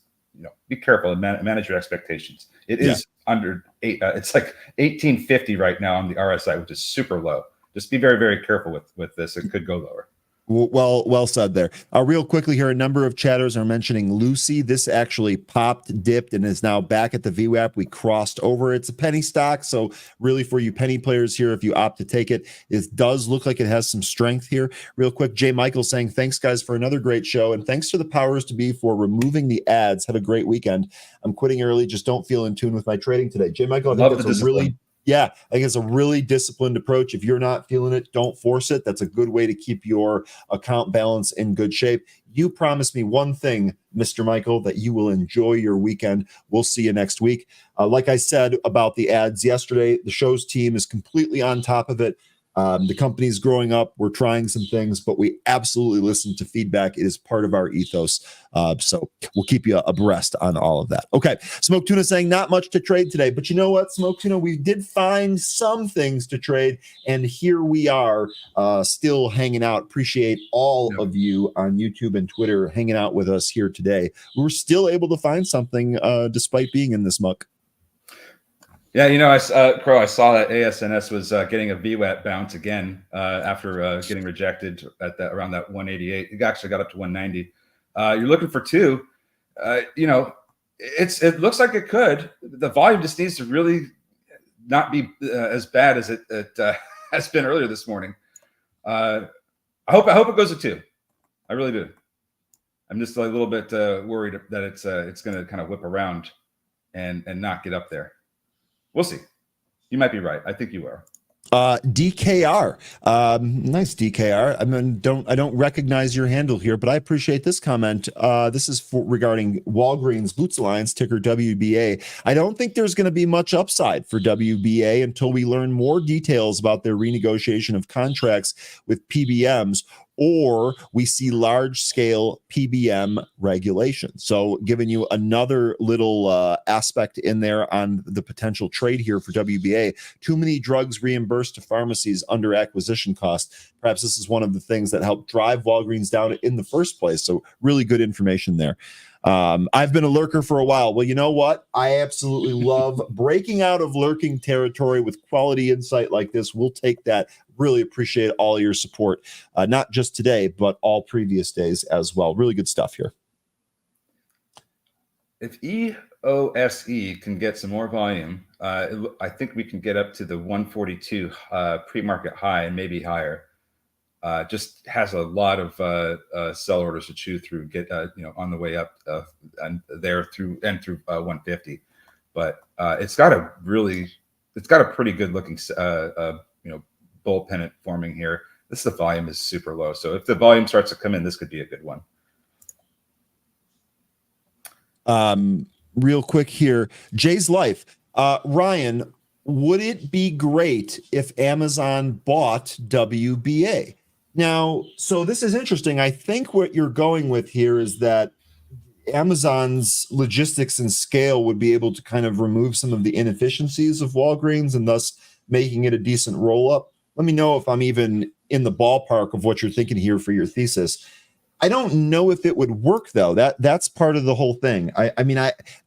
be careful and manage your expectations. It is under 8. It's like 1850 right now on the RSI, which is super low. Just be very, very careful with this. It could go lower. Well said there. Real quickly here, a number of chatters are mentioning Lucy. This actually popped, dipped, and is now back at the VWAP. We crossed over. It's a penny stock, so really for you penny players here, if you opt to take it, it does look like it has some strength here. Real quick, Jay Michael saying, thanks, guys, for another great show, and thanks to the powers to be for removing the ads. Have a great weekend. I'm quitting early. Just don't feel in tune with my trading today. Jay Michael, I think that's I think it's a really disciplined approach. If you're not feeling it, don't force it. That's a good way to keep your account balance in good shape. You promised me one thing, Mr. Michael, that you will enjoy your weekend. We'll see you next week. Like I said about the ads yesterday, the show's team is completely on top of it. The company's growing up. We're trying some things, but we absolutely listen to feedback. It is part of our ethos. So we'll keep you abreast on all of that. Okay. Smoke Tuna saying not much to trade today, but you know what, Smoke Tuna, we did find some things to trade, and here we are still hanging out. Appreciate all of you on YouTube and Twitter hanging out with us here today. We were still able to find something despite being in this muck. Yeah, Crow, I saw that ASNS was getting a VWAP bounce again after getting rejected at around that 188. It actually got up to 190. You're looking for 2. It looks like it could. The volume just needs to really not be as bad as it has been earlier this morning. I hope it goes to 2. I really do. I'm just a little bit worried that it's going to kind of whip around and not get up there. We'll see. You might be right. I think you are. DKR. Nice DKR. I don't recognize your handle here, but I appreciate this comment. This is regarding Walgreens Boots Alliance, ticker WBA. I don't think there's going to be much upside for WBA until we learn more details about their renegotiation of contracts with PBMs, or we see large-scale PBM regulation. So giving you another little aspect in there on the potential trade here for WBA. Too many drugs reimbursed to pharmacies under acquisition costs. Perhaps this is one of the things that helped drive Walgreens down in the first place. So really good information there. I've been a lurker for a while. Well, you know what? I absolutely love breaking out of lurking territory with quality insight like this. We'll take that. Really appreciate all your support, not just today, but all previous days as well. Really good stuff here. If EOSE can get some more volume, I think we can get up to the 142 pre-market high and maybe higher. Just has a lot of sell orders to chew through. Get on the way up and there through 150, but it's got a pretty good looking bull pennant forming here. The volume is super low, so if the volume starts to come in, this could be a good one. Real quick here, Jay's Life. Ryan, would it be great if Amazon bought WBA? Now, so this is interesting. I think what you're going with here is that Amazon's logistics and scale would be able to kind of remove some of the inefficiencies of Walgreens and thus making it a decent roll up. Let me know if I'm even in the ballpark of what you're thinking here for your thesis. I don't know if it would work though. That's part of the whole thing. I mean,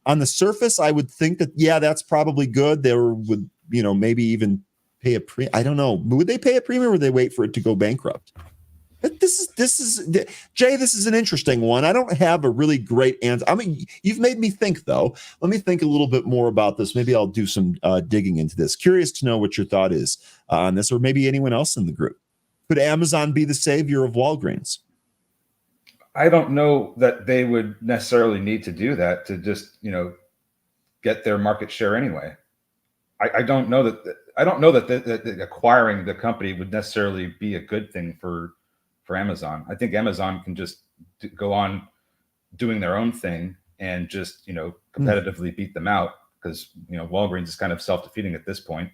on the surface, I would think that yeah, that's probably good. There would, maybe even pay a premium. I don't know. Would they pay a premium or would they wait for it to go bankrupt? But this is Jay. This is an interesting one. I don't have a really great answer. I mean, you've made me think though. Let me think a little bit more about this. Maybe I'll do some digging into this. Curious to know what your thought is on this, or maybe anyone else in the group. Could Amazon be the savior of Walgreens? I don't know that they would necessarily need to do that to just, get their market share anyway. I don't know that that acquiring the company would necessarily be a good thing for Amazon. I think Amazon can just go on doing their own thing and just, competitively beat them out because, Walgreens is kind of self-defeating at this point.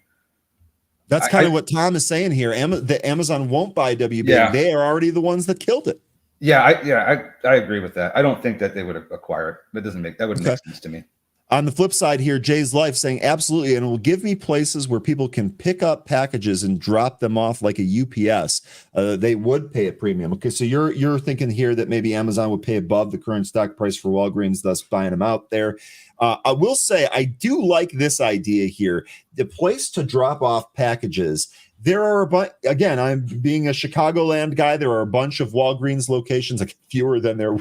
That's kind of what Tom is saying here. The Amazon won't buy WB. Yeah. They are already the ones that killed it. Yeah, I agree with that. I don't think that they would acquire it. That wouldn't make sense to me. On the flip side here, Jay's Life saying absolutely, and it will give me places where people can pick up packages and drop them off like a UPS. They would pay a premium. Okay, so you're thinking here that maybe Amazon would pay above the current stock price for Walgreens, thus buying them out there. I will say I do like this idea here. The place to drop off packages. There are again, I'm being a Chicagoland guy. There are a bunch of Walgreens locations, like fewer than there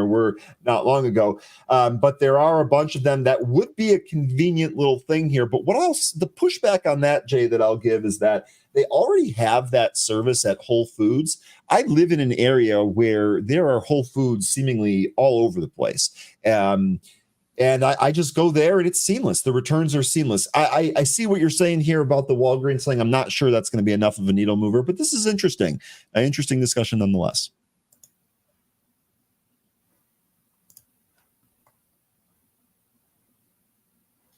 were not long ago. But there are a bunch of them that would be a convenient little thing here. But what else? The pushback on that, Jay, that I'll give is that they already have that service at Whole Foods. I live in an area where there are Whole Foods seemingly all over the place. And I just go there and it's seamless. The returns are seamless. I see what you're saying here about the Walgreens thing. I'm not sure that's going to be enough of a needle mover, but this is interesting. An interesting discussion nonetheless.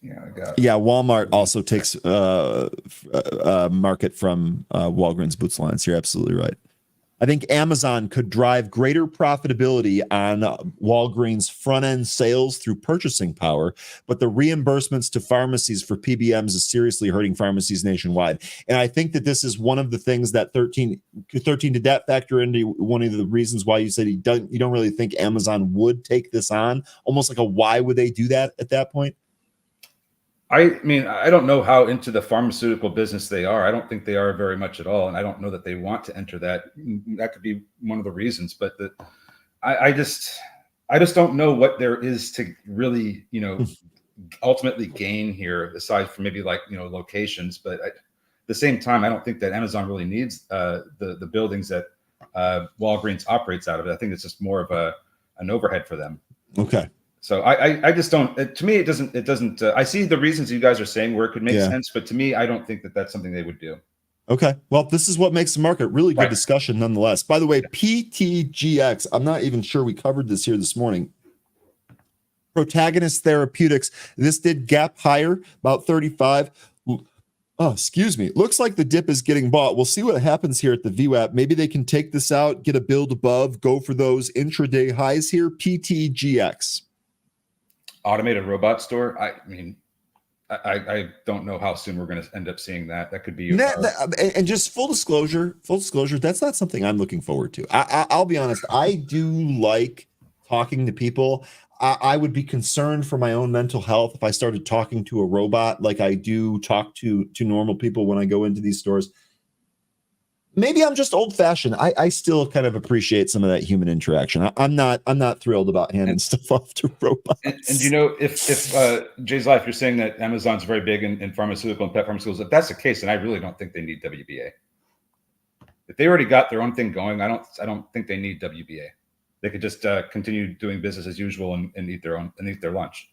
Yeah, I got it. Yeah, Walmart also takes market from Walgreens Boots Alliance. You're absolutely right. I think Amazon could drive greater profitability on Walgreens front-end sales through purchasing power, but the reimbursements to pharmacies for PBMs is seriously hurting pharmacies nationwide. And I think that this is one of the things that 13 did that factor into one of the reasons why you said you don't really think Amazon would take this on, almost like a why would they do that at that point? I mean, I don't know how into the pharmaceutical business they are. I don't think they are very much at all, and I don't know that they want to enter that. That could be one of the reasons, but I just don't know what there is to really, ultimately gain here, aside from maybe locations. But at the same time, I don't think that Amazon really needs the buildings that Walgreens operates out of. I think it's just more of an overhead for them. Okay. So I just don't. To me, it doesn't. I see the reasons you guys are saying where it could make sense, but to me, I don't think that that's something they would do. Okay. Well, this is what makes the market. Really good discussion nonetheless. By the way, PTGX, I'm not even sure we covered this here this morning. Protagonist Therapeutics. This did gap higher, about 35. Oh, excuse me. Looks like the dip is getting bought. We'll see what happens here at the VWAP. Maybe they can take this out, get a build above, go for those intraday highs here. PTGX. Automated robot store. I mean, I don't know how soon we're going to end up seeing that. That could be. And just full disclosure, that's not something I'm looking forward to. I'll be honest. I do like talking to people. I would be concerned for my own mental health if I started talking to a robot like I do talk to normal people when I go into these stores. Maybe I'm just old fashioned. I still kind of appreciate some of that human interaction. I'm not thrilled about handing stuff off to robots. And if Jay's Life, you're saying that Amazon's very big in pharmaceutical and pet pharmaceuticals. If that's the case, then I really don't think they need WBA. If they already got their own thing going, I don't think they need WBA. They could just continue doing business as usual and eat their lunch.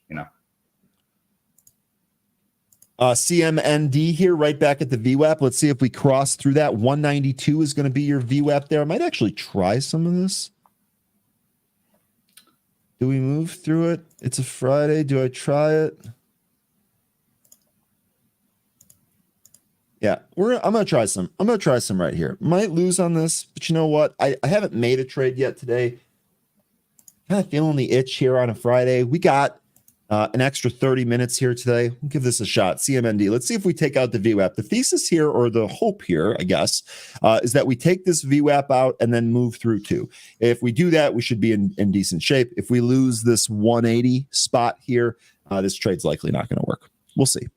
CMND here, right back at the VWAP. Let's see if we cross through that. 192 is going to be your VWAP there. I might actually try some of this. Do we move through it? It's a Friday. Do I try it? Yeah, I'm gonna try some. I'm gonna try some right here. Might lose on this, but you know what? I haven't made a trade yet today. Kind of feeling the itch here on a Friday. We got an extra 30 minutes here today. We'll give this a shot. CMND. Let's see if we take out the VWAP. The thesis here, or the hope here, I guess, is that we take this VWAP out and then move through 2. If we do that, we should be in decent shape. If we lose this 180 spot here, this trade's likely not going to work. We'll see.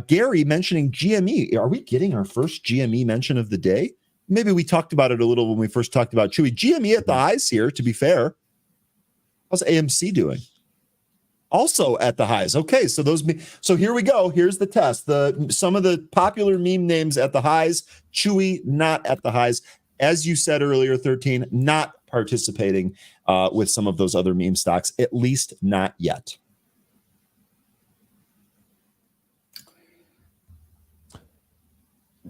Gary mentioning GME. Are we getting our first GME mention of the day? Maybe we talked about it a little when we first talked about Chewy. GME at the highs here, to be fair. How's AMC doing? Also at the highs. Okay, so here we go. Here's the test. Some of the popular meme names at the highs. Chewy not at the highs. As you said earlier, 13, not participating with some of those other meme stocks, at least not yet.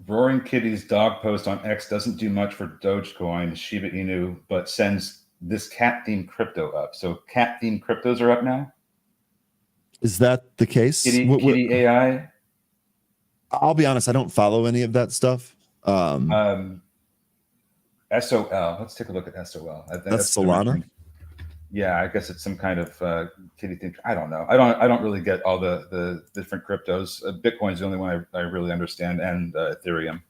Roaring Kitty's dog post on X doesn't do much for Dogecoin, Shiba Inu, but sends this cat-themed crypto up. So cat-themed cryptos are up now? Is that the case? Kitty AI? I'll be honest, I don't follow any of that stuff. SOL. Let's take a look at SOL. I think that's Faloona? Yeah, I guess it's some kind of kitty thing. I don't know. I don't really get all the different cryptos. Bitcoin's the only one I really understand, and Ethereum.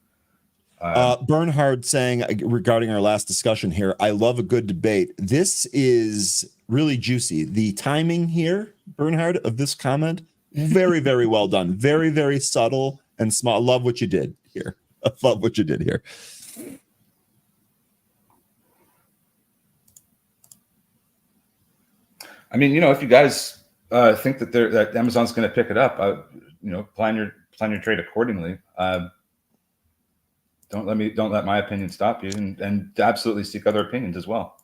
Bernhard saying regarding our last discussion here, I love a good debate. This is really juicy. The timing here, Bernhard, of this comment, very, very well done. Very, very subtle and small. Love what you did here. I love what you did here. I mean, if you guys think that Amazon's going to pick it up, plan your trade accordingly. Don't let my opinion stop you, and absolutely seek other opinions as well.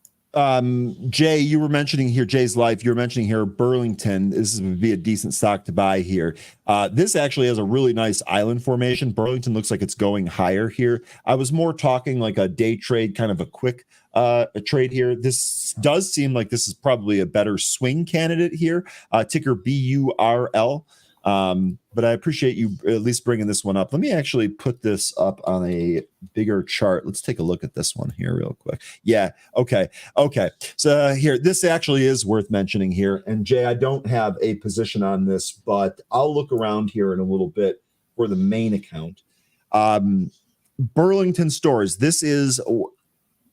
Jay, you were mentioning here, Jay's Life, you were mentioning here Burlington. This would be a decent stock to buy here. This actually has a really nice island formation. Burlington looks like it's going higher here. I was more talking like a day trade, kind of a quick a trade here. This does seem like this is probably a better swing candidate here. Ticker BURL. But I appreciate you at least bringing this one up. Let me actually put this up on a bigger chart. Let's take a look at this one here real quick. Yeah. Okay. So here, this actually is worth mentioning here. And Jay, I don't have a position on this, but I'll look around here in a little bit for the main account. Burlington Stores. This is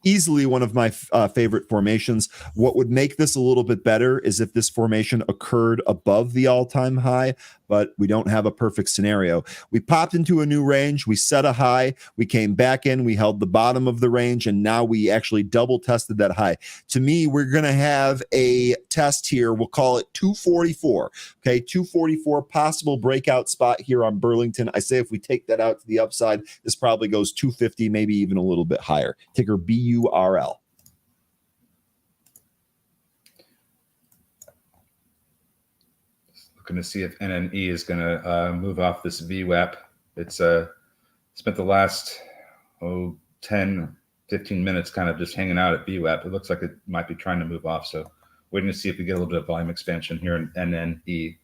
easily one of my favorite formations. What would make this a little bit better is if this formation occurred above the all-time high, but we don't have a perfect scenario. We popped into a new range, we set a high, we came back in, we held the bottom of the range, and now we actually double tested that high. To me, we're going to have a test here. We'll call it 244. Okay, 244 possible breakout spot here on Burlington. I say if we take that out to the upside, this probably goes 250, maybe even a little bit higher. Ticker BURL. Looking to see if NNE is going to move off this VWAP. It's spent the last 10, 15 minutes kind of just hanging out at VWAP. It looks like it might be trying to move off. So waiting to see if we get a little bit of volume expansion here in NNE.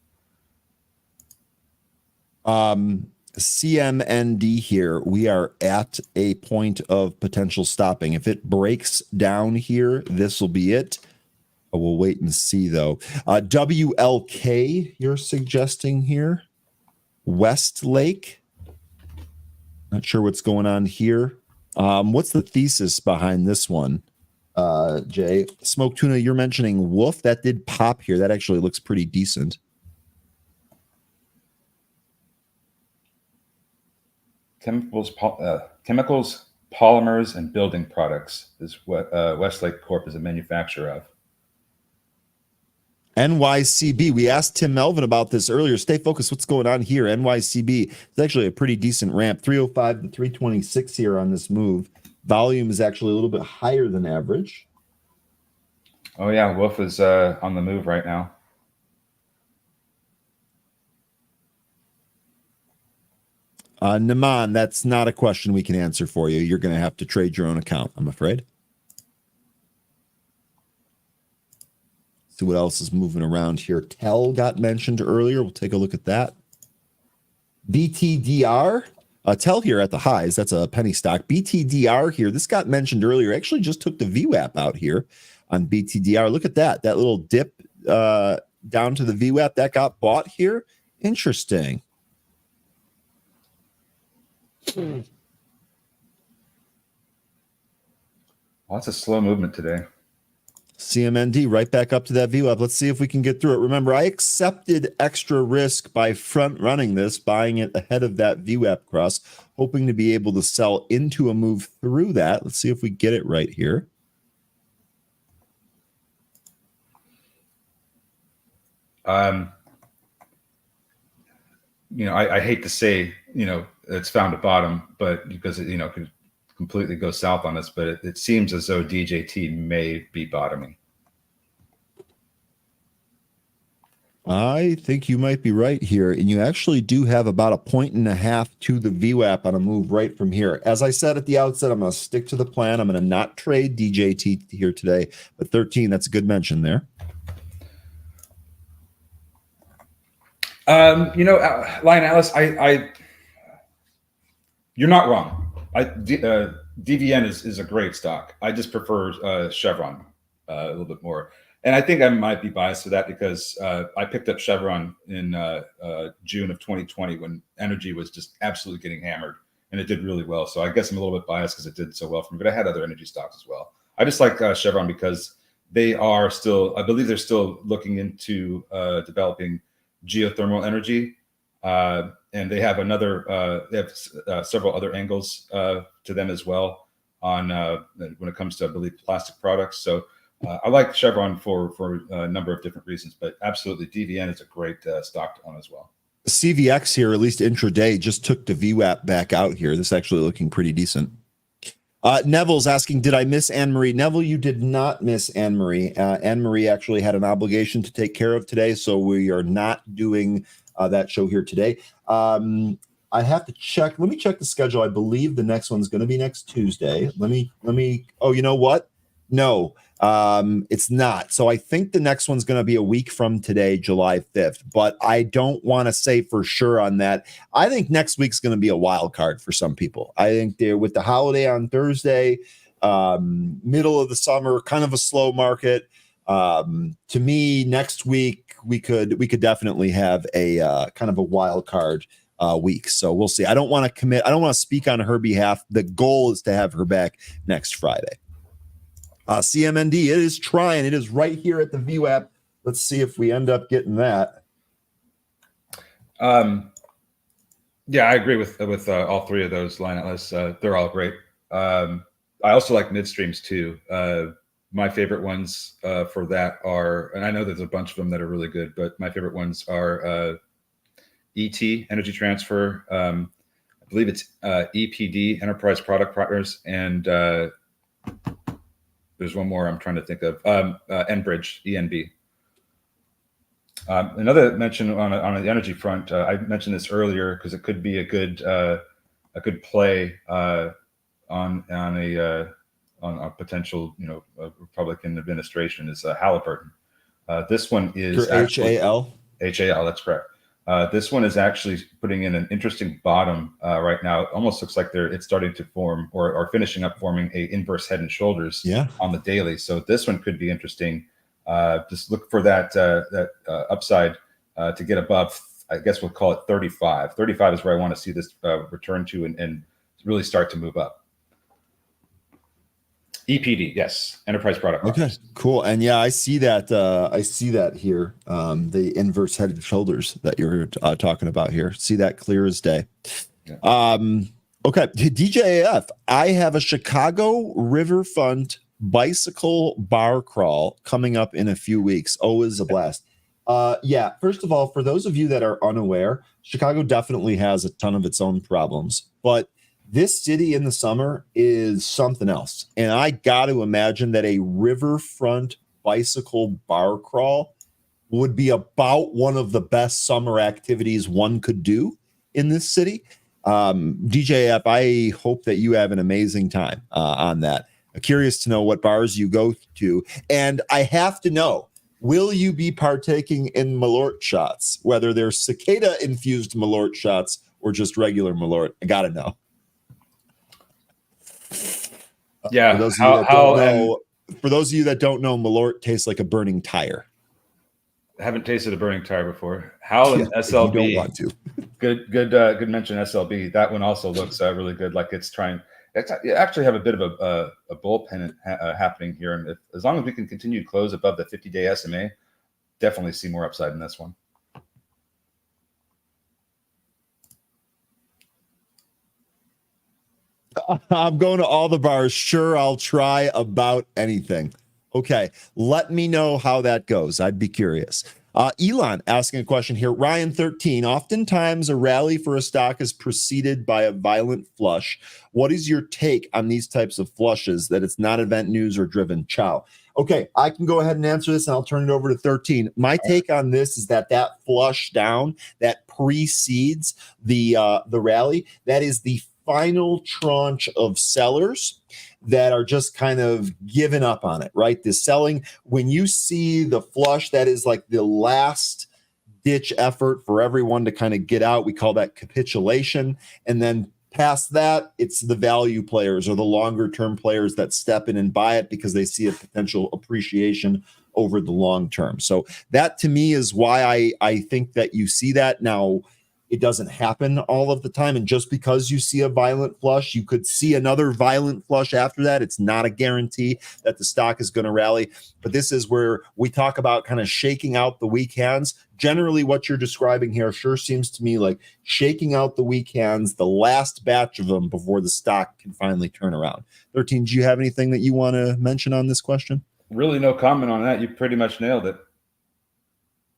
CMND here, we are at a point of potential stopping. If it breaks down here, this will be it. We'll wait and see, though. WLK, you're suggesting here. Westlake. Not sure what's going on here. What's the thesis behind this one, Jay? Smoke Tuna, you're mentioning Wolf. That did pop here. That actually looks pretty decent. Chemicals, polymers, and building products is what Westlake Corp is a manufacturer of. NYCB. We asked Tim Melvin about this earlier. Stay focused. What's going on here? NYCB. It's actually a pretty decent ramp. 305 to 326 here on this move. Volume is actually a little bit higher than average. Oh, yeah. Wolf is on the move right now. Naman, that's not a question we can answer for you. You're going to have to trade your own account, I'm afraid. See what else is moving around here. Tel got mentioned earlier. We'll take a look at that. BTDR. tell here at the highs. That's a penny stock. BTDR here. This got mentioned earlier. Actually, just took the VWAP out here on BTDR. Look at that. That little dip down to the VWAP that got bought here. Interesting. Lots of slow movement today. CMND right back up to that VWAP. Let's see if we can get through it. Remember, I accepted extra risk by front running this, buying it ahead of that VWAP cross, hoping to be able to sell into a move through that. Let's see if we get it right here. I hate to say, it's found a bottom, but because it, could completely go south on us, but it seems as though DJT may be bottoming. I think you might be right here, and you actually do have about 1.5 points to the VWAP on a move right from here. As I said at the outset, I'm going to stick to the plan. I'm going to not trade DJT here today, but 13, that's a good mention there. Lion Alice, you're not wrong. DVN is a great stock. I just prefer Chevron a little bit more. And I think I might be biased to that because I picked up Chevron in June of 2020 when energy was just absolutely getting hammered, and it did really well. So I guess I'm a little bit biased because it did so well for me, but I had other energy stocks as well. I just like Chevron because they are still, I believe they're still looking into developing geothermal energy. And they have several other angles to them as well on when it comes to, I believe, plastic products. So I like Chevron for a number of different reasons, but absolutely DVN is a great stock to own as well. CVX here, at least intraday, just took the VWAP back out here. This is actually looking pretty decent. Neville's asking, did I miss Anne-Marie? Neville, you did not miss Anne-Marie. Anne-Marie actually had an obligation to take care of today, so we are not doing that show here today. I have to check. Let me check the schedule. I believe the next one's going to be next Tuesday. Let me. Oh, you know what? No, it's not. So I think the next one's going to be a week from today, July 5th, but I don't want to say for sure on that. I think next week's going to be a wild card for some people. I think they're with the holiday on Thursday, middle of the summer, kind of a slow market. To me, next week we could definitely have a kind of a wild card week. So we'll see. I don't want to commit. I don't want to speak on her behalf. The goal is to have her back next Friday. CMND, it is trying. It is right here at the VWAP. Let's see if we end up getting that. Yeah, I agree with all three of those line lists. They're all great. I also like midstreams too. My favorite ones for that are, and I know there's a bunch of them that are really good, but my favorite ones are ET, Energy Transfer. I believe it's EPD, Enterprise Product Partners, and there's one more I'm trying to think of, Enbridge, ENB. Another mention on the energy front, I mentioned this earlier because it could be a good play on a potential Republican administration is Halliburton. This one is HAL. HAL, that's correct. This one is actually putting in an interesting bottom right now. It almost looks like it's starting to form or finishing up forming a inverse head and shoulders on the daily. So this one could be interesting. Just look for that upside to get above, I guess we'll call it 35. 35 is where I want to see this return to and really start to move up. EPD, yes, Enterprise Product Partners. Okay, cool. And yeah, I see that. I see that here. The inverse head and shoulders that you're talking about here. See that clear as day. Yeah. Okay, DJAF. I have a Chicago Riverfront bicycle bar crawl coming up in a few weeks. Always a blast. Yeah. First of all, for those of you that are unaware, Chicago definitely has a ton of its own problems, but this city in the summer is something else. And I got to imagine that a riverfront bicycle bar crawl would be about one of the best summer activities one could do in this city. DJF, I hope that you have an amazing time on that. I'm curious to know what bars you go to. And I have to know, will you be partaking in Malort shots, whether they're cicada-infused Malort shots or just regular Malort? I gotta know. Yeah. For those of you that don't know, for those of you that don't know, Malort tastes like a burning tire. I haven't tasted a burning tire before. Hal and Yeah, SLB. you don't want to. Good mention. SLB. That one also looks really good. Like it's trying. You actually have a bit of a bullpen happening here, and as long as we can continue to close above the 50-day SMA, definitely see more upside in this one. I'm going to all the bars. Sure, I'll try about anything. Okay, let me know how that goes. I'd be curious. Elon asking a question here. Ryan 13, oftentimes a rally for a stock is preceded by a violent flush. What is your take on these types of flushes, that it's not event news or driven? Ciao. Okay, I can go ahead and answer this, and I'll turn it over to 13. My take on this is that flush down that precedes the rally, that is the final tranche of sellers that are just kind of giving up on it, right? The selling, when you see the flush, that is like the last ditch effort for everyone to kind of get out. We call that capitulation. And then past that, it's the value players or the longer term players that step in and buy it because they see a potential appreciation over the long term. So that to me is why I think that you see that. Now, it doesn't happen all of the time. And just because you see a violent flush, you could see another violent flush after that. It's not a guarantee that the stock is going to rally. But this is where we talk about kind of shaking out the weak hands. Generally, what you're describing here sure seems to me like shaking out the weak hands, the last batch of them before the stock can finally turn around. 13, do you have anything that you want to mention on this question? Really no comment on that. You pretty much nailed it.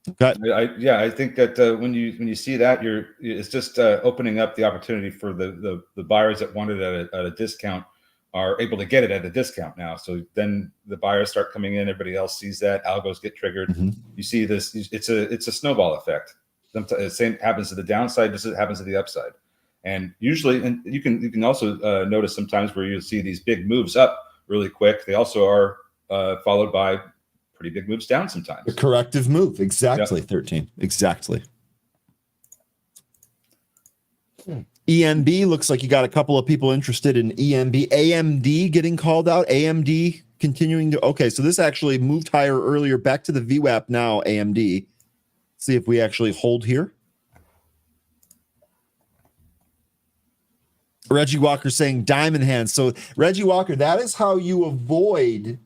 Okay. I think that when you see that, it's just opening up the opportunity for the buyers that wanted it at a discount are able to get it at a discount now. So then the buyers start coming in. Everybody else sees that. Algos get triggered. Mm-hmm. You see this. It's a snowball effect. The same happens to the downside. This happens to the upside. And usually, and you can also notice sometimes where you'll see these big moves up really quick. They also are followed by pretty big moves down sometimes. A corrective move. Exactly. Yep. 13. Exactly. EMB looks like you got a couple of people interested in EMB. AMD getting called out. AMD continuing to. Okay, so this actually moved higher earlier. Back to the VWAP now. AMD. See if we actually hold here. Reggie Walker saying diamond hands. So Reggie Walker, that is how you avoid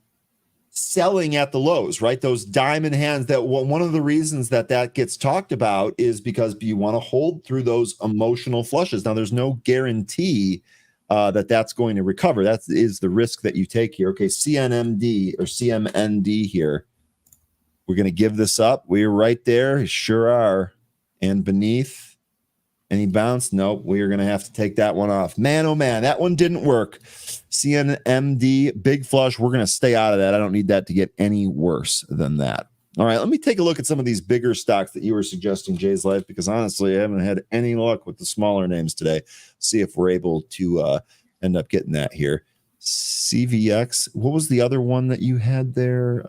selling at the lows, right? Those diamond hands. That one of the reasons that gets talked about is because you want to hold through those emotional flushes. Now, there's no guarantee that that's going to recover. That is the risk that you take here. Okay, CNMD or CMND here. We're going to give this up. We're right there. Sure are. And beneath. Any bounce? Nope. We're going to have to take that one off. Man, oh man, that one didn't work. CNMD, big flush. We're going to stay out of that. I don't need that to get any worse than that. All right, let me take a look at some of these bigger stocks that you were suggesting, Jay's Life, because honestly, I haven't had any luck with the smaller names today. See if we're able to end up getting that here. CVX. What was the other one that you had there?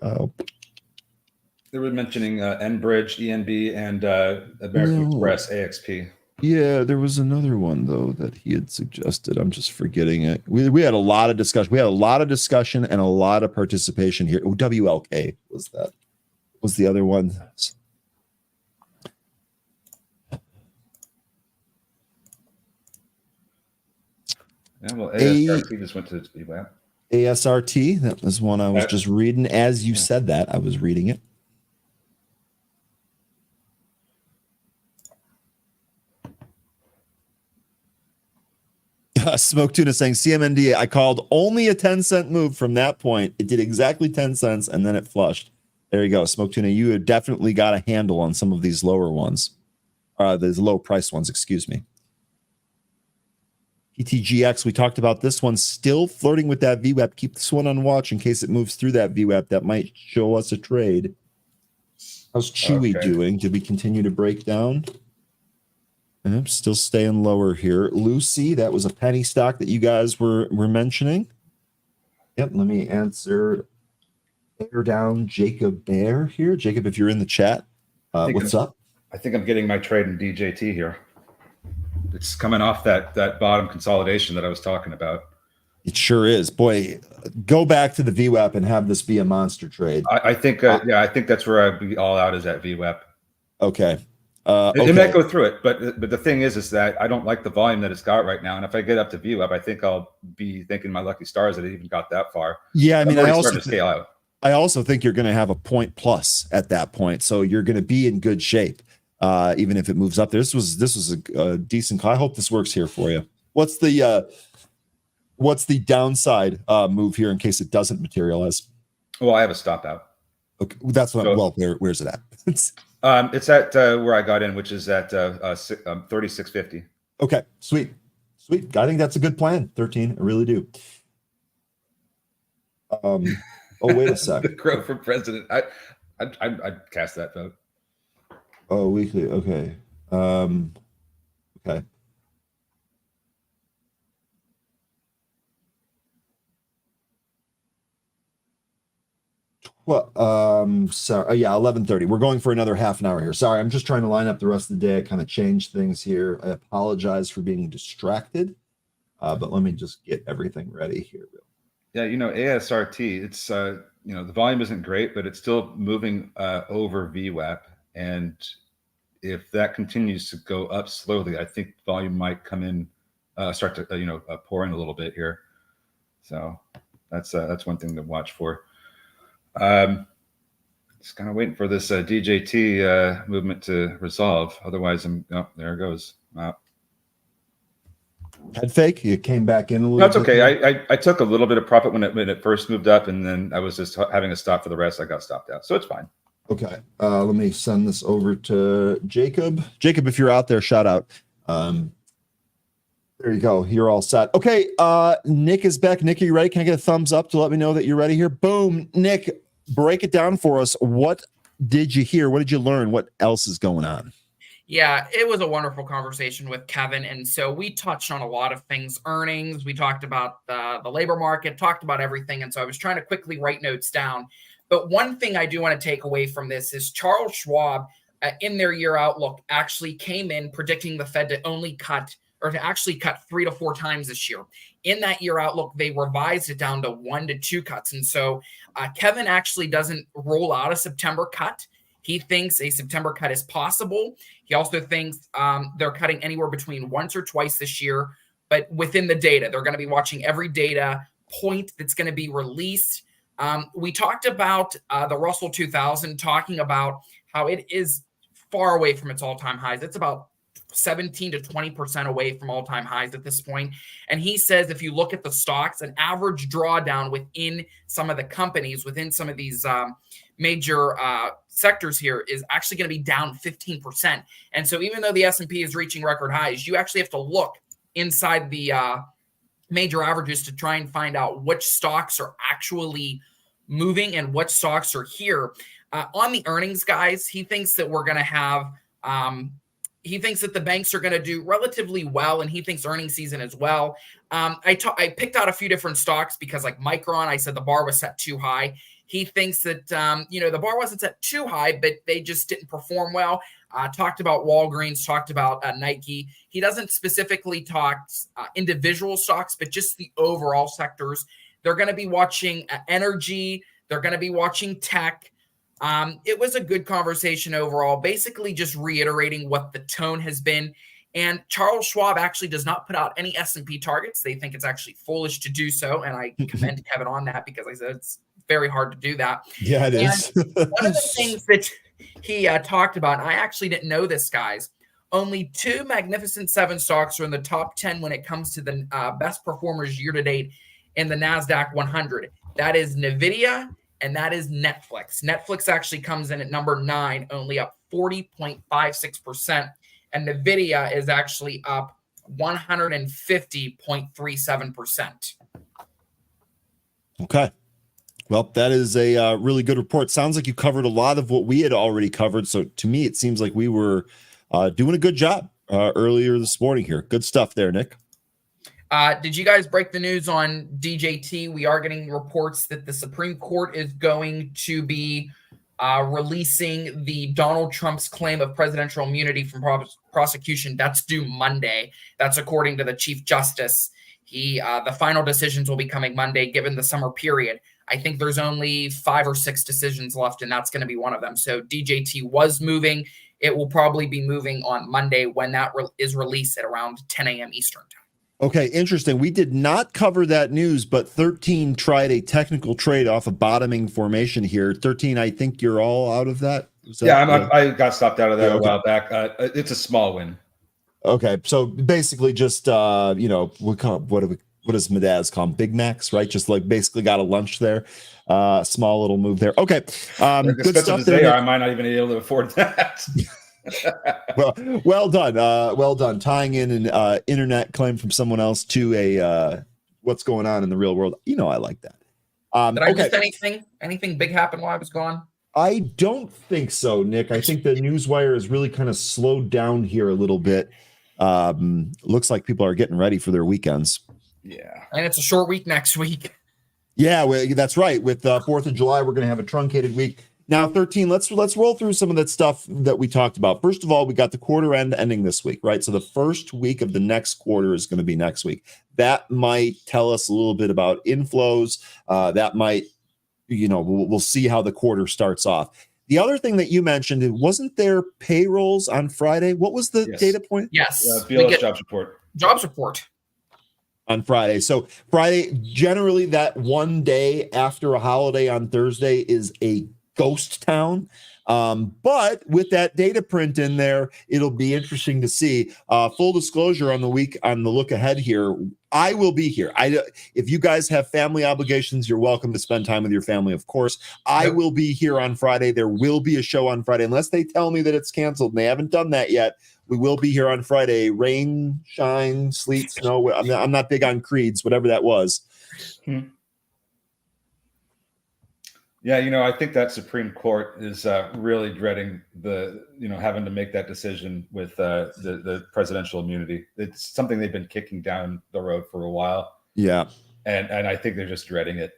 They were mentioning Enbridge, ENB, and American Express, AXP. Yeah, there was another one though that he had suggested. I'm just forgetting it. We had a lot of discussion. We had a lot of discussion and a lot of participation here. WLK was that. Was the other one? Yeah, well, ASRT just went to VWAP. ASRT, that was one I was just reading. As you said that, I was reading it. Smoke Tuna saying CMND, I called only a 10-cent move from that point. It did exactly 10 cents and then it flushed. There you go. Smoke Tuna, you have definitely got a handle on some of these lower ones. These low price ones, excuse me. PTGX, we talked about this one, still flirting with that VWAP. Keep this one on watch in case it moves through that VWAP. That might show us a trade. How's Chewy doing? Did we continue to break down? Still staying lower here. Lucy, that was a penny stock that you guys were mentioning. Yep, let me answer. Air down Jacob Bear here. Jacob, if you're in the chat, what's up? I think I'm getting my trade in DJT here. it's coming off that bottom consolidation that I was talking about. It sure is. Boy, go back to the VWAP and have this be a monster trade. I think, I think that's where I'd be all out is at VWAP. Okay. It might go through it, but the thing is that I don't like the volume that it's got right now. And if I get up to VWAP, I think I'll be thanking my lucky stars that it even got that far. Yeah, I mean, I also to scale out. I also think you're going to have a point plus at that point, so you're going to be in good shape, even if it moves up. This was a decent call. I hope this works here for you. What's the downside move here in case it doesn't materialize? Well, I have a stop out. Okay, that's what. Well, where's it at? It's at where I got in, which is at 36.50. Okay, sweet. I think that's a good plan. 13, I really do. Oh, wait a sec. The crow for president. I'd cast that vote. Oh, weekly. Okay. Okay. Well, sorry. Yeah, 11:30. We're going for another half an hour here. Sorry, I'm just trying to line up the rest of the day. I kind of changed things here. I apologize for being distracted, but let me just get everything ready here. Yeah, ASRT, it's, the volume isn't great, but it's still moving over VWAP. And if that continues to go up slowly, I think volume might come in, start to, pour in a little bit here. So that's one thing to watch for. Just kind of waiting for this DJT movement to resolve. Otherwise, there it goes. Wow. Head fake. You came back in a little. That's okay. I took a little bit of profit when it first moved up, and then I was just having a stop for the rest. I got stopped out, so it's fine. Okay. Let me send this over to Jacob. Jacob, if you're out there, shout out. There you go. You're all set. Okay. Nick is back. Nick, are you ready? Can I get a thumbs up to let me know that you're ready here? Boom. Nick, break it down for us. What did you hear? What did you learn? What else is going on? Yeah, it was a wonderful conversation with Kevin. And so we touched on a lot of things, earnings. We talked about the labor market, talked about everything. And so I was trying to quickly write notes down. But one thing I do want to take away from this is Charles Schwab in their year outlook actually came in predicting the Fed to only cut or to actually cut 3 to 4 times this year. In that year outlook, they revised it down to 1 to 2 cuts. And so Kevin actually doesn't roll out a September cut. He thinks a September cut is possible. He also thinks they're cutting anywhere between once or twice this year, but within the data. They're going to be watching every data point that's going to be released. We talked about the Russell 2000, talking about how it is far away from its all-time highs. It's about 17 to 20% away from all-time highs at this point. And he says if you look at the stocks, an average drawdown within some of the companies, within some of these major sectors here is actually going to be down 15%. And so even though the S&P is reaching record highs, you actually have to look inside the major averages to try and find out which stocks are actually moving and what stocks are here. On the earnings, guys, he thinks that we're going to have he thinks that the banks are going to do relatively well, and he thinks earnings season as well. I picked out a few different stocks because, like Micron, I said the bar was set too high. He thinks that, the bar wasn't set too high, but they just didn't perform well. Talked about Walgreens, talked about Nike. He doesn't specifically talk individual stocks, but just the overall sectors. They're going to be watching energy. They're going to be watching tech. It was a good conversation overall, basically just reiterating what the tone has been. And Charles Schwab actually does not put out any S&P targets. They think it's actually foolish to do so. And I commend Kevin on that because I said it's very hard to do that. Yeah, it is. One of the things that he talked about, and I actually didn't know this, guys, only 2 Magnificent 7 stocks are in the top 10 when it comes to the best performers year to date in the NASDAQ 100. That is NVIDIA and that is Netflix. Netflix actually comes in at number 9, only up 40.56%. And NVIDIA is actually up 150.37%. Okay. Well, that is a really good report. Sounds like you covered a lot of what we had already covered. So to me, it seems like we were doing a good job earlier this morning here. Good stuff there, Nick. Did you guys break the news on DJT? We are getting reports that the Supreme Court is going to be releasing the Donald Trump's claim of presidential immunity from prosecution. That's due Monday. That's according to the Chief Justice. The final decisions will be coming Monday, given the summer period. I think there's only 5 or 6 decisions left, and that's going to be one of them. So DJT was moving. It will probably be moving on Monday when that is released at around 10 a.m. Eastern time. Okay, interesting. We did not cover that news, but 13 tried a technical trade off a bottoming formation here. 13, I think you're all out of that? I got stopped out of that a while back. It's a small win. Okay, so basically just, what does Madaz call them? Big Macs, right? Just like basically got a lunch there. Small little move there. Okay, good stuff there. I might not even be able to afford that. well done. Well done. Tying in an internet claim from someone else to a what's going on in the real world. You know, I like that. Did I miss anything? Anything big happen while I was gone? I don't think so, Nick. I think the newswire has really kind of slowed down here a little bit. Looks like people are getting ready for their weekends. Yeah, and it's a short week next week. Yeah, well, that's right. With 4th of July, we're going to have a truncated week. Now, 13, let's roll through some of that stuff that we talked about. First of all, we got the quarter end ending this week, right? So the first week of the next quarter is going to be next week. That might tell us a little bit about inflows. That might, we'll see how the quarter starts off. The other thing that you mentioned, wasn't there payrolls on Friday? What was the data point? Yes. BLS jobs report. Jobs report. On Friday. So Friday, generally that one day after a holiday on Thursday is a ghost town. But with that data print in there, it'll be interesting to see. Full disclosure on the look ahead here, I will be here. If you guys have family obligations, you're welcome to spend time with your family, of course. I will be here on Friday. There will be a show on Friday, unless they tell me that it's canceled, and they haven't done that yet. We will be here on Friday. Rain, shine, sleet, snow. I'm not big on creeds, whatever that was. Yeah, I think that Supreme Court is really dreading having to make that decision with the presidential immunity. It's something they've been kicking down the road for a while. Yeah, and I think they're just dreading it.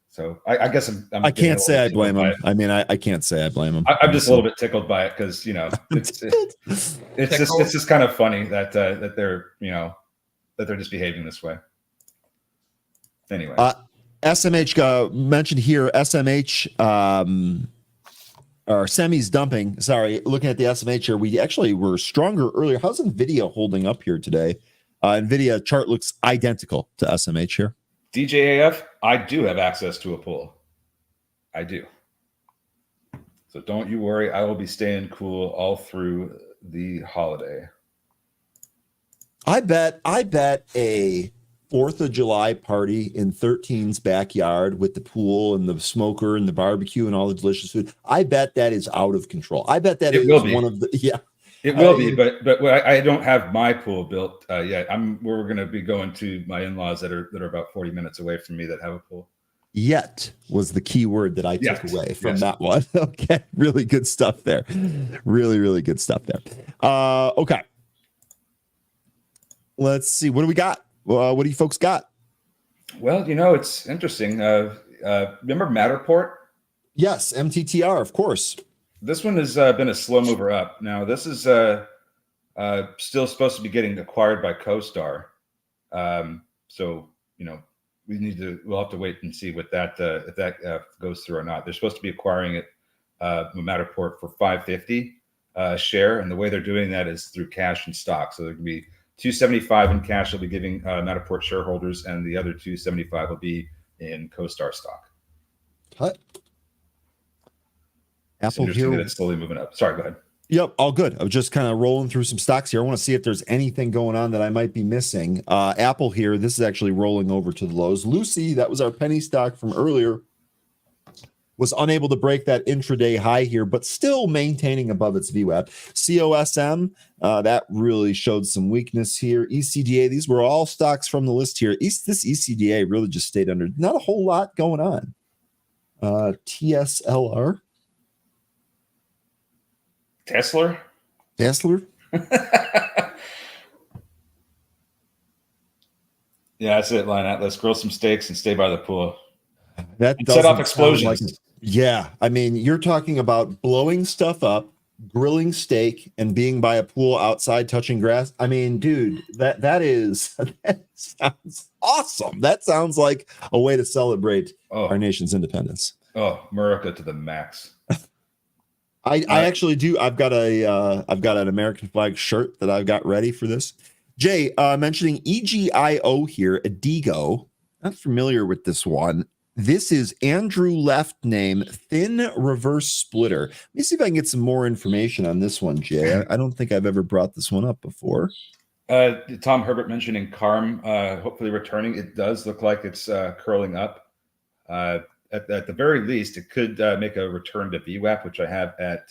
So I guess I can't say I blame them. I mean, I can't say I blame them. I'm just a little bit tickled by it because it's just kind of funny that they're that they're just behaving this way. Anyway. SMH mentioned here, SMH or semis dumping. Sorry, looking at the SMH here, we actually were stronger earlier. How's NVIDIA holding up here today? NVIDIA chart looks identical to SMH here. DJAF, I do have access to a pool. I do. So don't you worry. I will be staying cool all through the holiday. I bet a 4th of July party in 13's backyard with the pool and the smoker and the barbecue and all the delicious food. I bet that is out of control. I bet that is one of the, It will be, but I don't have my pool built yet. We're going to be going to my in-laws that are about 40 minutes away from me that have a pool. Yet was the key word that I took away from that one. Okay. Really good stuff there. Really, really good stuff there. Okay. Let's see. What do we got? What do you folks got? Well, it's interesting. Remember Matterport? Yes, MTTR, of course. This one has been a slow mover up. Now, this is still supposed to be getting acquired by CoStar. So, we'll have to wait and see what if that goes through or not. They're supposed to be acquiring it, Matterport, for $5.50 share, and the way they're doing that is through cash and stock. So there can be $275 in cash they'll be giving Matterport shareholders, and the other $275 will be in CoStar stock. What? Apple here here. It's slowly moving up. Sorry, go ahead. Yep, all good. I was just kind of rolling through some stocks here. I want to see if there's anything going on that I might be missing. Apple here, this is actually rolling over to the lows. Lucy, that was our penny stock from earlier, was unable to break that intraday high here, but still maintaining above its VWAP. COSM, that really showed some weakness here. ECDA, these were all stocks from the list here. This ECDA really just stayed under. Not a whole lot going on. TSLR. Tesla? Yeah, that's it, Line Atlas. Grill some steaks and stay by the pool. That set off explosions. Yeah, I mean, you're talking about blowing stuff up, grilling steak, and being by a pool outside touching grass. I mean, dude, that sounds awesome. That sounds like a way to celebrate our nation's independence. Oh, America to the max. I actually do. I've got an American flag shirt that I've got ready for this. Jay, mentioning EGIO here, Adigo. Not familiar with this one. This is Andrew Left name, thin reverse splitter. Let me see if I can get some more information on this one, Jay. I don't think I've ever brought this one up before. Tom Herbert mentioning CARM, hopefully returning. It does look like it's curling up. At the very least, it could make a return to VWAP, which I have at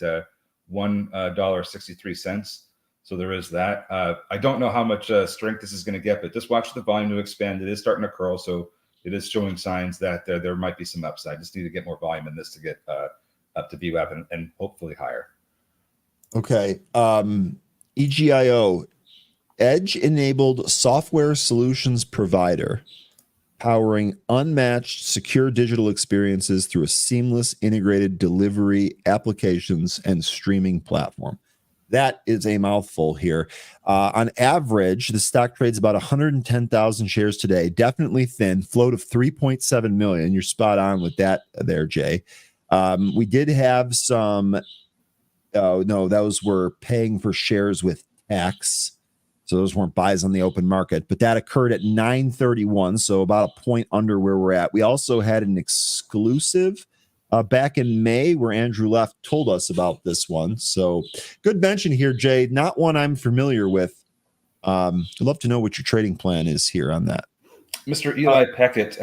$1.63. So there is that. I don't know how much strength this is going to get, but just watch the volume to expand. It is starting to curl, so it is showing signs that there might be some upside. Just need to get more volume in this to get up to VWAP and hopefully higher. Okay. EGIO, edge-enabled software solutions provider, powering unmatched secure digital experiences through a seamless integrated delivery, applications, and streaming platform. That is a mouthful here. On average, the stock trades about 110,000 shares today. Definitely thin. Float of 3.7 million. You're spot on with that there, Jay. We did have some. Oh no, those were paying for shares with tax. So those weren't buys on the open market, but that occurred at 9:31, so about a point under where we're at. We also had an exclusive back in May where Andrew Left told us about this one. So good mention here, Jay. Not one I'm familiar with. I'd love to know what your trading plan is here on that. Mr. Eli Peckett,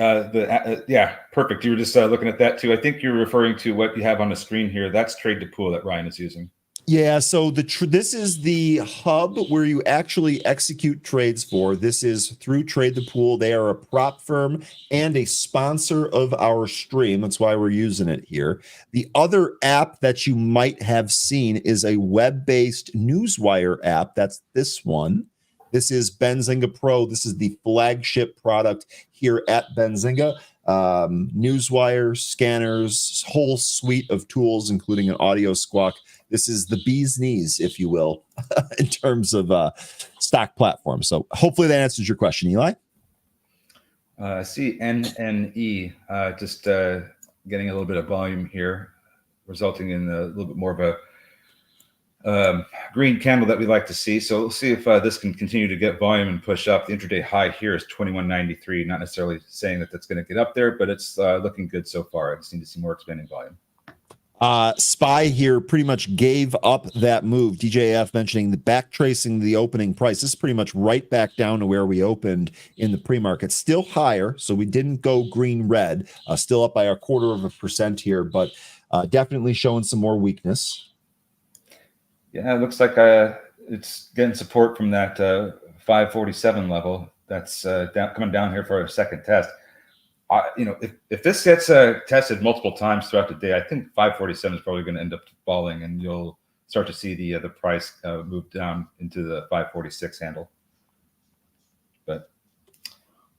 yeah, perfect. You were just looking at that too. I think you're referring to what you have on the screen here. That's Trade to Pool that Ryan is using. Yeah, so this is the hub where you actually execute trades for. This is through Trade the Pool. They are a prop firm and a sponsor of our stream. That's why we're using it here. The other app that you might have seen is a web-based Newswire app. That's this one. This is Benzinga Pro. This is the flagship product here at Benzinga. Newswire, scanners, whole suite of tools, including an audio squawk. This is the bee's knees, if you will, in terms of stock platforms. So hopefully that answers your question, Eli. See NNE, just getting a little bit of volume here, resulting in a little bit more of a green candle that we like to see. So we'll see if this can continue to get volume and push up. The intraday high here is 21.93. Not necessarily saying that that's going to get up there, but it's looking good so far. I just need to see more expanding volume. SPY here pretty much gave up that move. DJF mentioning the back tracing the opening price. This is pretty much right back down to where we opened in the pre-market. Still higher, so we didn't go green-red. Still up by 0.25% here, but definitely showing some more weakness. Yeah, it looks like it's getting support from that 547 level. That's coming down here for a second test. If this gets tested multiple times throughout the day, I think 547 is probably going to end up falling, and you'll start to see the price move down into the 546 handle. But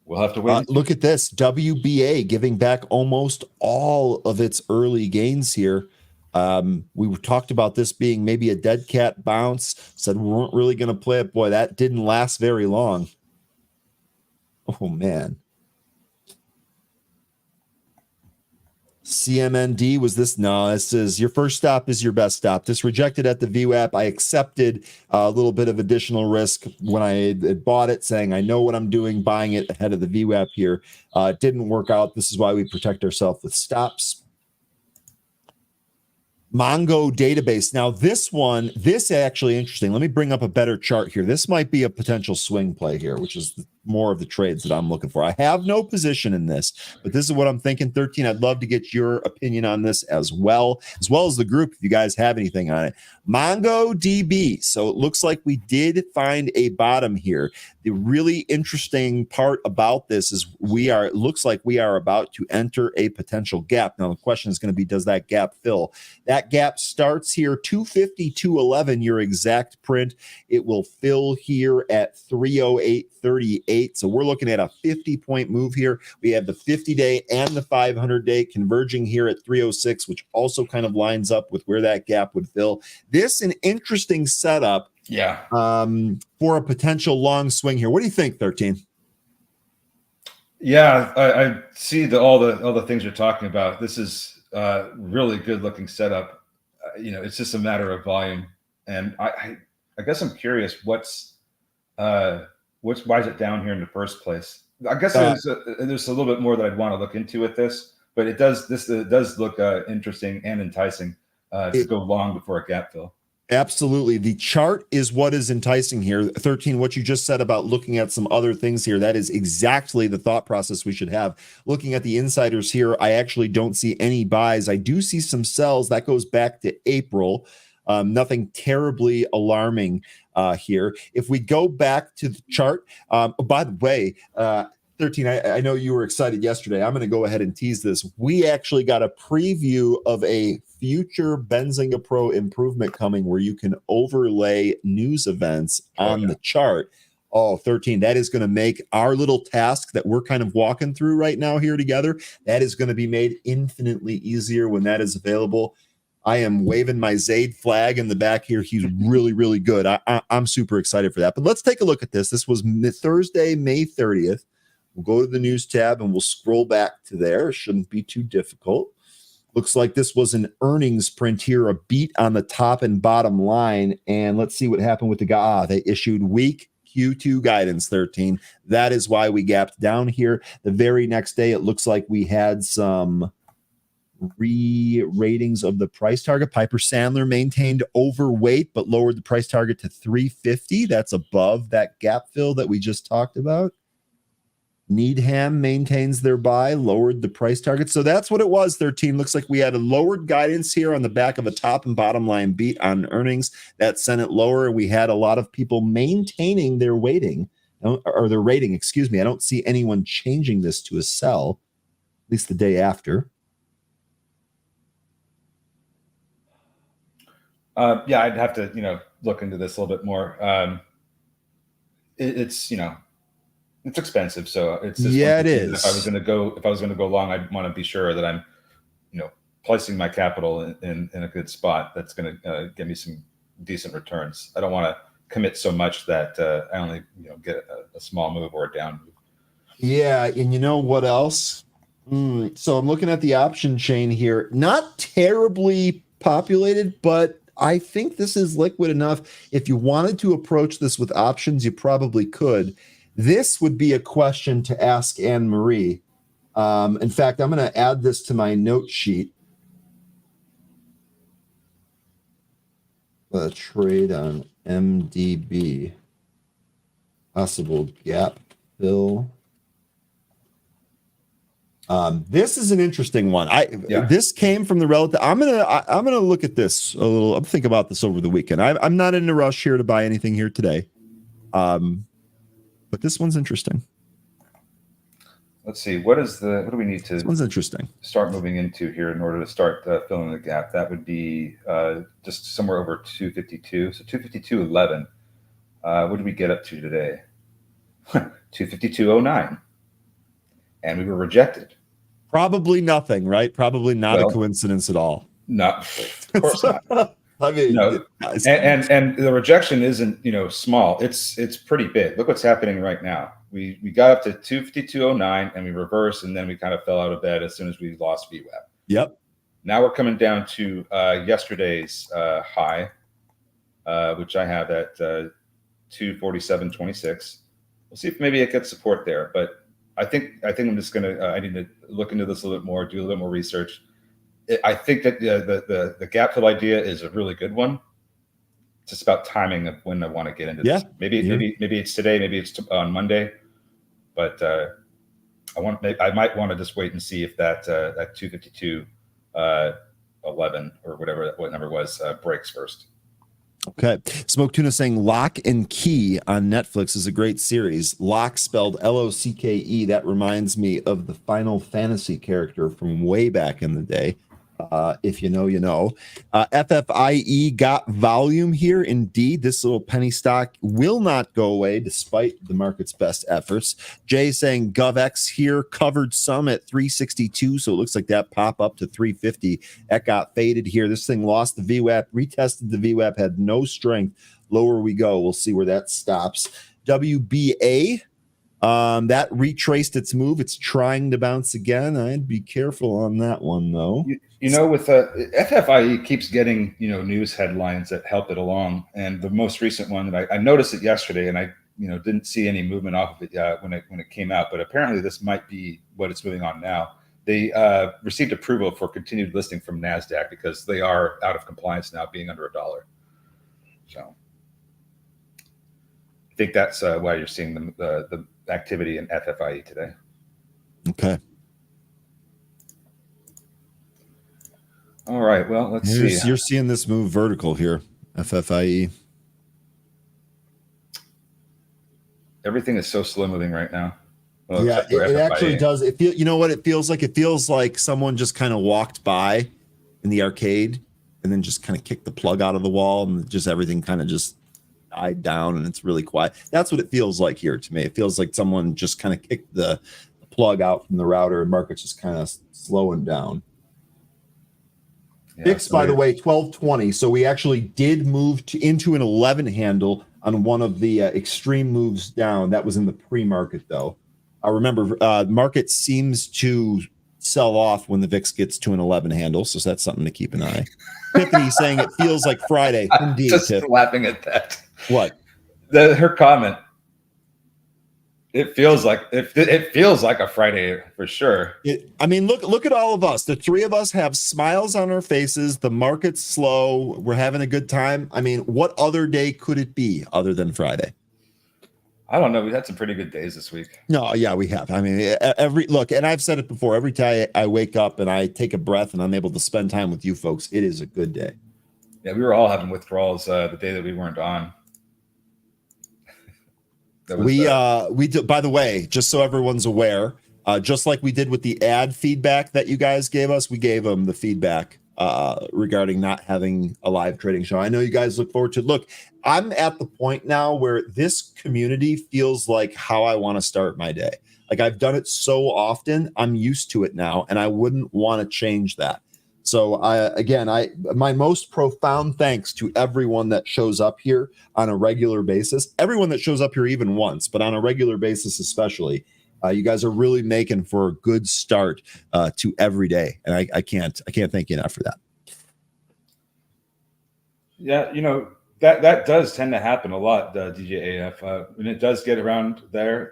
we'll have to wait. Look at this. WBA giving back almost all of its early gains here. We talked about this being maybe a dead cat bounce, said we weren't really going to play it. Boy, that didn't last very long. Oh, man. CMND was this? No, this is your first stop is your best stop. This rejected at the VWAP. I accepted a little bit of additional risk when I had bought it, saying I know what I'm doing, buying it ahead of the VWAP here. It didn't work out. This is why we protect ourselves with stops. Mongo database. Now this actually interesting. Let me bring up a better chart here. This might be a potential swing play here, which is more of the trades that I'm looking for. I have no position in this, but this is what I'm thinking. 13. I'd love to get your opinion on this as well as the group. If you guys have anything on it, MongoDB. So it looks like we did find a bottom here. The really interesting part about this is it looks like we are about to enter a potential gap. Now the question is going to be, does that gap fill? That gap starts here, 250-211, your exact print. It will fill here at 308.38. 8. So we're looking at a 50-point move here. We have the 50-day and the 500-day converging here at 306, which also kind of lines up with where that gap would fill. This an interesting setup for a potential long swing here. What do you think, 13? Yeah, I see all the things you're talking about. This is really good looking setup. It's just a matter of volume, and I guess I'm curious why is it down here in the first place? I guess there's a little bit more that I'd want to look into with this, but it does look interesting and enticing to go long before a gap fill. Absolutely. The chart is what is enticing here. 13, what you just said about looking at some other things here, that is exactly the thought process we should have. Looking at the insiders here, I actually don't see any buys. I do see some sells. That goes back to April. Nothing terribly alarming here. If we go back to the chart, by the way, 13, I know you were excited yesterday. I'm going to go ahead and tease this. We actually got a preview of a future Benzinga Pro improvement coming where you can overlay news events on the chart. Oh, 13, that is going to make our little task that we're kind of walking through right now here together, that is going to be made infinitely easier when that is available. I am waving my Zaid flag in the back here. He's really, really good. I'm super excited for that. But let's take a look at this. This was Thursday, May 30th. We'll go to the news tab and we'll scroll back to there. It shouldn't be too difficult. Looks like this was an earnings print here, a beat on the top and bottom line. And let's see what happened with the guy. They issued weak Q2 guidance, 13. That is why we gapped down here. The very next day, it looks like we had some re-ratings of the price target. Piper Sandler maintained overweight, but lowered the price target to 350. That's above that gap fill that we just talked about. Needham maintains their buy, lowered the price target. So that's what it was, 13. Looks like we had a lowered guidance here on the back of a top and bottom line beat on earnings. That sent it lower. We had a lot of people maintaining their weighting, or their rating, excuse me. I don't see anyone changing this to a sell, at least the day after. Yeah, I'd have to, look into this a little bit more. It's expensive, so it's just it is. If I was going to go long, I'd want to be sure that I'm, placing my capital in a good spot that's going to give me some decent returns. I don't want to commit so much that I only get a small move or a down move. Yeah, and you know what else? So I'm looking at the option chain here. Not terribly populated, but I think this is liquid enough. If you wanted to approach this with options, you probably could. This would be a question to ask Anne Marie. In fact, I'm going to add this to my note sheet. A trade on MDB. Possible gap fill. This is an interesting one. This came from the relative. I'm gonna look at this a little. I'm thinking about this over the weekend. I'm not in a rush here to buy anything here today. But this one's interesting. Let's see. What do we need to? This one's interesting. Start moving into here in order to start filling the gap. That would be just somewhere over 252. So 252.11. What did we get up to today? 252.09. And we were rejected. Probably nothing, right? Probably not a coincidence at all. No, of course not. I mean, no. And the rejection isn't small. It's pretty big. Look what's happening right now. We got up to 252.09 and we reversed, and then we kind of fell out of bed as soon as we lost VWAP. Yep. Now we're coming down to yesterday's high, which I have at 247.26. We'll see if maybe it gets support there, but I think I'm just gonna. I need to look into this a little bit more, do a little more research. I think that the gap fill idea is a really good one. It's just about timing of when I want to get into this. Maybe it's today, maybe it's on Monday, but I might want to just wait and see if that 252.11 or what number was breaks first. Okay. Smoke Tuna saying Lock and Key on Netflix is a great series. Lock spelled L-O-C-K-E. That reminds me of the Final Fantasy character from way back in the day. If you know, you know. FFIE got volume here. Indeed, this little penny stock will not go away despite the market's best efforts. Jay saying GovX here covered some at 362, so it looks like that pop up to 350. That got faded here. This thing lost the VWAP, retested the VWAP, had no strength. Lower we go. We'll see where that stops. WBA. That retraced its move. It's trying to bounce again. I'd be careful on that one, though. You know, with FFIE keeps getting, you know, news headlines that help it along. And the most recent one that I noticed it yesterday, and I, you know, didn't see any movement off of it when it came out. But apparently, this might be what it's moving on now. They received approval for continued listing from NASDAQ because they are out of compliance now, being under $1. So I think that's why you're seeing the activity in FFIE today. Okay. All right. Well, let's see. You're seeing this move vertical here, FFIE. Everything is so slow moving right now. Well, Yeah, it actually does. You know what it feels like? It feels like someone just kind of walked by in the arcade and then just kind of kicked the plug out of the wall, and just everything kind of just died down, and it's really quiet. That's what it feels like here to me. It feels like someone just kind of kicked the plug out from the router, and market's just kind of slowing down. Yeah, VIX, by the way, 1220. So we actually did move into an 11 handle on one of the extreme moves down. That was in the pre-market, though. I remember market seems to sell off when the VIX gets to an 11 handle, so that's something to keep an eye. Tiffany saying it feels like Friday. Indeed, just Tiff. laughing at that. What? Her comment. It feels like a Friday for sure. I mean, look at all of us. The three of us have smiles on our faces. The market's slow. We're having a good time. I mean, what other day could it be other than Friday? I don't know. We've had some pretty good days this week. No, yeah, we have. I mean, and I've said it before. Every time I wake up and I take a breath and I'm able to spend time with you folks, it is a good day. Yeah, we were all having withdrawals the day that we weren't on. We do, by the way, just so everyone's aware, just like we did with the ad feedback that you guys gave us, we gave them the feedback regarding not having a live trading show. I know you guys look forward to it. Look, I'm at the point now where this community feels like how I want to start my day. Like, I've done it so often, I'm used to it now, and I wouldn't want to change that. So my most profound thanks to everyone that shows up here on a regular basis, everyone that shows up here even once, but on a regular basis especially. You guys are really making for a good start to every day, and I can't thank you enough for that. Yeah, you know, that does tend to happen a lot, DJ AF. When it does get around there,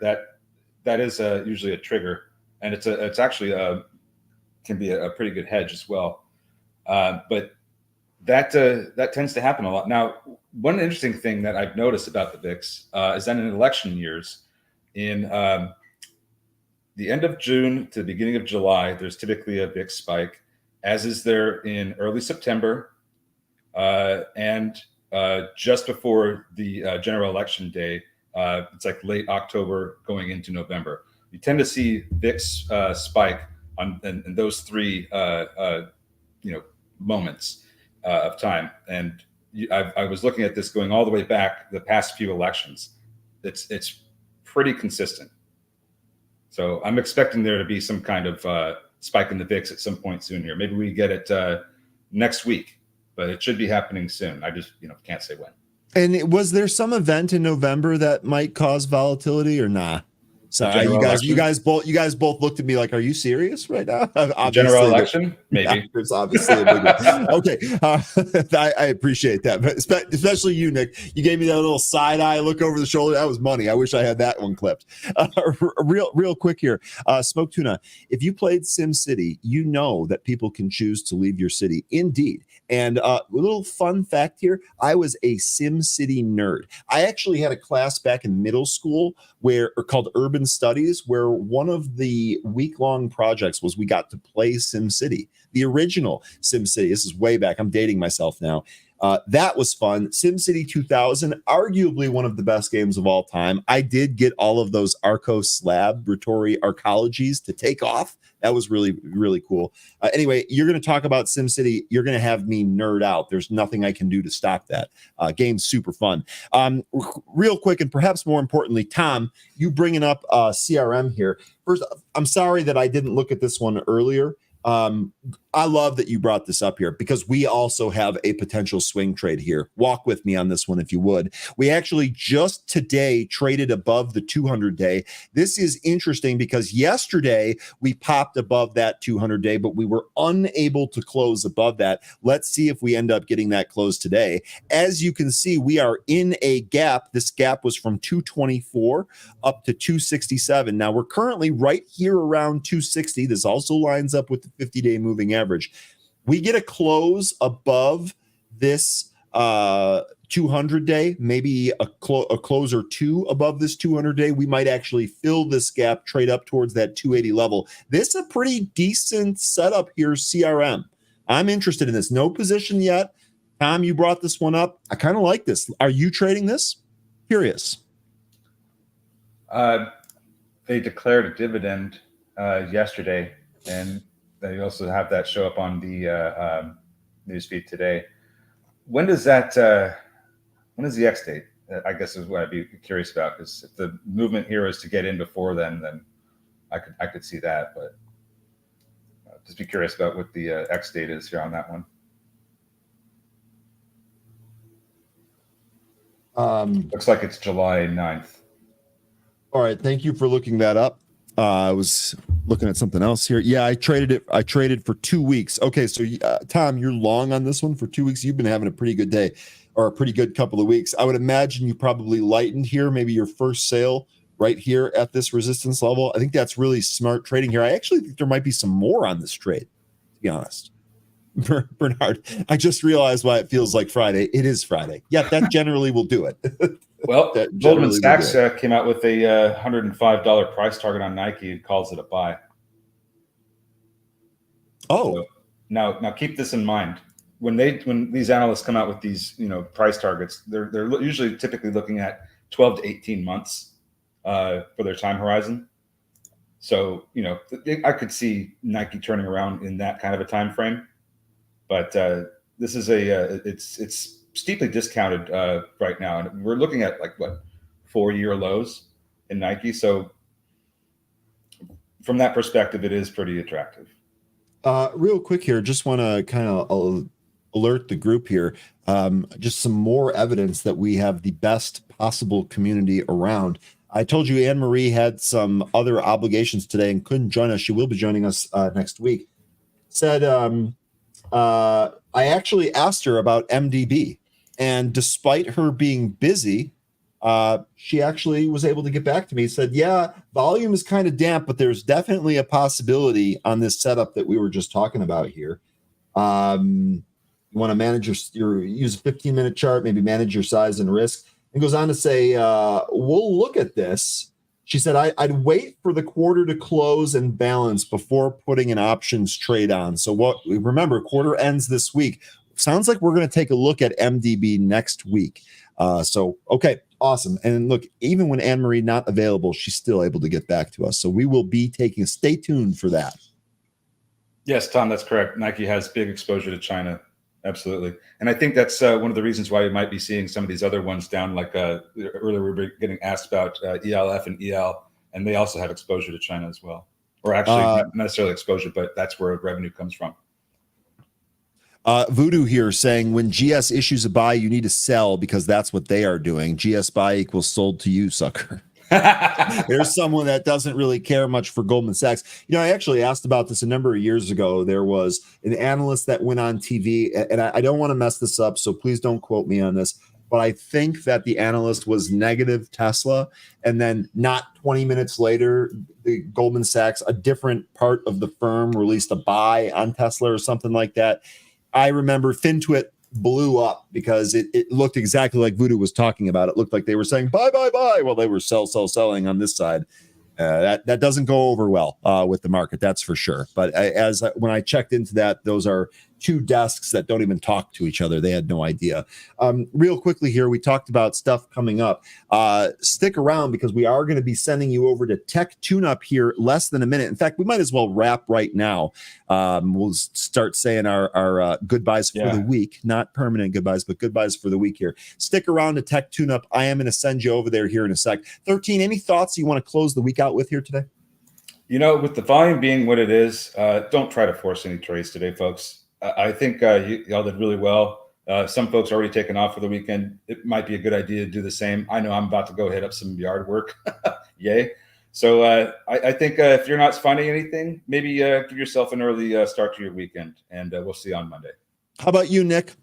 that is usually a trigger, and it's actually can be a pretty good hedge as well. But that tends to happen a lot. Now, one interesting thing that I've noticed about the VIX is that in election years, in the end of June to the beginning of July, there's typically a VIX spike, as is there in early September and just before the general election day. It's like late October going into November. You tend to see VIX spike in those three moments of time. And I was looking at this going all the way back the past few elections. It's pretty consistent. So I'm expecting there to be some kind of spike in the VIX at some point soon here. Maybe we get it next week, but it should be happening soon. I just can't say when. And was there some event in November that might cause volatility or not? Sorry, you guys both looked at me like, "Are you serious right now?" General election, maybe. There's obviously a big one. Okay, I appreciate that, but especially you, Nick. You gave me that little side eye look over the shoulder. That was money. I wish I had that one clipped. Real quick here, Smoke Tuna. If you played Sim City, you know that people can choose to leave your city. Indeed. And a little fun fact here, I was a Sim City nerd. I actually had a class back in middle school called Urban Studies, where one of the week-long projects was we got to play Sim City, the original Sim City. This is way back. I'm dating myself now. That was fun. SimCity 2000, arguably one of the best games of all time. I did get all of those Arcos laboratory arcologies to take off. That was really, really cool. Anyway, you're going to talk about SimCity. You're going to have me nerd out. There's nothing I can do to stop that. Game's super fun. Real quick, and perhaps more importantly, Tom, you bringing up CRM here. First, I'm sorry that I didn't look at this one earlier. I love that you brought this up here because we also have a potential swing trade here. Walk with me on this one if you would. We actually just today traded above the 200-day. This is interesting because yesterday we popped above that 200-day, but we were unable to close above that. Let's see if we end up getting that close today. As you can see, we are in a gap. This gap was from 224 up to 267. Now we're currently right here around 260. This also lines up with the 50-day moving average. We get a close above this 200-day, maybe a close or two above this 200-day. We might actually fill this gap, trade up towards that 280 level. This is a pretty decent setup here, CRM. I'm interested in this. No position yet. Tom, you brought this one up. I kind of like this. Are you trading this? Curious. They declared a dividend yesterday, and they also have that show up on the newsfeed today. When does that? When is the X date? I guess is what I'd be curious about. Because if the movement here is to get in before then I could see that. But just be curious about what the X date is here on that one. Looks like it's July 9th. All right. Thank you for looking that up. I was looking at something else here. Yeah, I traded it. I traded for 2 weeks. Okay, so Tom, you're long on this one for 2 weeks. You've been having a pretty good day or a pretty good couple of weeks. I would imagine you probably lightened here, maybe your first sale right here at this resistance level. I think that's really smart trading here. I actually think there might be some more on this trade, to be honest. Bernard, I just realized why it feels like Friday. It is Friday. Yeah, that generally will do it. Well, Goldman Sachs came out with a $105 price target on Nike and calls it a buy. Oh, so now keep this in mind. When these analysts come out with these price targets, they're usually typically looking at 12 to 18 months for their time horizon. So I could see Nike turning around in that kind of a time frame. But this is it's steeply discounted right now, and we're looking at 4-year lows in Nike. So from that perspective, it is pretty attractive. Real quick here, just want to kind of alert the group here. Just some more evidence that we have the best possible community around. I told you Anne Marie had some other obligations today and couldn't join us. She will be joining us next week. Said. I actually asked her about MDB, and despite her being busy, she actually was able to get back to me. Said, yeah, volume is kind of damp, but there's definitely a possibility on this setup that we were just talking about here. You want to manage use a 15-minute chart, maybe manage your size and risk. And goes on to say, we'll look at this. She said, I'd wait for the quarter to close and balance before putting an options trade on. So remember, quarter ends this week. Sounds like we're going to take a look at MDB next week. Okay, awesome. And look, even when Anne-Marie not available, she's still able to get back to us. So we will be stay tuned for that. Yes, Tom, that's correct. Nike has big exposure to China. Absolutely. And I think that's one of the reasons why you might be seeing some of these other ones down, like earlier we were getting asked about ELF and EL, and they also have exposure to China as well. Or actually not necessarily exposure, but that's where revenue comes from. Voodoo here saying when GS issues a buy, you need to sell because that's what they are doing. GS buy equals sold to you, sucker. There's someone that doesn't really care much for Goldman Sachs. I actually asked about this a number of years ago. There was an analyst that went on TV, and I don't want to mess this up, so please don't quote me on this, but I think that the analyst was negative Tesla, and then not 20 minutes later, the Goldman Sachs, a different part of the firm, released a buy on Tesla or something like that. I remember FinTwit blew up because it looked exactly like Voodoo was talking about. It looked like they were saying buy, buy, buy. Well, they were selling on this side. That doesn't go over well with the market, that's for sure. But when I checked into that, those are two desks that don't even talk to each other. They had no idea. Real quickly here, we talked about stuff coming up. Stick around because we are going to be sending you over to Tech Tune-Up here less than a minute. In fact, we might as well wrap right now. We'll start saying our goodbyes for the week, not permanent goodbyes, but goodbyes for the week here. Stick around to Tech Tune-Up. I am going to send you over there here in a sec. 13, any thoughts you want to close the week out with here today? You know, with the volume being what it is, don't try to force any trades today, folks. I think y'all did really well. Some folks are already taken off for the weekend. It might be a good idea to do the same. I know I'm about to go hit up some yard work. Yay. So I think if you're not finding anything, maybe give yourself an early start to your weekend, and we'll see you on Monday. How about you, Nick?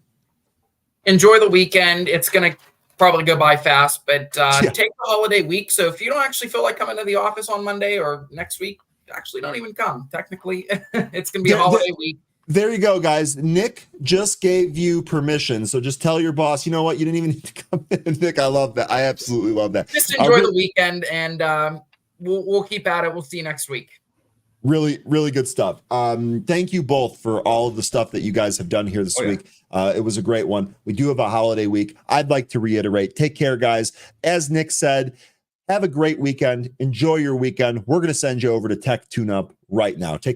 Enjoy the weekend. It's going to probably go by fast, but take the holiday week. So if you don't actually feel like coming to the office on Monday or next week, actually don't even come. Technically, it's going to be a holiday week. There you go, guys. Nick just gave you permission. So just tell your boss, you know what? You didn't even need to come in. Nick, I love that. I absolutely love that. Just enjoy the weekend, and we'll keep at it. We'll see you next week. Really, really good stuff. Thank you both for all of the stuff that you guys have done here this week. It was a great one. We do have a holiday week. I'd like to reiterate, take care, guys. As Nick said, have a great weekend. Enjoy your weekend. We're going to send you over to Tech Tune-Up right now. Take